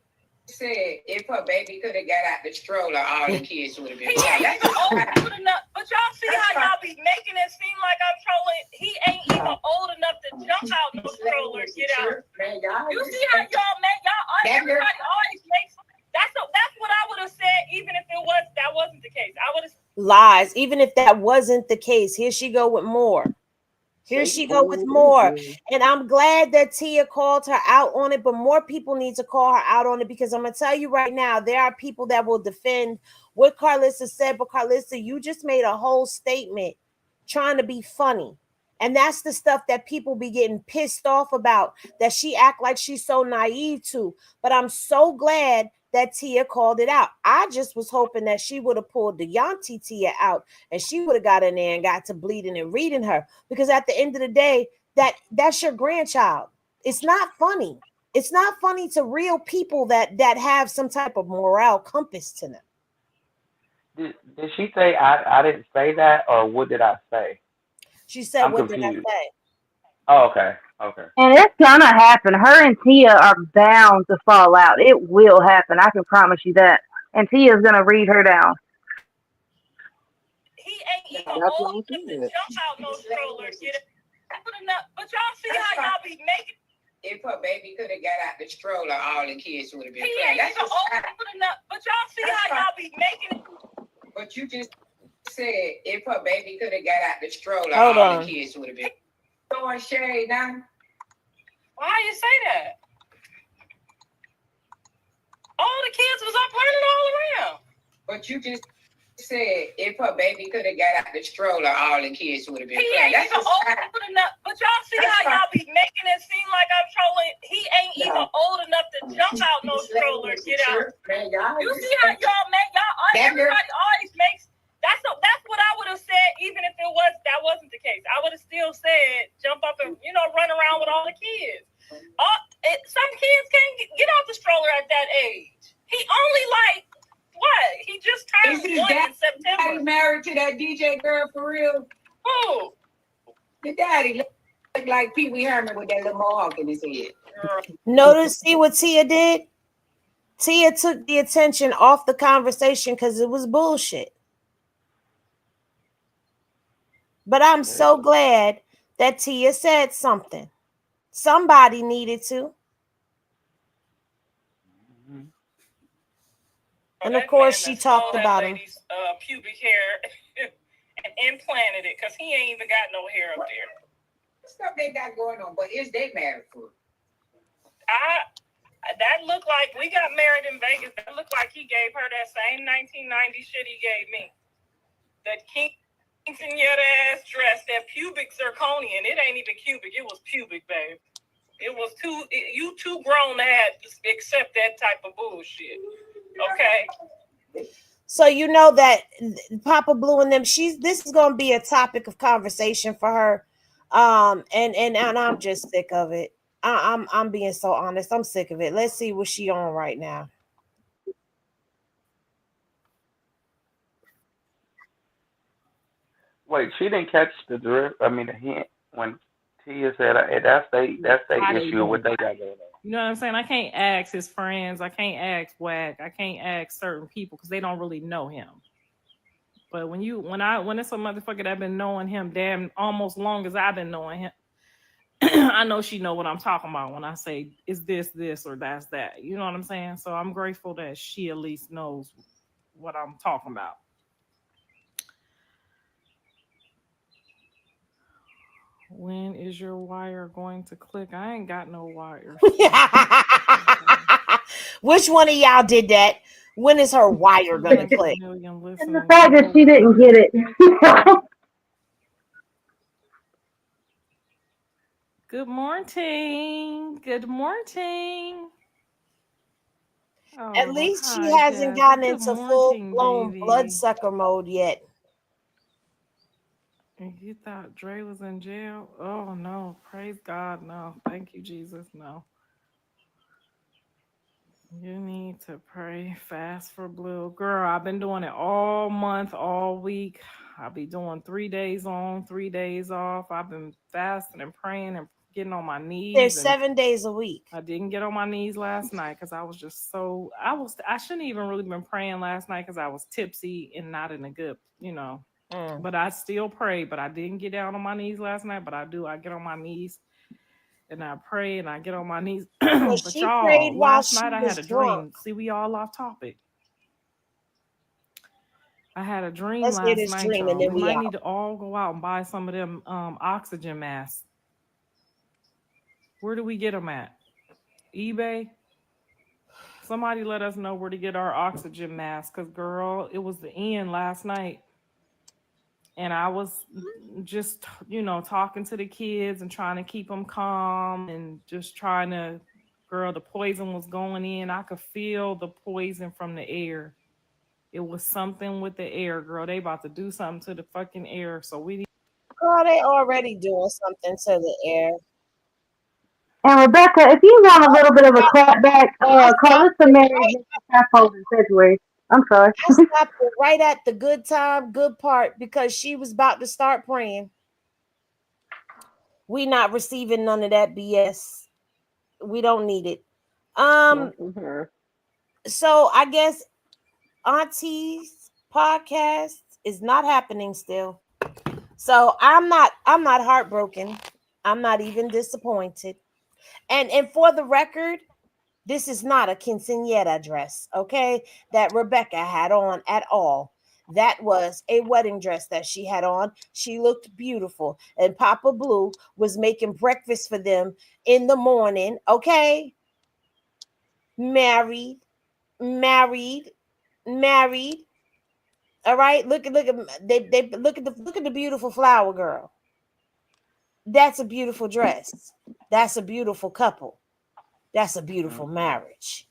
said if her baby could have got out the stroller, all the kids would have been He playing. ain't even old enough. But y'all see how y'all be making it seem like I'm trolling. He ain't even old enough to jump out the stroller and get out. You see how y'all make everybody always makes. That's what I would have said even if that wasn't the case. I would have Lies. Even if that wasn't the case, here she go with more. Here she go with more. And I'm glad that Tia called her out on it, but more people need to call her out on it, because I'm going to tell you right now, there are people that will defend what Karlissa said, but Karlissa, you just made a whole statement trying to be funny. And that's the stuff that people be getting pissed off about, that she act like she's so naive to. But I'm so glad that Tia called it out. I just was hoping that she would have pulled the Yanti Tia out and she would have got in there and got to bleeding and reading her. Because at the end of the day, that's your grandchild. It's not funny. It's not funny to real people that have some type of moral compass to them. Did she say I didn't say that, or what did I say? She said, I'm what confused. did I say? Oh, okay. Okay. And it's gonna happen. Her and Tia are bound to fall out. It will happen. I can promise you that. And Tia's gonna read her down. He ain't even old enough to jump out no stroller. But y'all see how y'all be making. If her baby could have got out the stroller, all the kids would have been He playing. ain't even old enough. But y'all see how y'all be making. But you just said if her baby could have got out the stroller, Hold all on. the kids would have been throwing shade now. Why you say that? All the kids was up running all around. But you just said if her baby could have got out the stroller, all the kids would have been He playing. ain't even old enough. But y'all see how y'all be making it seem like I'm trolling. He ain't even old enough to jump out no stroller and get out. You see how y'all make everybody always makes. That's what I would have said even if that wasn't the case. I would have still said jump up and run around with all the kids. Some kids can't get out the stroller at that age. He only what? He just turned 1 in September. Daddy married to that DJ girl for real? Who? The daddy looked like Pee Wee Herman with that little mohawk in his head. See what Tia did? Tia took the attention off the conversation because it was bullshit. But I'm so glad that Tia said something. Somebody needed to. And of course, she talked about him. Pubic hair and implanted it because he ain't even got no hair up there. Stuff they got going on, but is they married for? That looked like we got married in Vegas. That looked like he gave her that same 1990 shit he gave me. That quinceañera ass dress, that pubic zirconian. It ain't even cubic. It was pubic, babe. It was you too grown to accept that type of bullshit. Okay. So you know that Papa Blue and them, this is gonna be a topic of conversation for her. And I'm just sick of it. I'm being so honest. I'm sick of it. Let's see what she on right now. Wait, she didn't catch the drift. I mean, the hint when Tia said that's the issue with they got going on. You know what I'm saying? I can't ask his friends. I can't ask Wack. I can't ask certain people because they don't really know him. But when it's a motherfucker that been knowing him damn almost long as I've been knowing him, I know she know what I'm talking about when I say is this or that's that. You know what I'm saying? So I'm grateful that she at least knows what I'm talking about. When is your wire going to click? I ain't got no wires. Which one of y'all did that? When is her wire gonna click? And the fact that she didn't get it. Good morning. Good morning. At least she hasn't gotten into full-blown bloodsucker mode yet. And you thought Dre was in jail? Oh no, praise God, no. Thank you, Jesus, no. You need to pray fast for Blue. Girl, I've been doing it all month, all week. I'll be doing 3 days on, 3 days off. I've been fasting and praying and getting on my knees. There's 7 days a week. I didn't get on my knees last night because I was just I shouldn't even really been praying last night because I was tipsy and not in a good, but I still prayed, but I didn't get down on my knees last night, but I get on my knees and I pray and I get on my knees. Well, but she y'all, prayed while last she night I was had a drunk. dream. See, we all off topic. I had a dream Let's hear last this night, dream, y'all. and then We we might out. need to all go out and buy some of them oxygen masks. Where do we get them at? eBay? Somebody let us know where to get our oxygen masks, because, girl, it was the end last night. And I was just, talking to the kids and trying to keep them calm and just trying to, girl, the poison was going in. I could feel the poison from the air. It was something with the air, girl. They about to do something to the fucking air. So we need. Girl, they already doing something to the air. And Rebecca, if you want a little bit of a clapback, Karlissa married Mr. Saffold in February. I'm sorry. I stopped it right at the good part, because she was about to start praying. We not receiving none of that BS. We don't need it. Not from her. So I guess Auntie's podcast is not happening still. So I'm not heartbroken. I'm not even disappointed. And for the record, this is not a quinceañera dress, okay, that Rebecca had on at all. That was a wedding dress that she had on. She looked beautiful. And Papa Blue was making breakfast for them in the morning, okay? Married. All right, look at they look at the beautiful flower girl. That's a beautiful dress. That's a beautiful couple. That's a beautiful marriage.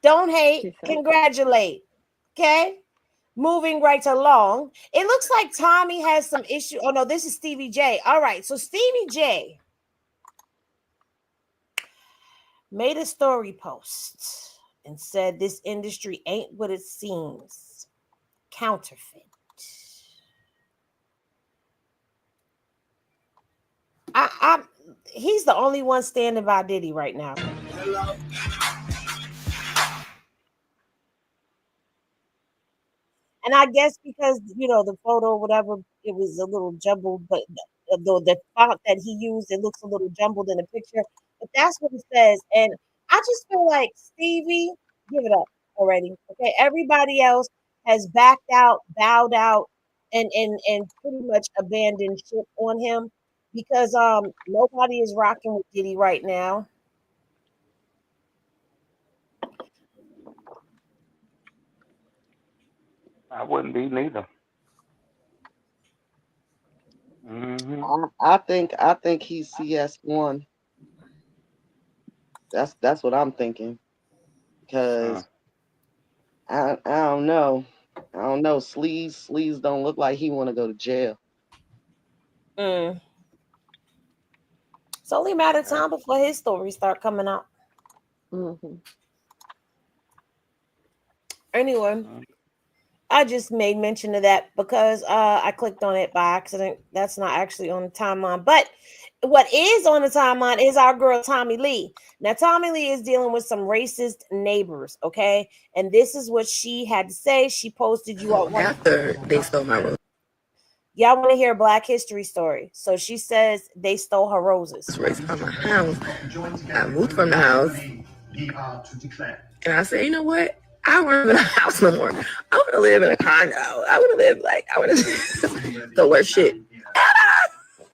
Don't hate, congratulate. Okay? Moving right along. It looks like Tommie has some issue. Oh no, this is Stevie J. All right, so Stevie J made a story post and said this industry ain't what it seems. Counterfeit. He's the only one standing by Diddy right now. Hello. And I guess because, the photo or whatever, it was a little jumbled, but the font that he used, it looks a little jumbled in the picture. But that's what it says. And I just feel like, Stevie, give it up already. Okay. Everybody else has backed out, bowed out, and pretty much abandoned ship on him, because nobody is rocking with Diddy right now. I wouldn't be neither. I think he's CS1. That's what I'm thinking. Because I don't know. Sleaze don't look like he want to go to jail. It's only a matter of time before his stories start coming out. Anyway, I just made mention of that because I clicked on it by accident. That's not actually on the timeline. But what is on the timeline is our girl Tommie Lee. Now, Tommie Lee is dealing with some racist neighbors, okay? And this is what she had to say. She posted you all After they stole my rose. Y'all want to hear a Black History story. So she says they stole her roses. Raised by my house. I moved from the house. And I said, you know what? I don't want to live in a house no more. I want to live in a condo. I want to live the worst shit.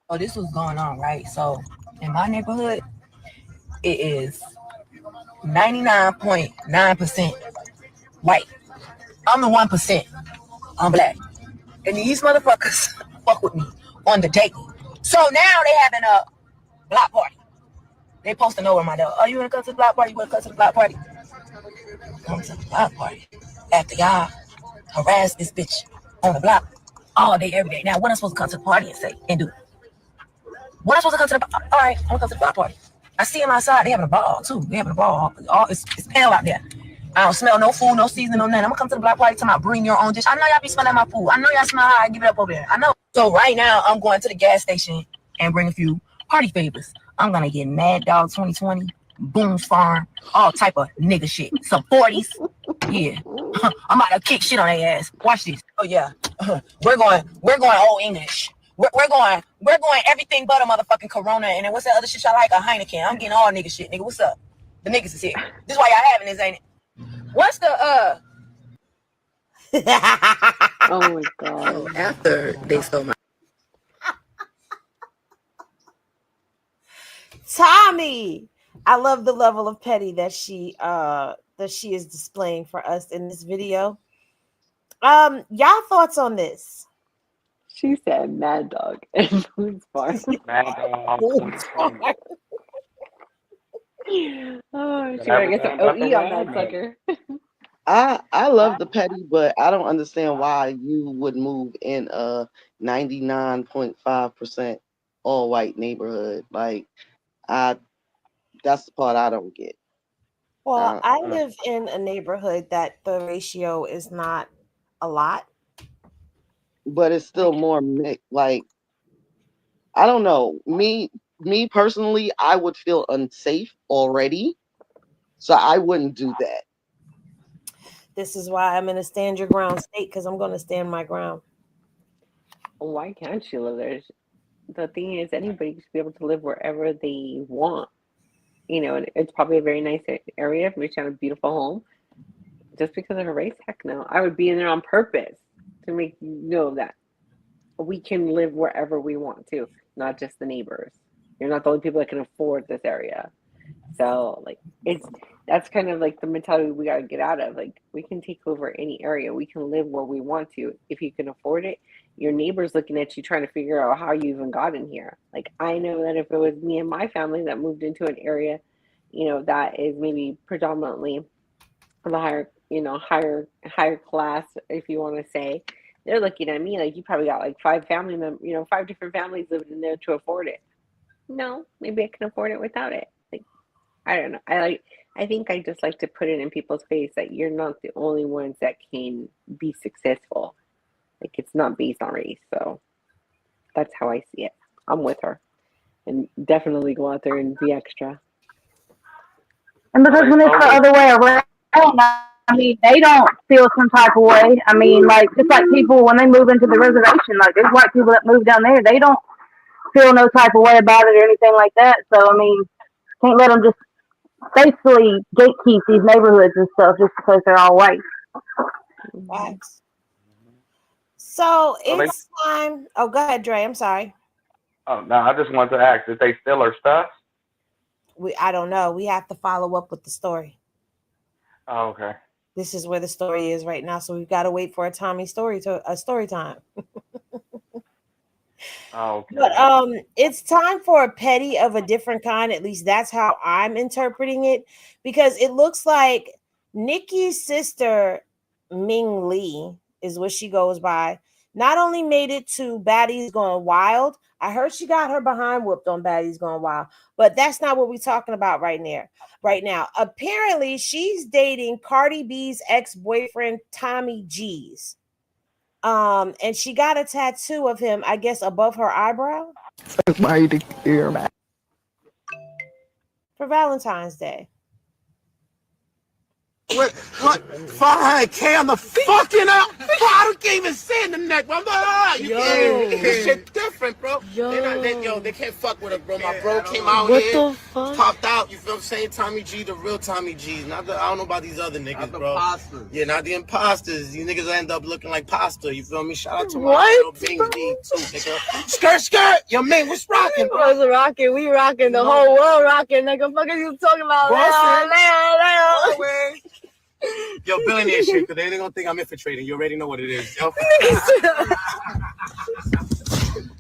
Oh, this was going on, right? So in my neighborhood, it is 99.9% white. I'm the 1%. I'm Black. And these motherfuckers fuck with me on the daily. So now they having a block party. They posting over my door. Oh, you want to come to the block party? You want to come to the block party? Come to the block party. After y'all harass this bitch on the block all day, every day. Now, what am I supposed to come to the party and say and do? What am I supposed to come to the all right, I'm going to come to the block party. I see them outside. They having a ball, too. They having a ball. It's pale out there. I don't smell no food, no seasoning, no nothing. I'm going to come to the block party talking about bring your own dish. I know y'all be smelling my food. I know y'all smell how I give it up over there. I know. So right now, I'm going to the gas station and bring a few party favors. I'm going to get Mad Dog 2020, Boone's Farm, all type of nigga shit. Some 40s. Yeah. I'm about to kick shit on their ass. Watch this. Oh, yeah. We're going old English. We're going everything but a motherfucking Corona. And then what's that other shit y'all like? A Heineken. I'm getting all nigga shit, nigga. What's up? The niggas is here. This is why y'all having this, ain't it? What's the Oh my god. After they stole my Tommie, I love the level of petty that she is displaying for us in this video. Y'all thoughts on this? She said Mad Dog and Boone's Farm. Mad Dog. Oh, she better get some OE on that sucker. I love the petty, but I don't understand why you would move in a 99.5% all white neighborhood. Like, that's the part I don't get. Well, I live in a neighborhood that the ratio is not a lot, but it's still more mixed. Like, I don't know. Me personally, I would feel unsafe already, so I wouldn't do that. This is why I'm in a stand your ground state, because I'm going to stand my ground. Why can't she live there? The thing is, anybody should be able to live wherever they want. You know, and it's probably a very nice area for me to have a beautiful home. Just because of her race, heck no. I would be in there on purpose to make you know that we can live wherever we want to, not just the neighbors. You're not the only people that can afford this area. So, like, that's kind of like the mentality we got to get out of. Like, we can take over any area. We can live where we want to. If you can afford it, your neighbor's looking at you trying to figure out how you even got in here. Like, I know that if it was me and my family that moved into an area, you know, that is maybe predominantly the higher class, if you want to say, they're looking at me like you probably got like 5 different families living in there to afford it. No, maybe I can afford it without it. Like, I don't know. I think I just like to put it in people's face that you're not the only ones that can be successful. Like, it's not based on race. So that's how I see it. I'm with her. And definitely go out there and be extra. And because when it's the other way around, I mean, they don't feel some type of way. I mean, like, just like people, when they move into the reservation, like, there's white people that move down there, they don't feel no type of way about it or anything like that. So, I mean, can't let them just basically gatekeep these neighborhoods and stuff just because they're all white. Facts. So it's time. Oh, go ahead, Dre. I'm sorry. Oh no, I just wanted to ask: did they steal her stuff? I don't know. We have to follow up with the story. Oh, okay. This is where the story is right now, so we've got to wait for a Tommie story time. Oh, okay. But it's time for a petty of a different kind. At least that's how I'm interpreting it, because it looks like Nikki's sister Ming Lee is what she goes by. Not only made it to Baddies Gone Wild, I heard she got her behind whooped on Baddies Gone Wild, but that's not what we're talking about right now. Apparently, she's dating Cardi B's ex-boyfriend Tommy G's. And she got a tattoo of him, I guess, above her eyebrow. For Valentine's Day. What? Fine, K on the fucking out. I can't even say in the neck, bro. This shit different, bro. They can't fuck with us, bro. My bro came out here, popped out. You feel what I'm saying? Tommy G, the real Tommy G. I don't know about these other niggas, bro. Imposters. Yeah, not the imposters. These niggas end up looking like pasta. You feel me? Shout out to my little Bings D too, nigga. Skirt. Yo, man, what's rocking, bro? What's rocking? We rocking. The whole world rocking. Nigga, fuck are you talking about? Leo. Yo, billionaire shit, because they're gonna think I'm infiltrating. You already know what it is, yo.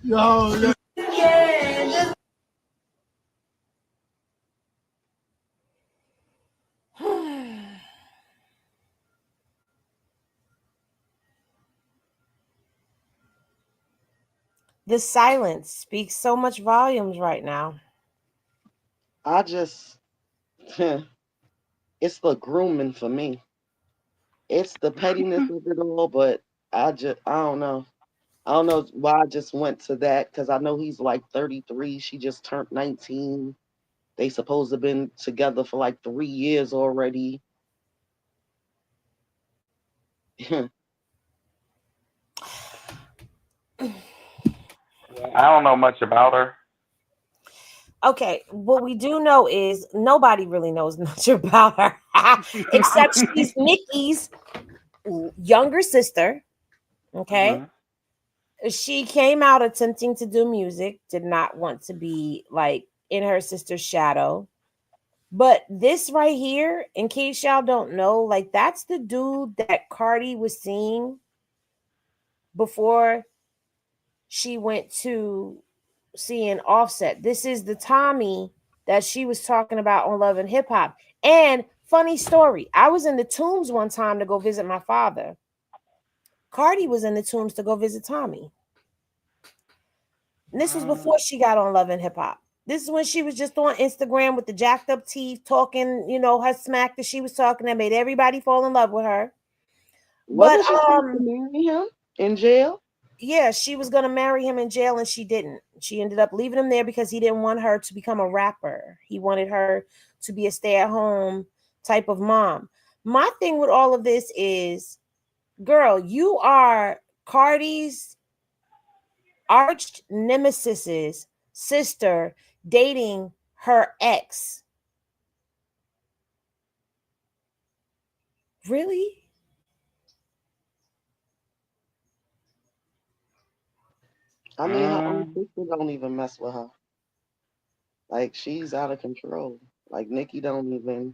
Yo. Yeah. The silence speaks so much volumes right now. It's the grooming for me. It's the pettiness of it all, but I don't know. I don't know why I just went to that, because I know he's like 33. She just turned 19. They supposed to have been together for like 3 years already. I don't know much about her. Okay, what we do know is nobody really knows much about her, except she's Nikki's younger sister. Okay. Mm-hmm. She came out attempting to do music, did not want to be like in her sister's shadow. But this right here, in case y'all don't know, like that's the dude that Cardi was seeing before she went to seeing Offset. This is the Tommie that she was talking about on Love and Hip Hop. And funny story, I was in the Tombs one time to go visit my father. Cardi was in the Tombs to go visit Tommie. And this was before she got on Love and Hip Hop. This is when she was just on Instagram with the jacked up teeth, talking, you know, her smack that she was talking that made everybody fall in love with her. But she to marry him in jail? Yeah, she was gonna marry him in jail and she didn't. She ended up leaving him there because he didn't want her to become a rapper. He wanted her to be a stay-at-home type of mom. My thing with all of this is, girl, you are Cardi's arch nemesis's sister dating her ex. Really? I mean, her own sister don't even mess with her. Like, she's out of control. Like, Nikki don't even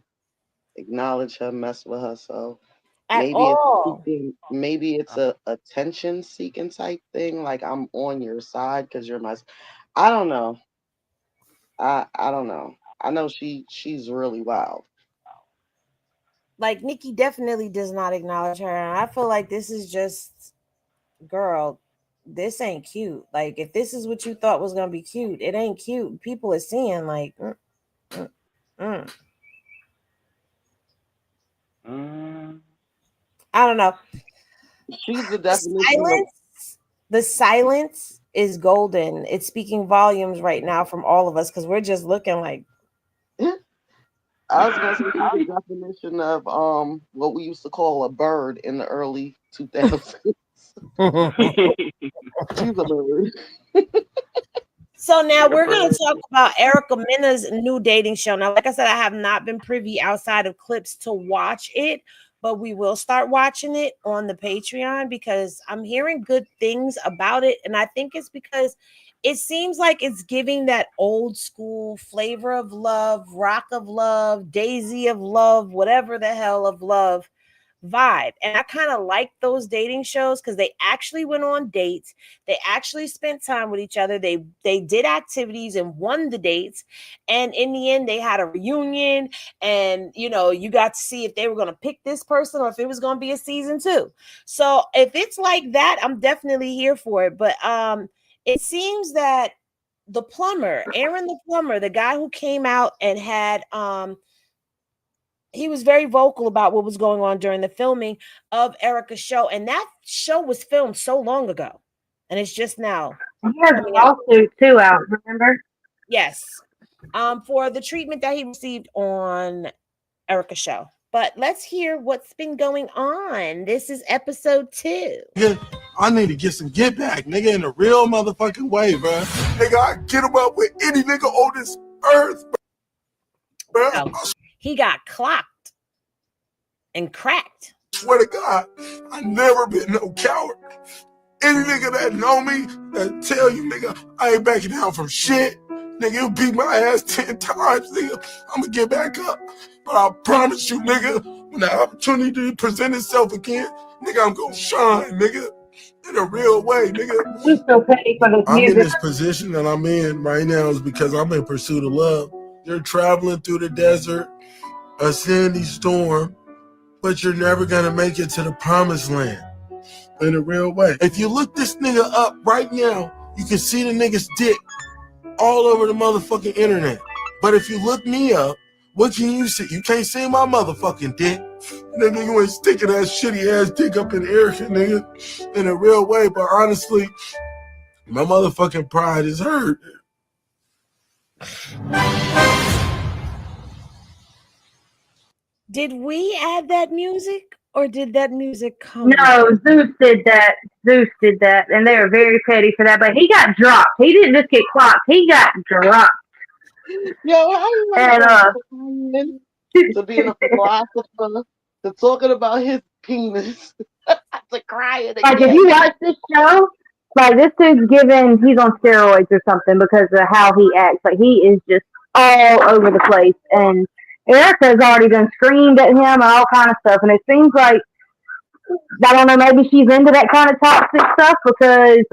acknowledge her, mess with her. So maybe it's a attention seeking type thing. Like, I'm on your side because you're my. I don't know. I don't know. I know she's really wild. Like, Nikki definitely does not acknowledge her, and I feel like this is just, girl, this ain't cute. Like, if this is what you thought was gonna be cute, it ain't cute. People are seeing like I don't know. She's the definition. The silence is golden. It's speaking volumes right now from all of us because we're just looking like. I was gonna say she's the definition of what we used to call a bird in the early 2000s. She's a bird. So now we're going to talk about Erica Mena's new dating show. Now, like I said, I have not been privy outside of clips to watch it, but we will start watching it on the Patreon because I'm hearing good things about it. And I think it's because it seems like it's giving that old school flavor of love, rock of love, daisy of love, whatever the hell of love vibe. And I kind of like those dating shows because they actually went on dates. They actually spent time with each other. They did activities and won the dates. And in the end, they had a reunion. And, you know, you got to see if they were going to pick this person or if it was going to be a season 2. So if it's like that, I'm definitely here for it. But it seems that the plumber, Aaron the plumber, the guy who came out and had he was very vocal about what was going on during the filming of Erica's show. And that show was filmed so long ago. And it's just now. He has a lawsuit too out, remember? Yes. For the treatment that he received on Erica's show. But let's hear what's been going on. This is episode 2. I need to get some get back, nigga, in a real motherfucking way, bro. Nigga, I get him up with any nigga on this earth, bro. Oh, he got clocked and cracked. I swear to God, I never been no coward. Any nigga that know me, that tell you, nigga, I ain't backing down from shit. Nigga, you beat my ass 10 times, nigga. I'm gonna get back up. But I promise you, nigga, when the opportunity present itself again, nigga, I'm gonna shine, nigga. In a real way, nigga. You so petty for this I'm music. in this position that I'm in right now is because I'm in pursuit of love. You're traveling through the desert, a sandy storm, but you're never gonna make it to the promised land. In a real way. If you look this nigga up right now, you can see the nigga's dick all over the motherfucking internet. But if you look me up, what can you see? You can't see my motherfucking dick. Nigga, you ain't sticking that shitty ass dick up in Erica, nigga. In a real way, but honestly, my motherfucking pride is hurt. Did we add that music? Or did that music come? No, Zeus did that. And they were very petty for that. But he got dropped. He didn't just get clocked. He got dropped. Yo, how you like to being a philosopher, to talking about his penis, to crying again. Like, if you watch this show, like, this dude's he's on steroids or something because of how he acts. Like, he is just all over the place. And Erica's already been screamed at him and all kind of stuff. And it seems like, I don't know, maybe she's into that kind of toxic stuff because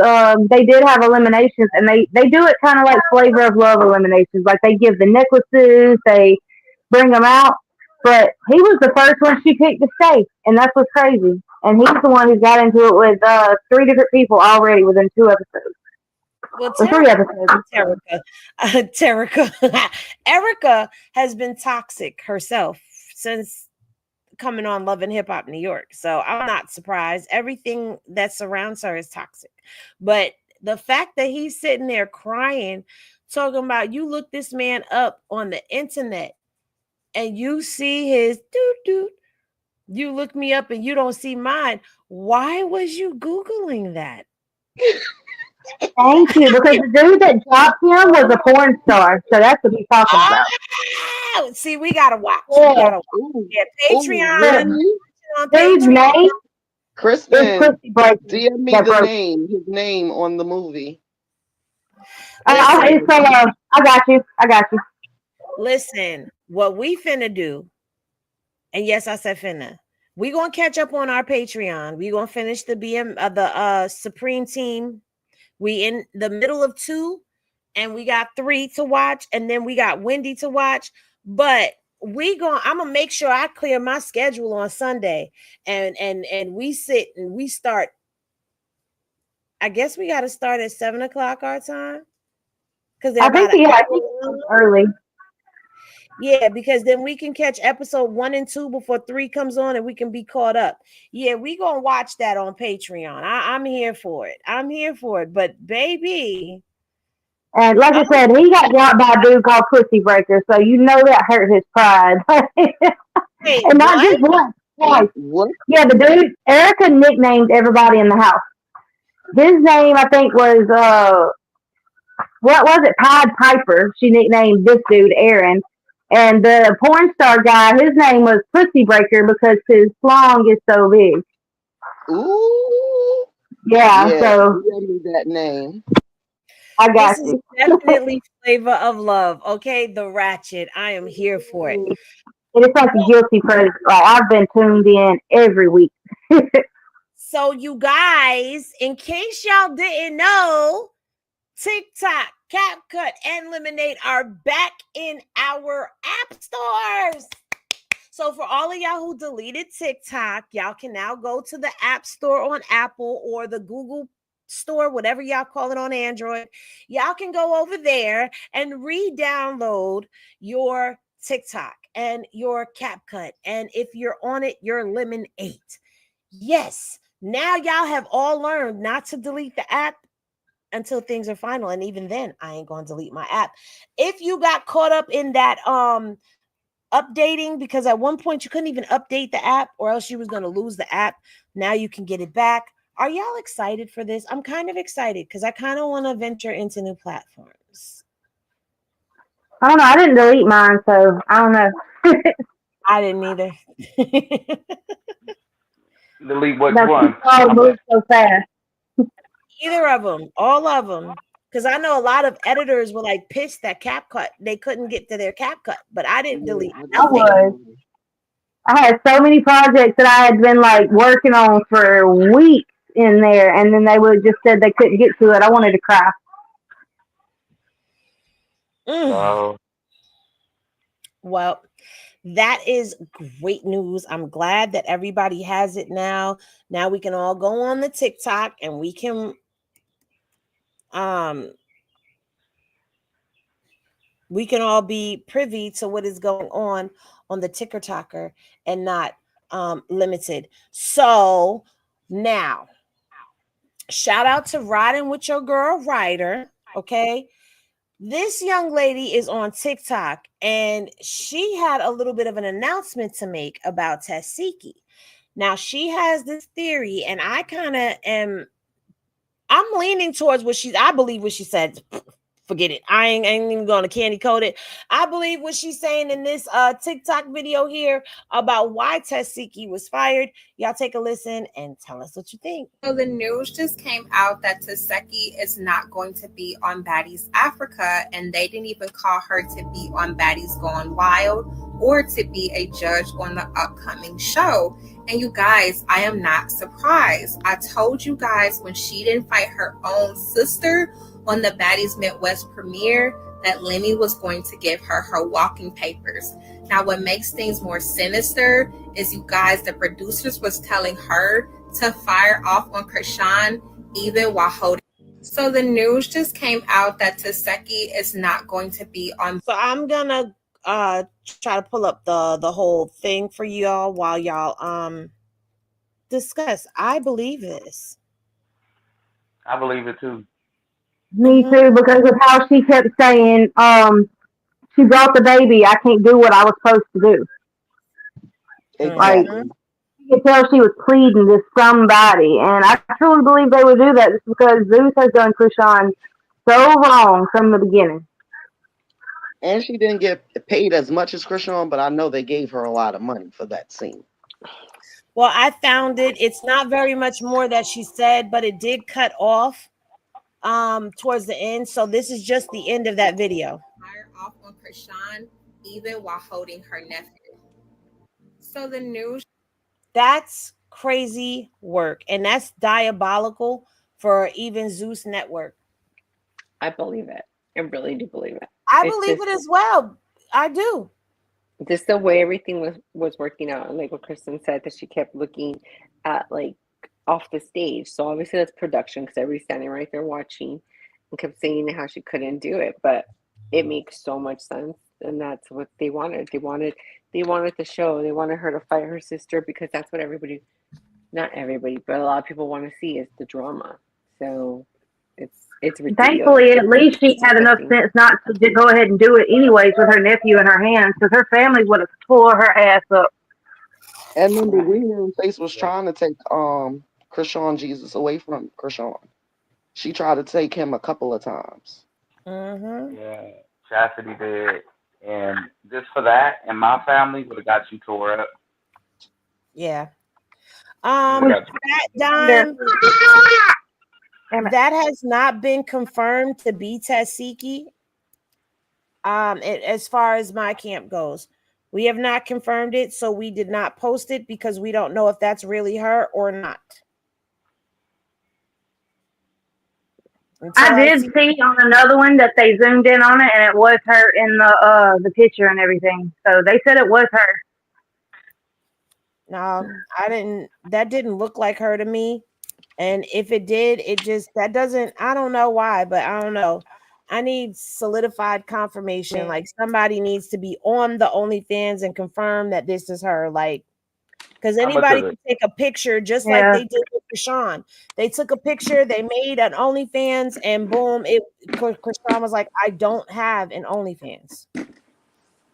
they did have eliminations, and they do it kind of like Flavor of Love eliminations. Like, they give the necklaces, they bring them out. But he was the first one she picked to stay, and that's what's crazy. And he's the one who got into it with 3 different people already within 2 episodes. Well, 3 episodes. Erica has been toxic herself since coming on Love and Hip Hop New York. So I'm not surprised. Everything that surrounds her is toxic. But the fact that he's sitting there crying, talking about, you look this man up on the internet and you see his doo-doo. You look me up and you don't see mine. Why was you Googling that? Thank you, because the dude that dropped him was a porn star, so that's what he's talking about. Oh, see, we gotta watch. Yeah. We gotta watch. Yeah, Patreon. On Dude's Patreon. name Chrisean, Christy Breaker. DM me the his name on the movie. I got you. Listen, what we finna do, and yes, I said finna. We gonna catch up on our Patreon. We gonna finish the Supreme team. We in the middle of 2, and we got 3 to watch, and then we got Wendy to watch. But I'm gonna make sure I clear my schedule on Sunday, and we sit and we start. I guess we got to start at 7:00 our time, because I think early. Yeah, because then we can catch episode 1 and 2 before 3 comes on, and we can be caught up. Yeah, we gonna watch that on Patreon. I'm here for it. But baby, and like I said, he got dropped by a dude called Pussy Breaker, so you know that hurt his pride. Wait, and not just once, twice. What? Yeah, the dude Erica nicknamed everybody in the house. His name, I think, was what was it? Pied Piper. She nicknamed this dude Aaron. And the porn star guy, his name was Pussy Breaker because his schlong is so big. Ooh. Yeah, so give me that name. I got this you. is definitely Flavor of Love. Okay, the Ratchet. I am here for it. It's like a guilty pleasure. Like, I've been tuned in every week. So you guys, in case y'all didn't know, TikTok, CapCut, and Lemonade are back in our app stores. So for all of y'all who deleted TikTok, y'all can now go to the App Store on Apple or the Google Store, whatever y'all call it on Android. Y'all can go over there and re-download your TikTok. and your cap cut. And if you're on it, you're lemon 8. Yes. Now y'all have all learned not to delete the app until things are final. And even then, I ain't going to delete my app. If you got caught up in that updating, because at one point you couldn't even update the app or else you was going to lose the app. Now you can get it back. Are y'all excited for this? I'm kind of excited because I kind of want to venture into new platforms. I don't know. I didn't delete mine, so I don't know. I didn't either. Delete which one? All moved so fast. Either of them, all of them. Because I know a lot of editors were like pissed that cap cut. They couldn't get to their cap cut, but I didn't delete nothing. I had so many projects that I had been like working on for weeks in there, and then they would just said they couldn't get to it. I wanted to cry. So, well, that is great news. I'm glad that everybody has it now. Now we can all go on the TikTok and we can all be privy to what is going on the ticker talker and not limited. So now shout out to Riding with Your Girl Ryder. Okay. This young lady is on TikTok and she had a little bit of an announcement to make about Tesehki. Now she has this theory and I kind of I'm leaning towards I believe what she said. Forget it. I ain't even going to candy coat it. I believe what she's saying in this TikTok video here about why Tesehki was fired. Y'all take a listen and tell us what you think. So the news just came out that Tesehki is not going to be on Baddies Africa, and they didn't even call her to be on Baddies Gone Wild or to be a judge on the upcoming show. And you guys, I am not surprised. I told you guys when she didn't fight her own sister on the Baddies Midwest premiere that Lenny was going to give her walking papers. Now, what makes things more sinister is, you guys, the producers was telling her to fire off on Chrisean even while holding. So the news just came out that Tesehki is not going to be on. So I'm gonna try to pull up the whole thing for y'all while y'all discuss. I believe this. I believe it too. Me too, because of how she kept saying, she brought the baby, I can't do what I was supposed to do. Like, you could tell she was pleading to somebody, and I truly believe they would do that just because Zeus has done Chrisean so wrong from the beginning. And she didn't get paid as much as Chrisean, but I know they gave her a lot of money for that scene. Well, I found it. It's not very much more that she said, but it did cut off towards the end. So this is just the end of that video. Fire off on Chrisean even while holding her nephew. So the news. That's crazy work, and that's diabolical for even Zeus Network. I believe it. I really do believe it. I believe it as well. I do. Just the way everything was working out, and like what Kristen said, that she kept looking at like off the stage. So obviously that's production because everybody's standing right there watching, and kept saying how she couldn't do it, but it makes so much sense, and that's what they wanted. They wanted the show. They wanted her to fight her sister because that's what everybody, not everybody, but a lot of people want to see is the drama. So it's ridiculous. Thankfully, at least she had enough sense not to go ahead and do it anyways with her nephew in her hands, because her family would have tore her ass up. And then the Green Face was trying to take Chrisean Jesus away from Chrisean. She tried to take him a couple of times. Yeah, Chastity did. And just for that, and my family would have got you tore up. Yeah. That has not been confirmed to be Tesehki. As far as my camp goes, we have not confirmed it, so we did not post it because we don't know if that's really her or not. I did see on another one that they zoomed in on it, and it was her in the picture and everything. So they said it was her. No, I didn't. That didn't look like her to me. And if it did, it just, that doesn't, I don't know why, but I don't know. I need solidified confirmation. Like somebody needs to be on the OnlyFans and confirm that this is her. Like, because anybody can take a picture just like they did with Chrisean. They took a picture, they made an OnlyFans, and boom, Chrisean was like, I don't have an OnlyFans.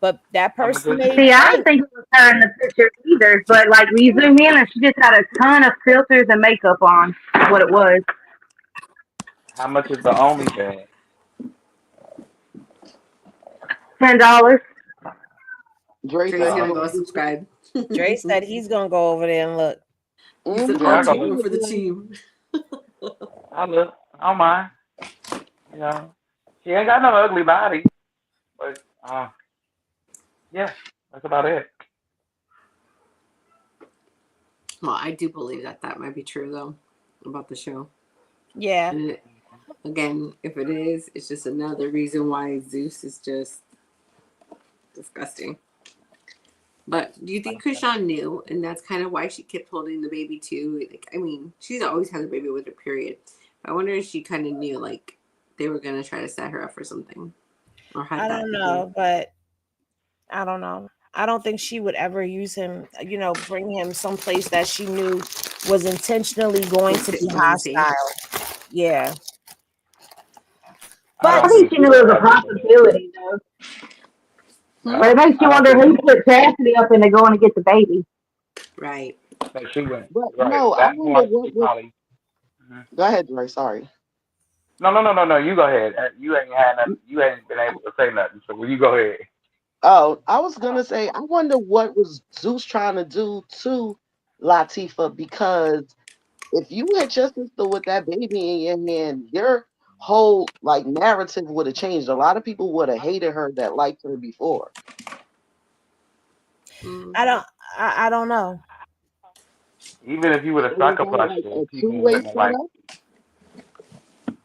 But that person made See, I don't think it was her in the picture either. But like we zoom in and she just had a ton of filters and makeup on. Is what it was. How much is the OnlyFans? $10. Dre's gonna go subscribe. Dre said he's gonna go over there and look. He said, Yeah, I I'll go take one for the team. I look. I don't mind. You know, she ain't got no ugly body, but yeah, that's about it. Well, I do believe that might be true though about the show. Yeah. And again, if it is, it's just another reason why Zeus is just disgusting. But do you think Chrisean knew, and that's kind of why she kept holding the baby too? Like, I mean, she's always had a baby with her, period. But I wonder if she kind of knew, like, they were gonna try to set her up for something, or had I don't know, but I don't know. I don't think she would ever use him. You know, bring him someplace that she knew was intentionally going to be hostile. Yeah. But I think she knew it was a possibility, though. But it makes you wonder who put Chastity up into going to get the baby. Right. So she went. But Right. no, I That wonder point, what she probably. Go ahead, Dre. Sorry. No. You go ahead. You ain't had nothing. You ain't been able to say nothing. So will you go ahead? Oh, I was gonna say, I wonder what was Zeus trying to do to Latifah, because if you had your sister with that baby in your hand, your whole like narrative would have changed. A lot of people would have hated her that liked her before. I don't know. Even if you would have sucker punched her, A people two-way wouldn't have liked setup.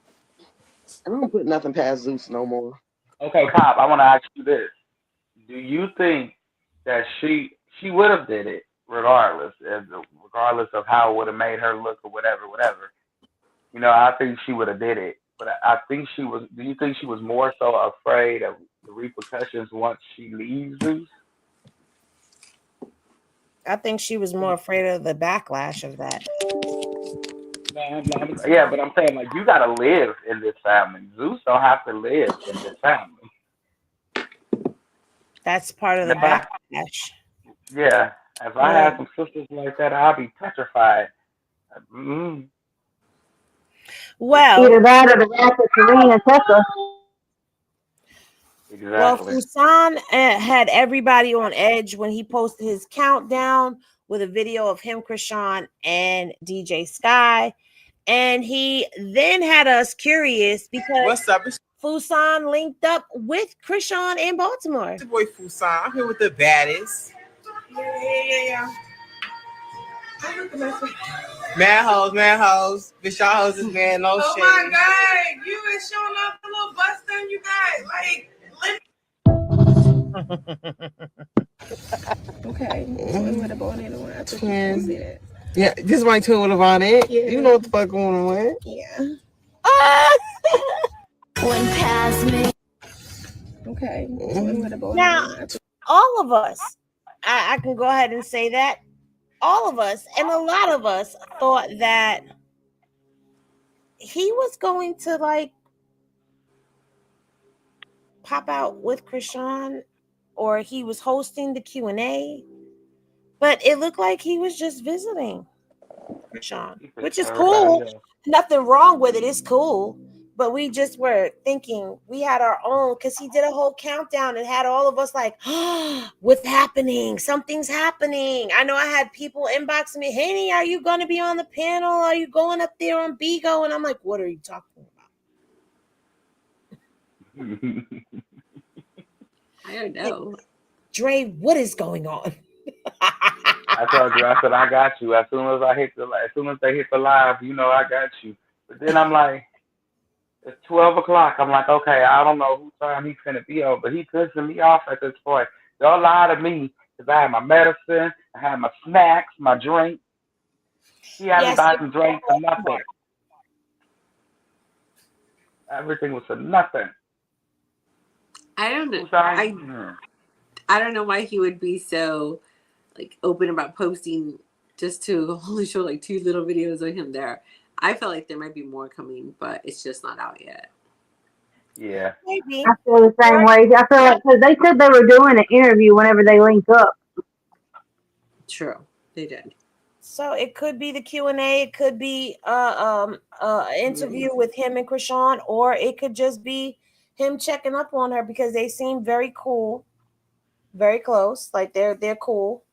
I don't put nothing past Zeus no more. Okay, Pop, I want to ask you this. Do you think that she would have did it regardless of how it would have made her look or whatever? You know, I think she would have did it. But I think she was. Do you think she was more so afraid of the repercussions once she leaves Zeus? I think she was more afraid of the backlash of that. Yeah, but I'm saying, like, you got to live in this family. Zeus don't have to live in this family. That's part of the backlash. Yeah. If I had some sisters like that, I'd be petrified. Well, either that or the wrath of Serena and Tessa. Exactly. Well, Fuyson had everybody on edge when he posted his countdown with a video of him, Chrisean, and DJ Sky. And he then had us curious because Fuyson linked up with Chrisean in Baltimore. It's your boy Fuyson. I'm here with the baddest. Yeah. Man hoes. Bitch, y'all hoes is man, no shit. Oh my God, you is showing off a little bust on you guys. Like, okay. Twin. Yeah, this is my twin with a bonnet. Yeah. You know what the fuck going on with? Yeah. One past me. Okay. Now, all of us, I can go ahead and say that, all of us, and a lot of us thought that he was going to like pop out with Chrisean, or he was hosting the Q&A, but it looked like he was just visiting Chrisean, which is cool. Nothing wrong with it. It's cool. But we just were thinking we had our own, because he did a whole countdown and had all of us like, oh, what's happening? Something's happening. I know I had people inboxing me, Henny, are you going to be on the panel? Are you going up there on Bigo? And I'm like, what are you talking about? I don't know. Dre, what is going on? I told you, I said, I got you. As soon as they hit the live, you know I got you. But then I'm like, it's 12 o'clock. I'm like, okay, I don't know whose time he's finna be on, but he pissing me off at this point. Don't lie to me, because I had my medicine, I had my snacks, my drink. He hadn't bought some drinks or nothing. Everything was for nothing. I don't know. I don't know why he would be so like open about posting just to only show like 2 little videos of him there. I feel like there might be more coming, but it's just not out yet. Yeah. Maybe. I feel the same way. I feel like because they said they were doing an interview whenever they link up. True, they did. So it could be the Q&A. It could be interview with him and Chrisean, or it could just be him checking up on her because they seem very cool, very close. Like they're cool.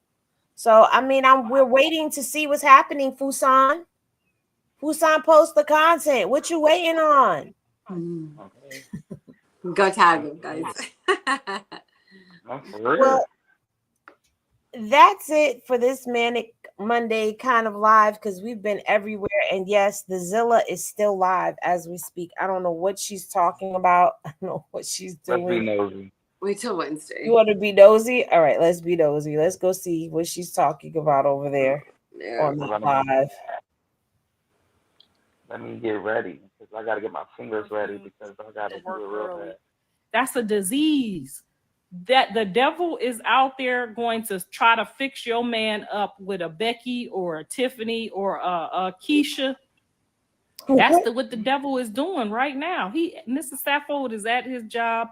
So I mean, we're waiting to see what's happening. Fuyson post the content. What you waiting on? Go tag him, guys. Well, that's it for this Manic Monday kind of live because we've been everywhere. And yes, the Zilla is still live as we speak. I don't know what she's talking about. I don't know what she's doing. Let's be nosy. Wait till Wednesday. You want to be nosy? All right, let's be nosy. Let's go see what she's talking about over there on the live. Let me get ready because I got to get my fingers ready because I got to do it real bad. That's a disease. That the devil is out there going to try to fix your man up with a Becky or a Tiffany or a Keisha. That's what the devil is doing right now. Mr. Saffold is at his job,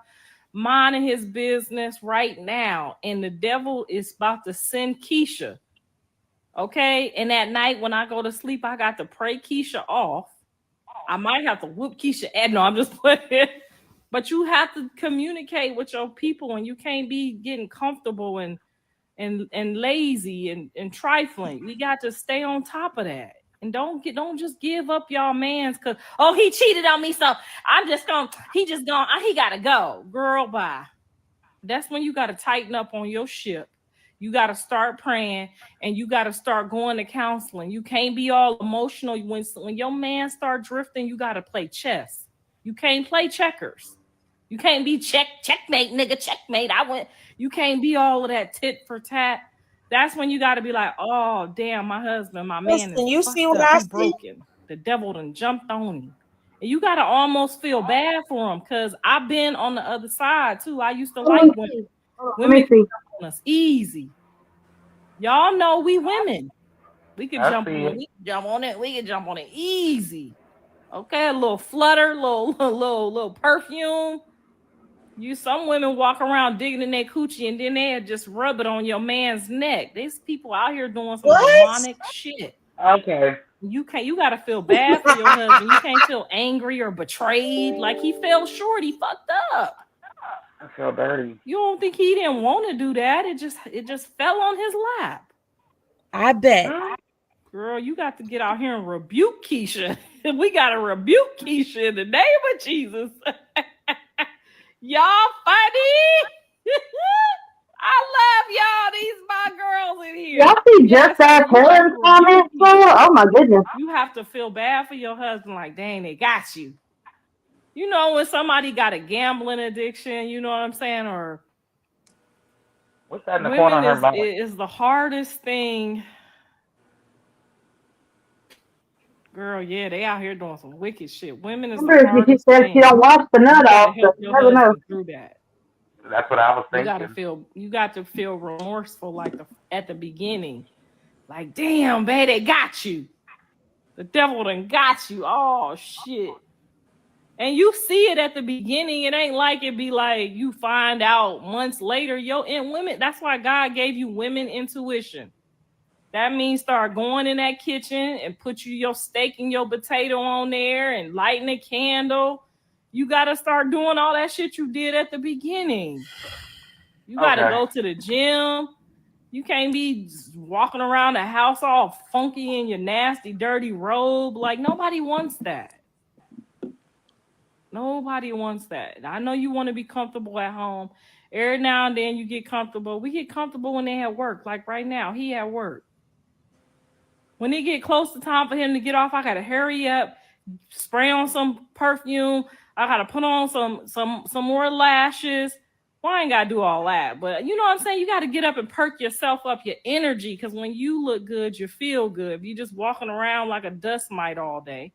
minding his business right now, and the devil is about to send Keisha. Okay, and at night when I go to sleep, I got to pray Keisha off. I might have to whoop Keisha. No, I'm just playing. But you have to communicate with your people, and you can't be getting comfortable and lazy and trifling. We got to stay on top of that, and don't just give up y'all mans because he cheated on me, so he gotta go, girl. Bye. That's when you gotta tighten up on your ship. You gotta start praying, and you gotta start going to counseling. You can't be all emotional when your man start drifting. You gotta play chess. You can't play checkers. You can't be checkmate, nigga, checkmate. You can't be all of that tit for tat. That's when you got to be like, oh, damn, my husband, my man is you see what I see? broken. The devil done jumped on him. And you got to almost feel bad for him because I've been on the other side, too. I used to like women. Women can jump on us easy. Y'all know we women. We can jump on it. We can jump on it. We can jump on it easy. Okay, a little flutter, little perfume. Some women walk around digging in their coochie and then they just rub it on your man's neck. There's people out here doing some demonic shit. Okay. You gotta feel bad for your husband. You can't feel angry or betrayed. Like he fell short, he fucked up. I feel dirty. You don't think he didn't want to do that? It just fell on his lap. I bet. Girl, you got to get out here and rebuke Keisha. We gotta rebuke Keisha in the name of Jesus. Y'all funny. I love y'all. These my girls in here. Y'all see just that Helen's comment? Oh my goodness. You have to feel bad for your husband. Like, dang, they got you. You know when somebody got a gambling addiction, you know what I'm saying? Or what's that in the corner of her mouth? Is the hardest thing. Girl, yeah, they out here doing some wicked shit. Women is the hardest she said she don't wash the nut off. You never know. Through that. That's what I was thinking. You got to feel remorseful like at the beginning. Like, damn, babe, they got you. The devil done got you. Oh shit. And you see it at the beginning. It ain't like it be like you find out months later. And women, that's why God gave you women intuition. That means start going in that kitchen and put your steak and your potato on there and lighting a candle. You got to start doing all that shit you did at the beginning. You got to go to the gym. You can't be walking around the house all funky in your nasty, dirty robe. Like, nobody wants that. Nobody wants that. I know you want to be comfortable at home. Every now and then you get comfortable. We get comfortable when they have work. Like right now, he at work. When it get close to time for him to get off, I gotta hurry up, spray on some perfume. I gotta put on some more lashes. Well, I ain't gotta do all that, but you know what I'm saying? You gotta get up and perk yourself up, your energy, because when you look good, you feel good. If you just walking around like a dust mite all day,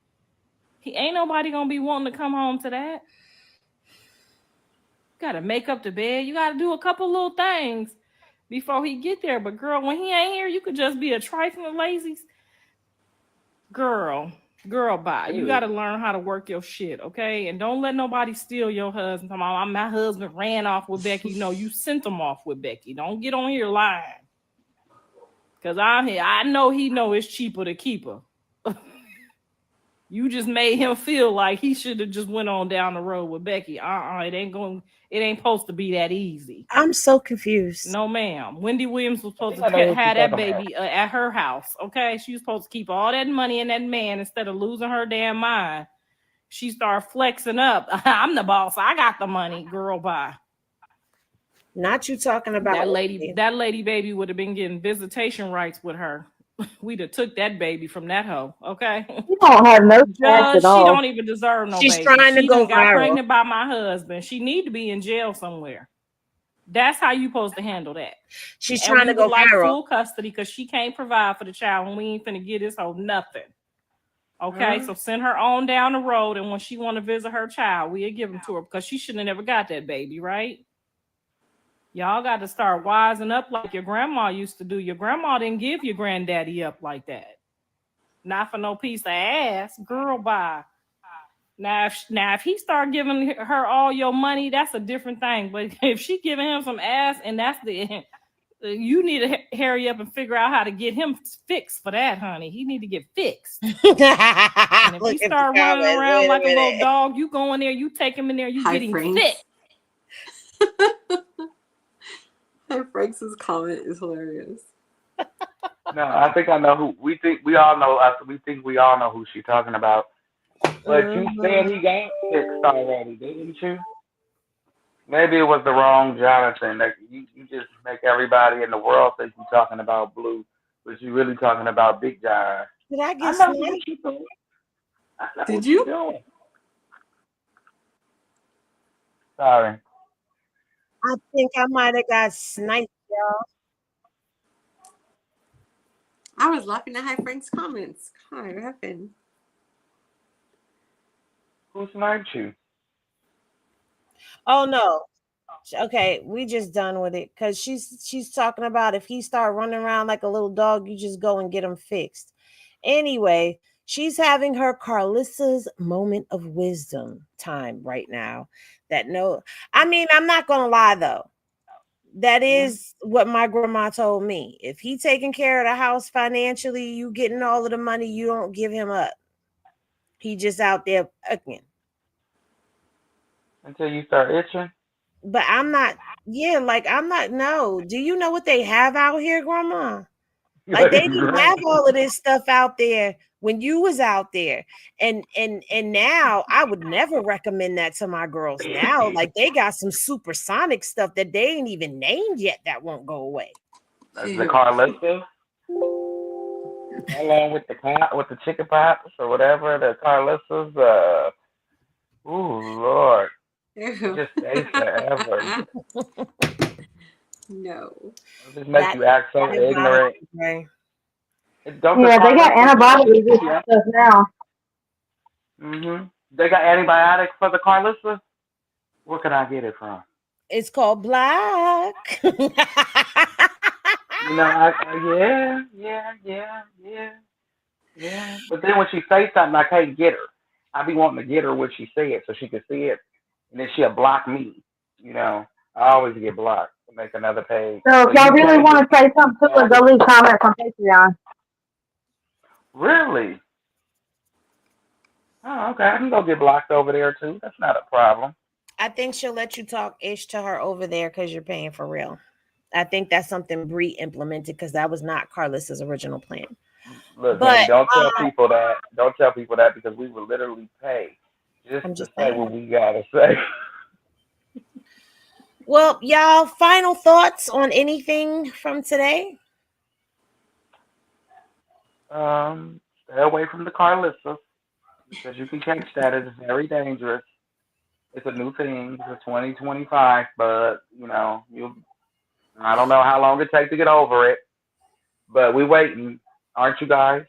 ain't nobody gonna be wanting to come home to that. gotta make up the bed. You gotta do a couple little things before he get there. But girl, when he ain't here, you could just be a trifling lazy girl. Bye. You gotta learn how to work your shit, okay? And don't let nobody steal your husband. My husband ran off with Becky. No, you sent him off with Becky. Don't get on here lying. Cause I know he know it's cheaper to keep her. You just made him feel like he should have just went on down the road with Becky. It ain't supposed to be that easy. I'm so confused. No, ma'am. Wendy Williams was supposed to have that baby at her house. Okay, she was supposed to keep all that money in that man instead of losing her damn mind. She started flexing up. I'm the boss. I got the money. Girl, bye. Not you talking about that lady. That lady baby would have been getting visitation rights with her. We'd have took that baby from that hoe. Okay. You don't have no chance at all. She don't even deserve no She's baby. trying to go got viral. pregnant by my husband. She need to be in jail somewhere. That's how you supposed to handle that. She's trying to go like viral. Full custody because she can't provide for the child and we ain't finna get this whole nothing. Okay, so send her on down the road, and when she want to visit her child, we'll give him to her because she shouldn't have never got that baby, right? Y'all got to start wising up like your grandma used to do. Your grandma didn't give your granddaddy up like that. Not for no piece of ass. Girl, bye. Now, if he start giving her all your money, that's a different thing. But if she giving him some ass, and that's you need to hurry up and figure out how to get him fixed for that, honey. He need to get fixed. And if he start running around like a little dog, you go in there, you take him in there, you get him fit. Hi, Frank's comment is hilarious. No, I think I know who we think we all know. We think we all know who she's talking about. But you said he got fixed already, didn't you? Maybe it was the wrong Jonathan. Like you just make everybody in the world think you're talking about Blue, but you're really talking about Big John. Did I get sniped? Did you? Sorry. I think I might have got sniped, y'all. I was laughing at Hi Frank's comments. God, what happened? Who sniped you? Oh no. Okay, we just done with it because she's talking about if he start running around like a little dog, you just go and get him fixed. Anyway, she's having her Karlissa's moment of wisdom time right now. I'm not gonna lie though. That is what my grandma told me. If he taking care of the house financially, you getting all of the money, you don't give him up. He just out there fucking. Until you start itching? But I'm not no. Do you know what they have out here, Grandma? Like they didn't have all of this stuff out there when you was out there. And now I would never recommend that to my girls now. Like they got some supersonic stuff that they ain't even named yet that won't go away. That's the Karlissa? Along with the chicken pops or whatever, the Karlissa's Lord. Just stay forever. No. It just makes you act so ignorant. They got antibiotics and stuff now. They got antibiotics for the Karlissa? Where can I get it from? It's called Black. Yeah. But then when she says something, I can't get her. I be wanting to get her what she said so she can see it. And then she'll block me. I always get blocked to make another page. So if y'all really want to say something to us, go leave comments on Patreon. Really? Oh, okay. I can go get blocked over there too. That's not a problem. I think she'll let you talk ish to her over there because you're paying for real. I think that's something Bree implemented because that was not Karlissa's original plan. Look, man, don't tell people that. Don't tell people that because we will literally pay just to say what we gotta say. Well, y'all, final thoughts on anything from today? Stay away from the Karlissa because you can catch that. It's very dangerous. It's a new thing. It's 2025, but I don't know how long it takes to get over it, but we waiting, aren't you guys?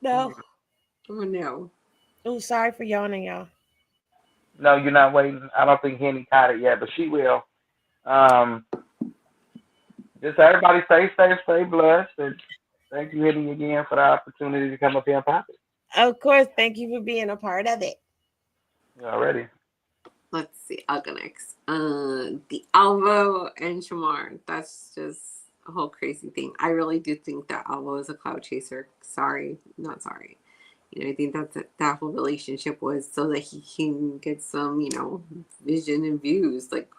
No. Oh no. Oh, sorry for yawning, y'all. No, you're not waiting. I don't think Henny caught it yet, but she will. Just everybody stay safe, stay blessed, and thank you, Henny, again for the opportunity to come up here and pop it. Of course, thank you for being a part of it. You already. Let's see. I'll go next. The Alvo and Shamar. That's just a whole crazy thing. I really do think that Alvo is a cloud chaser. Sorry, not sorry. You know, I think that whole relationship was so that he can get some, you know, vision and views. Like,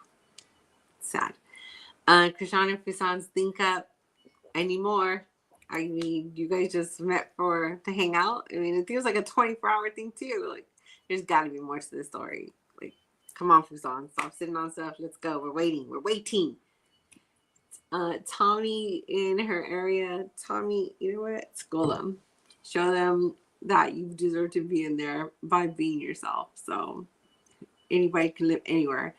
sad. Chrisean and Fuyson think up anymore. I mean, you guys just met to hang out. I mean, it feels like a 24-hour thing too. Like, there's got to be more to this story. Like, come on, Fuyson, stop sitting on stuff. Let's go. We're waiting. Tommie in her area. Tommie, you know what? School them. Show them that you deserve to be in there by being yourself. So anybody can live anywhere.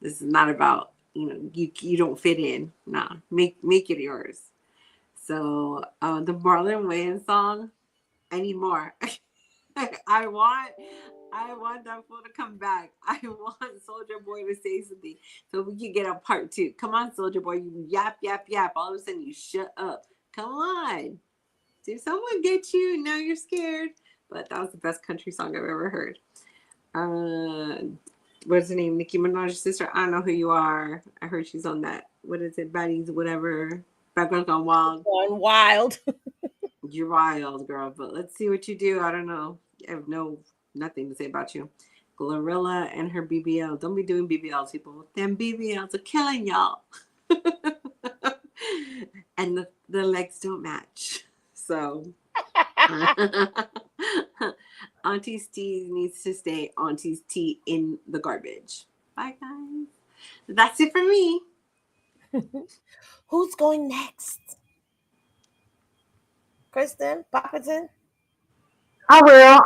This is not about, you know, you don't fit in. Nah, make it yours. So the Marlon Wayne song, I need more. I want that fool to come back. I want Soulja Boy to say something so we can get a part 2. Come on, Soulja Boy, you yap. All of a sudden you shut up. Come on. Did someone get you? Now you're scared. But that was the best country song I've ever heard. What's her name? Nikki Minaj's sister. I don't know who you are. I heard she's on that. What is it? Baddies, whatever. Bad Girls Gone Wild. Gone wild. You're wild, girl. But let's see what you do. I don't know. I have nothing to say about you. Glorilla and her BBL. Don't be doing BBLs, people. Them BBLs are killing y'all. And the legs don't match. So Auntie's tea needs to stay Auntie's tea in the garbage. Bye, guys. That's it for me. Who's going next? Kristen Popperton? I will.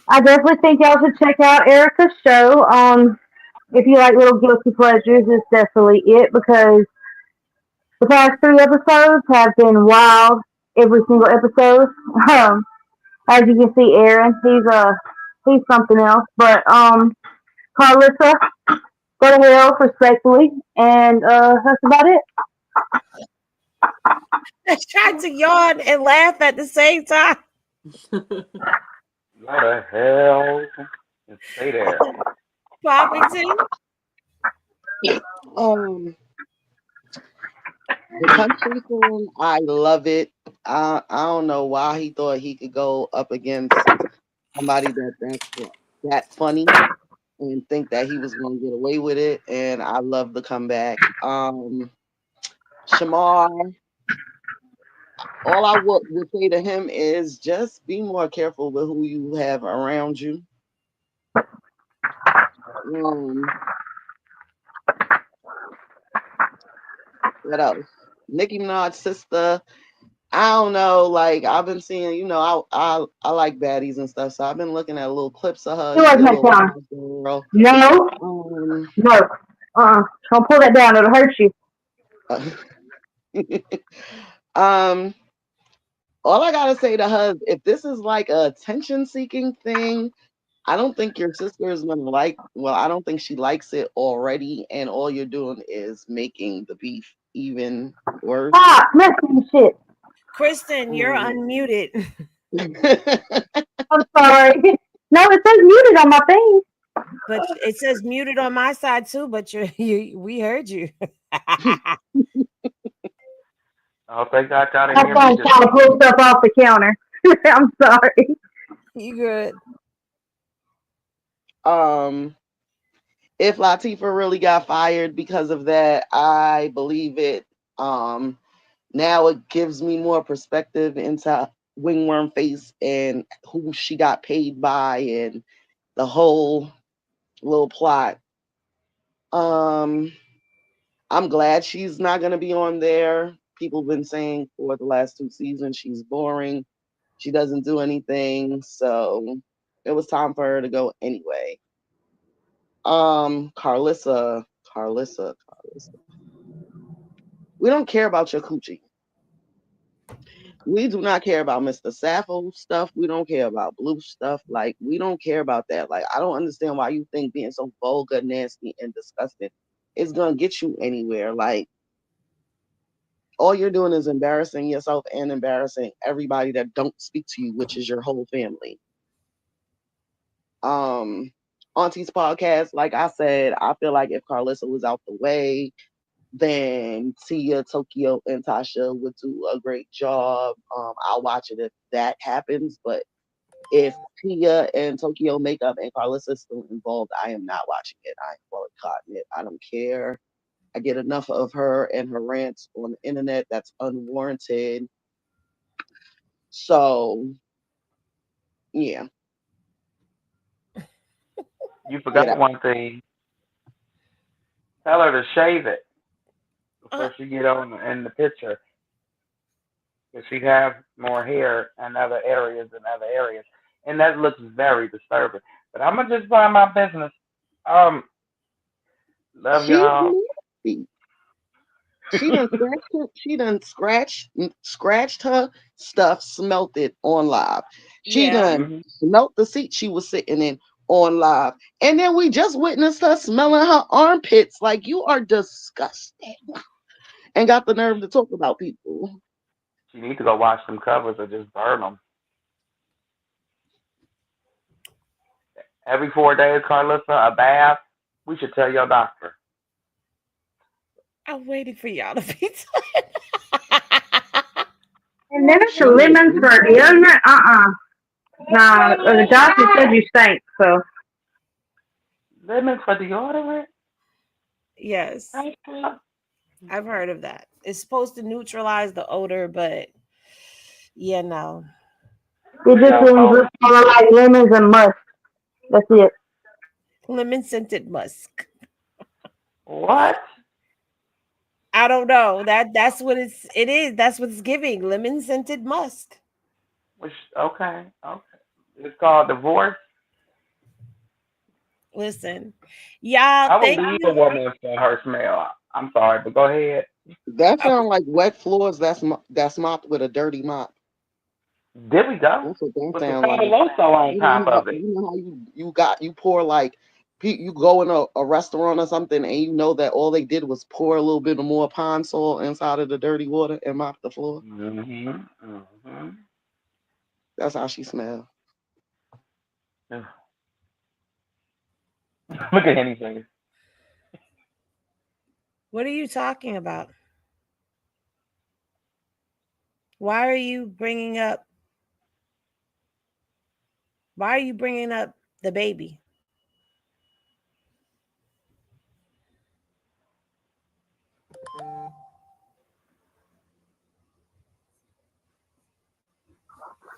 I definitely think y'all should check out Erica's show. If you like little guilty pleasures, it's definitely it because the past 3 episodes have been wild. Every single episode. As you can see, Aaron, he's something else. But Karlissa, go to hell respectfully, and that's about it. I tried to yawn and laugh at the same time. Go to hell and stay there. Poppington? The country thing, I love it. I don't know why he thought he could go up against somebody that funny and think that he was going to get away with it. And I love the comeback. Shamar, all I would say to him is just be more careful with who you have around you. What else? Nikki Minaj's sister. I don't know. Like I've been seeing, you know, I like baddies and stuff, so I've been looking at little clips of her. You like my town? No. No. Don't pull that down. It'll hurt you. All I gotta say to her, if this is like a attention-seeking thing, I don't think your sister is gonna like. Well, I don't think she likes it already, and all you're doing is making the beef even worse. Ah, messing shit. Kristen, you're unmuted. I'm sorry. No, it says muted on my thing. But it says muted on my side too. But we heard you. Oh, thank God y'all didn't I'm hear trying me. to pull stuff off the counter. I'm sorry. You good? If Latifah really got fired because of that, I believe it. Now it gives me more perspective into Wingworm Face and who she got paid by and the whole little plot. I'm glad she's not gonna be on there. People have been saying for the last 2 seasons she's boring. She doesn't do anything, so it was time for her to go anyway. Karlissa. We don't care about your coochie. We do not care about Mr. Sappho stuff. We don't care about Blue stuff. Like, we don't care about that. Like, I don't understand why you think being so vulgar, nasty, and disgusting is gonna get you anywhere. Like, all you're doing is embarrassing yourself and embarrassing everybody that don't speak to you, which is your whole family. Auntie's podcast, like I said, I feel like if Karlissa was out the way, then Tia, Tokyo, and Tasha would do a great job. I'll watch it if that happens, but if Tia and Tokyo make up and Karlissa is still involved, I am not watching it. I am boycotting it. I don't care. I get enough of her and her rants on the internet that's unwarranted. So, yeah. You forgot one thing. Tell her to shave it before she get on in the picture. Because she have more hair in other areas than other areas. And that looks very disturbing. But I'm going to just mind my business. Love y'all. She done scratched her stuff, smelt it on live. She done smelt the seat she was sitting in on live. And then we just witnessed her smelling her armpits. Like, you are disgusting. And got the nerve to talk about people. She needs to go wash them covers or just burn them. Every 4 days, Karlissa, a bath. We should tell your doctor. I'm waiting for y'all to be And then it's a lemon for deodorant. Nah, the doctor said you stink, so. Lemon for deodorant? Yes. I've heard of that. It's supposed to neutralize the odor, but yeah, no. It just looks like lemons and musk. That's it. Lemon scented musk. What? I don't know. That's what it is. That's what it's giving. Lemon scented musk. Okay. It's called divorce. Listen, y'all. I would leave a woman for her smell. I'm sorry, but go ahead. That sounds like wet floors that's mopped with a dirty mop. There we go. That's what that With the sounds like. Carlissa on top of it. You know how you pour, like, you go in a restaurant or something and you know that all they did was pour a little bit more pond salt inside of the dirty water and mop the floor. That's how she smells. Look at anything. What are you talking about? Why are you bringing up the baby?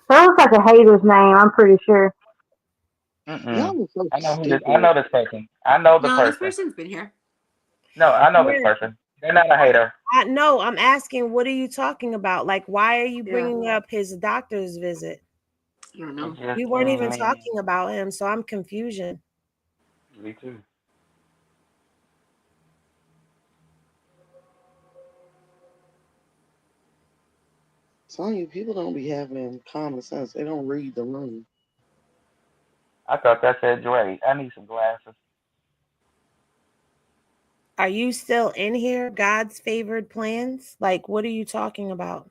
That looks like a hater's name, I'm pretty sure. I know this person. I know the person. This person's been here. No, I know this person. They're not a hater. No, I'm asking, what are you talking about? Like, why are you bringing up his doctor's visit? I don't know. We weren't even talking about him, so I'm confusion. Me too. Some of you people don't be having common sense. They don't read the room. I thought that said Dre. I need some glasses. Are you still in here? God's favored plans? Like, what are you talking about?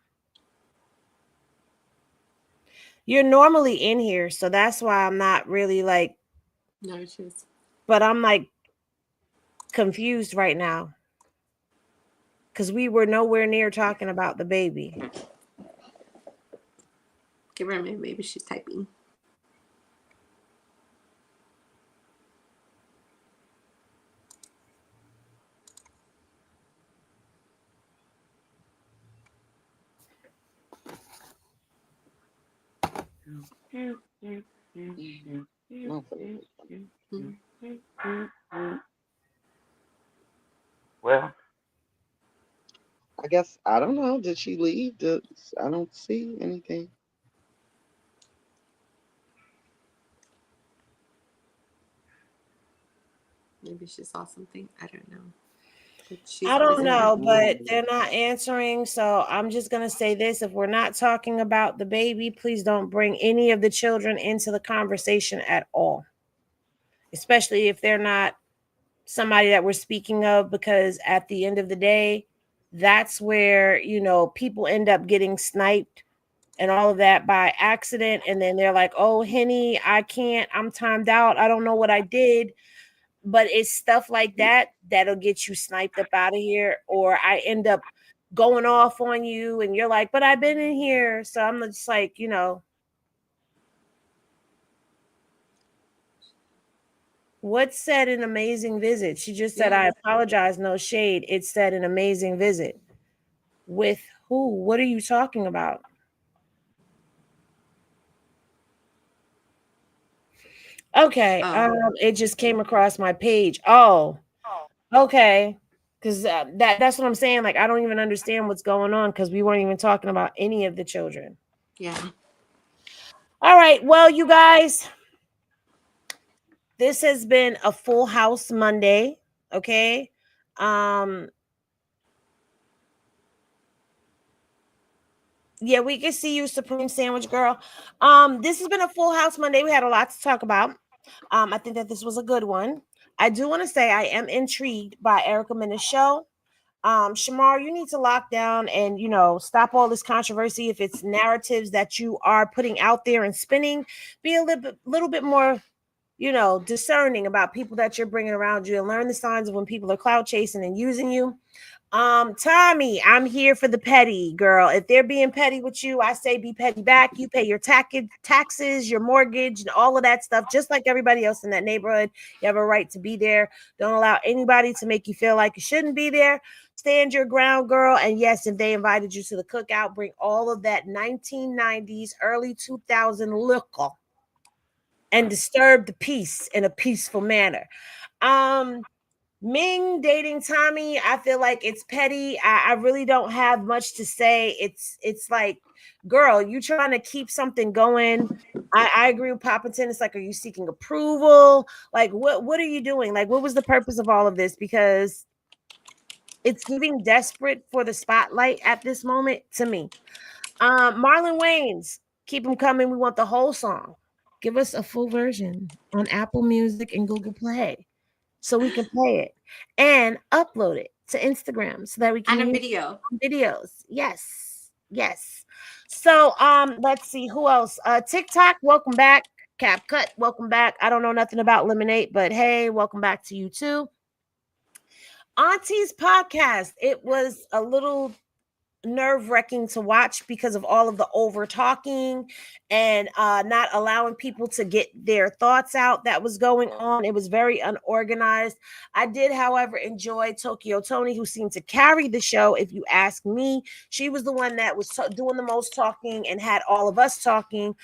You're normally in here, so that's why I'm not really like. No, it is. But I'm like confused right now because we were nowhere near talking about the baby. Give her a minute, maybe she's typing. Well, I guess, I don't know. Did she leave? I don't see anything. Maybe she saw something. I don't know. I don't know, but they're not answering. So I'm just going to say this. If we're not talking about the baby, please don't bring any of the children into the conversation at all, especially if they're not somebody that we're speaking of, because at the end of the day, that's where, you know, people end up getting sniped and all of that by accident. And then they're like, oh, Henny, I can't, I'm timed out. I don't know what I did. But it's stuff like that that'll get you sniped up out of here. Or I end up going off on you and you're like, but I've been in here. So I'm just like, you know, what said an amazing visit? She just said, I apologize, no shade. It said an amazing visit. With who? What are you talking about? Okay. It just came across my page. Oh, okay. Because that's what I'm saying. Like, I don't even understand what's going on because we weren't even talking about any of the children. Yeah. All right. Well, you guys, this has been a Full House Monday. Okay. Yeah, we can see you, Supreme Sandwich Girl. This has been a Full House Monday. We had a lot to talk about. I think that this was a good one. I do want to say I am intrigued by Erica Mena's show. Shamar, you need to lock down and, you know, stop all this controversy. If it's narratives that you are putting out there and spinning, be a little bit more, you know, discerning about people that you're bringing around you and learn the signs of when people are clout chasing and using you. Tommie, I'm here for the petty, girl. If they're being petty with you, I say be petty back. You pay your taxes, your mortgage, and all of that stuff, just like everybody else in that neighborhood. You have a right to be there. Don't allow anybody to make you feel like you shouldn't be there. Stand your ground, girl. And yes, if they invited you to the cookout, bring all of that 1990s, early 2000 liquor and disturb the peace in a peaceful manner. Ming dating Tommie, I feel like it's petty. I really don't have much to say. It's like, girl, you trying to keep something going. I agree with Poppington. It's like, are you seeking approval? Like, what are you doing? Like, what was the purpose of all of this? Because it's giving desperate for the spotlight at this moment to me. Marlon Wayne's, keep them coming. We want the whole song. Give us a full version on Apple Music and Google Play, so we can play it and upload it to Instagram so that we can and a use video. videos. Yes. So let's see who else. TikTok, welcome back. CapCut, welcome back. I don't know nothing about Lemonade, but hey, welcome back to you too. Auntie's podcast. It was a little nerve-wracking to watch because of all of the over talking and not allowing people to get their thoughts out that was going on. It was very unorganized. I did, however, enjoy Tokyo Toni, who seemed to carry the show. If you ask me, she was the one that was doing the most talking and had all of us talking.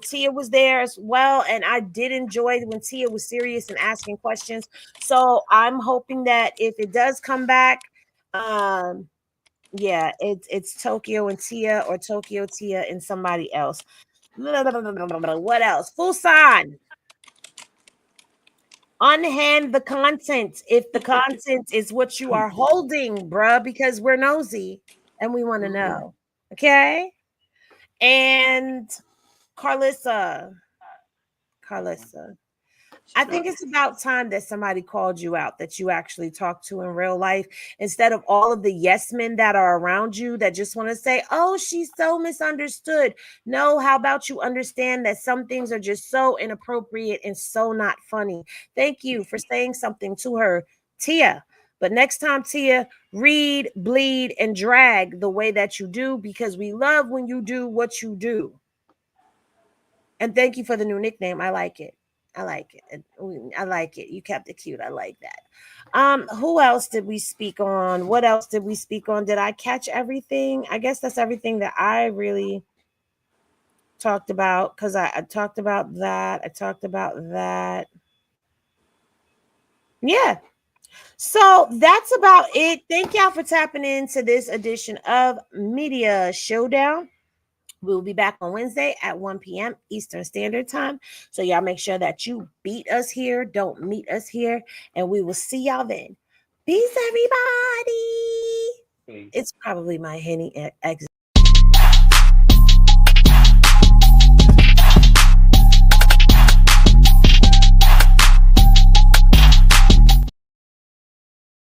Tia was there as well, and I did enjoy when Tia was serious and asking questions. So I'm hoping that if it does come back, yeah, it's Tokyo and Tia, or Tokyo, Tia, and somebody else. What else? Fuyson. Unhand the content if the content is what you are holding, bruh, because we're nosy and we want to know. Okay? And Karlissa. I think it's about time that somebody called you out, that you actually talk to in real life, instead of all of the yes men that are around you that just want to say, oh, she's so misunderstood. No, how about you understand that some things are just so inappropriate and so not funny. Thank you for saying something to her, Tia. But next time, Tia, read, bleed, and drag the way that you do, because we love when you do what you do. And thank you for the new nickname. I like it. You kept it cute. I like that. Who else did we speak on? What else did we speak on? Did I catch everything? I guess that's everything that I really talked about, because I talked about that. Yeah. So that's about it. Thank y'all for tapping into this edition of Media Showdown. We'll be back on Wednesday at 1 p.m. Eastern Standard Time. So y'all make sure that you beat us here. Don't meet us here. And we will see y'all then. Peace, everybody. It's probably my Henny ex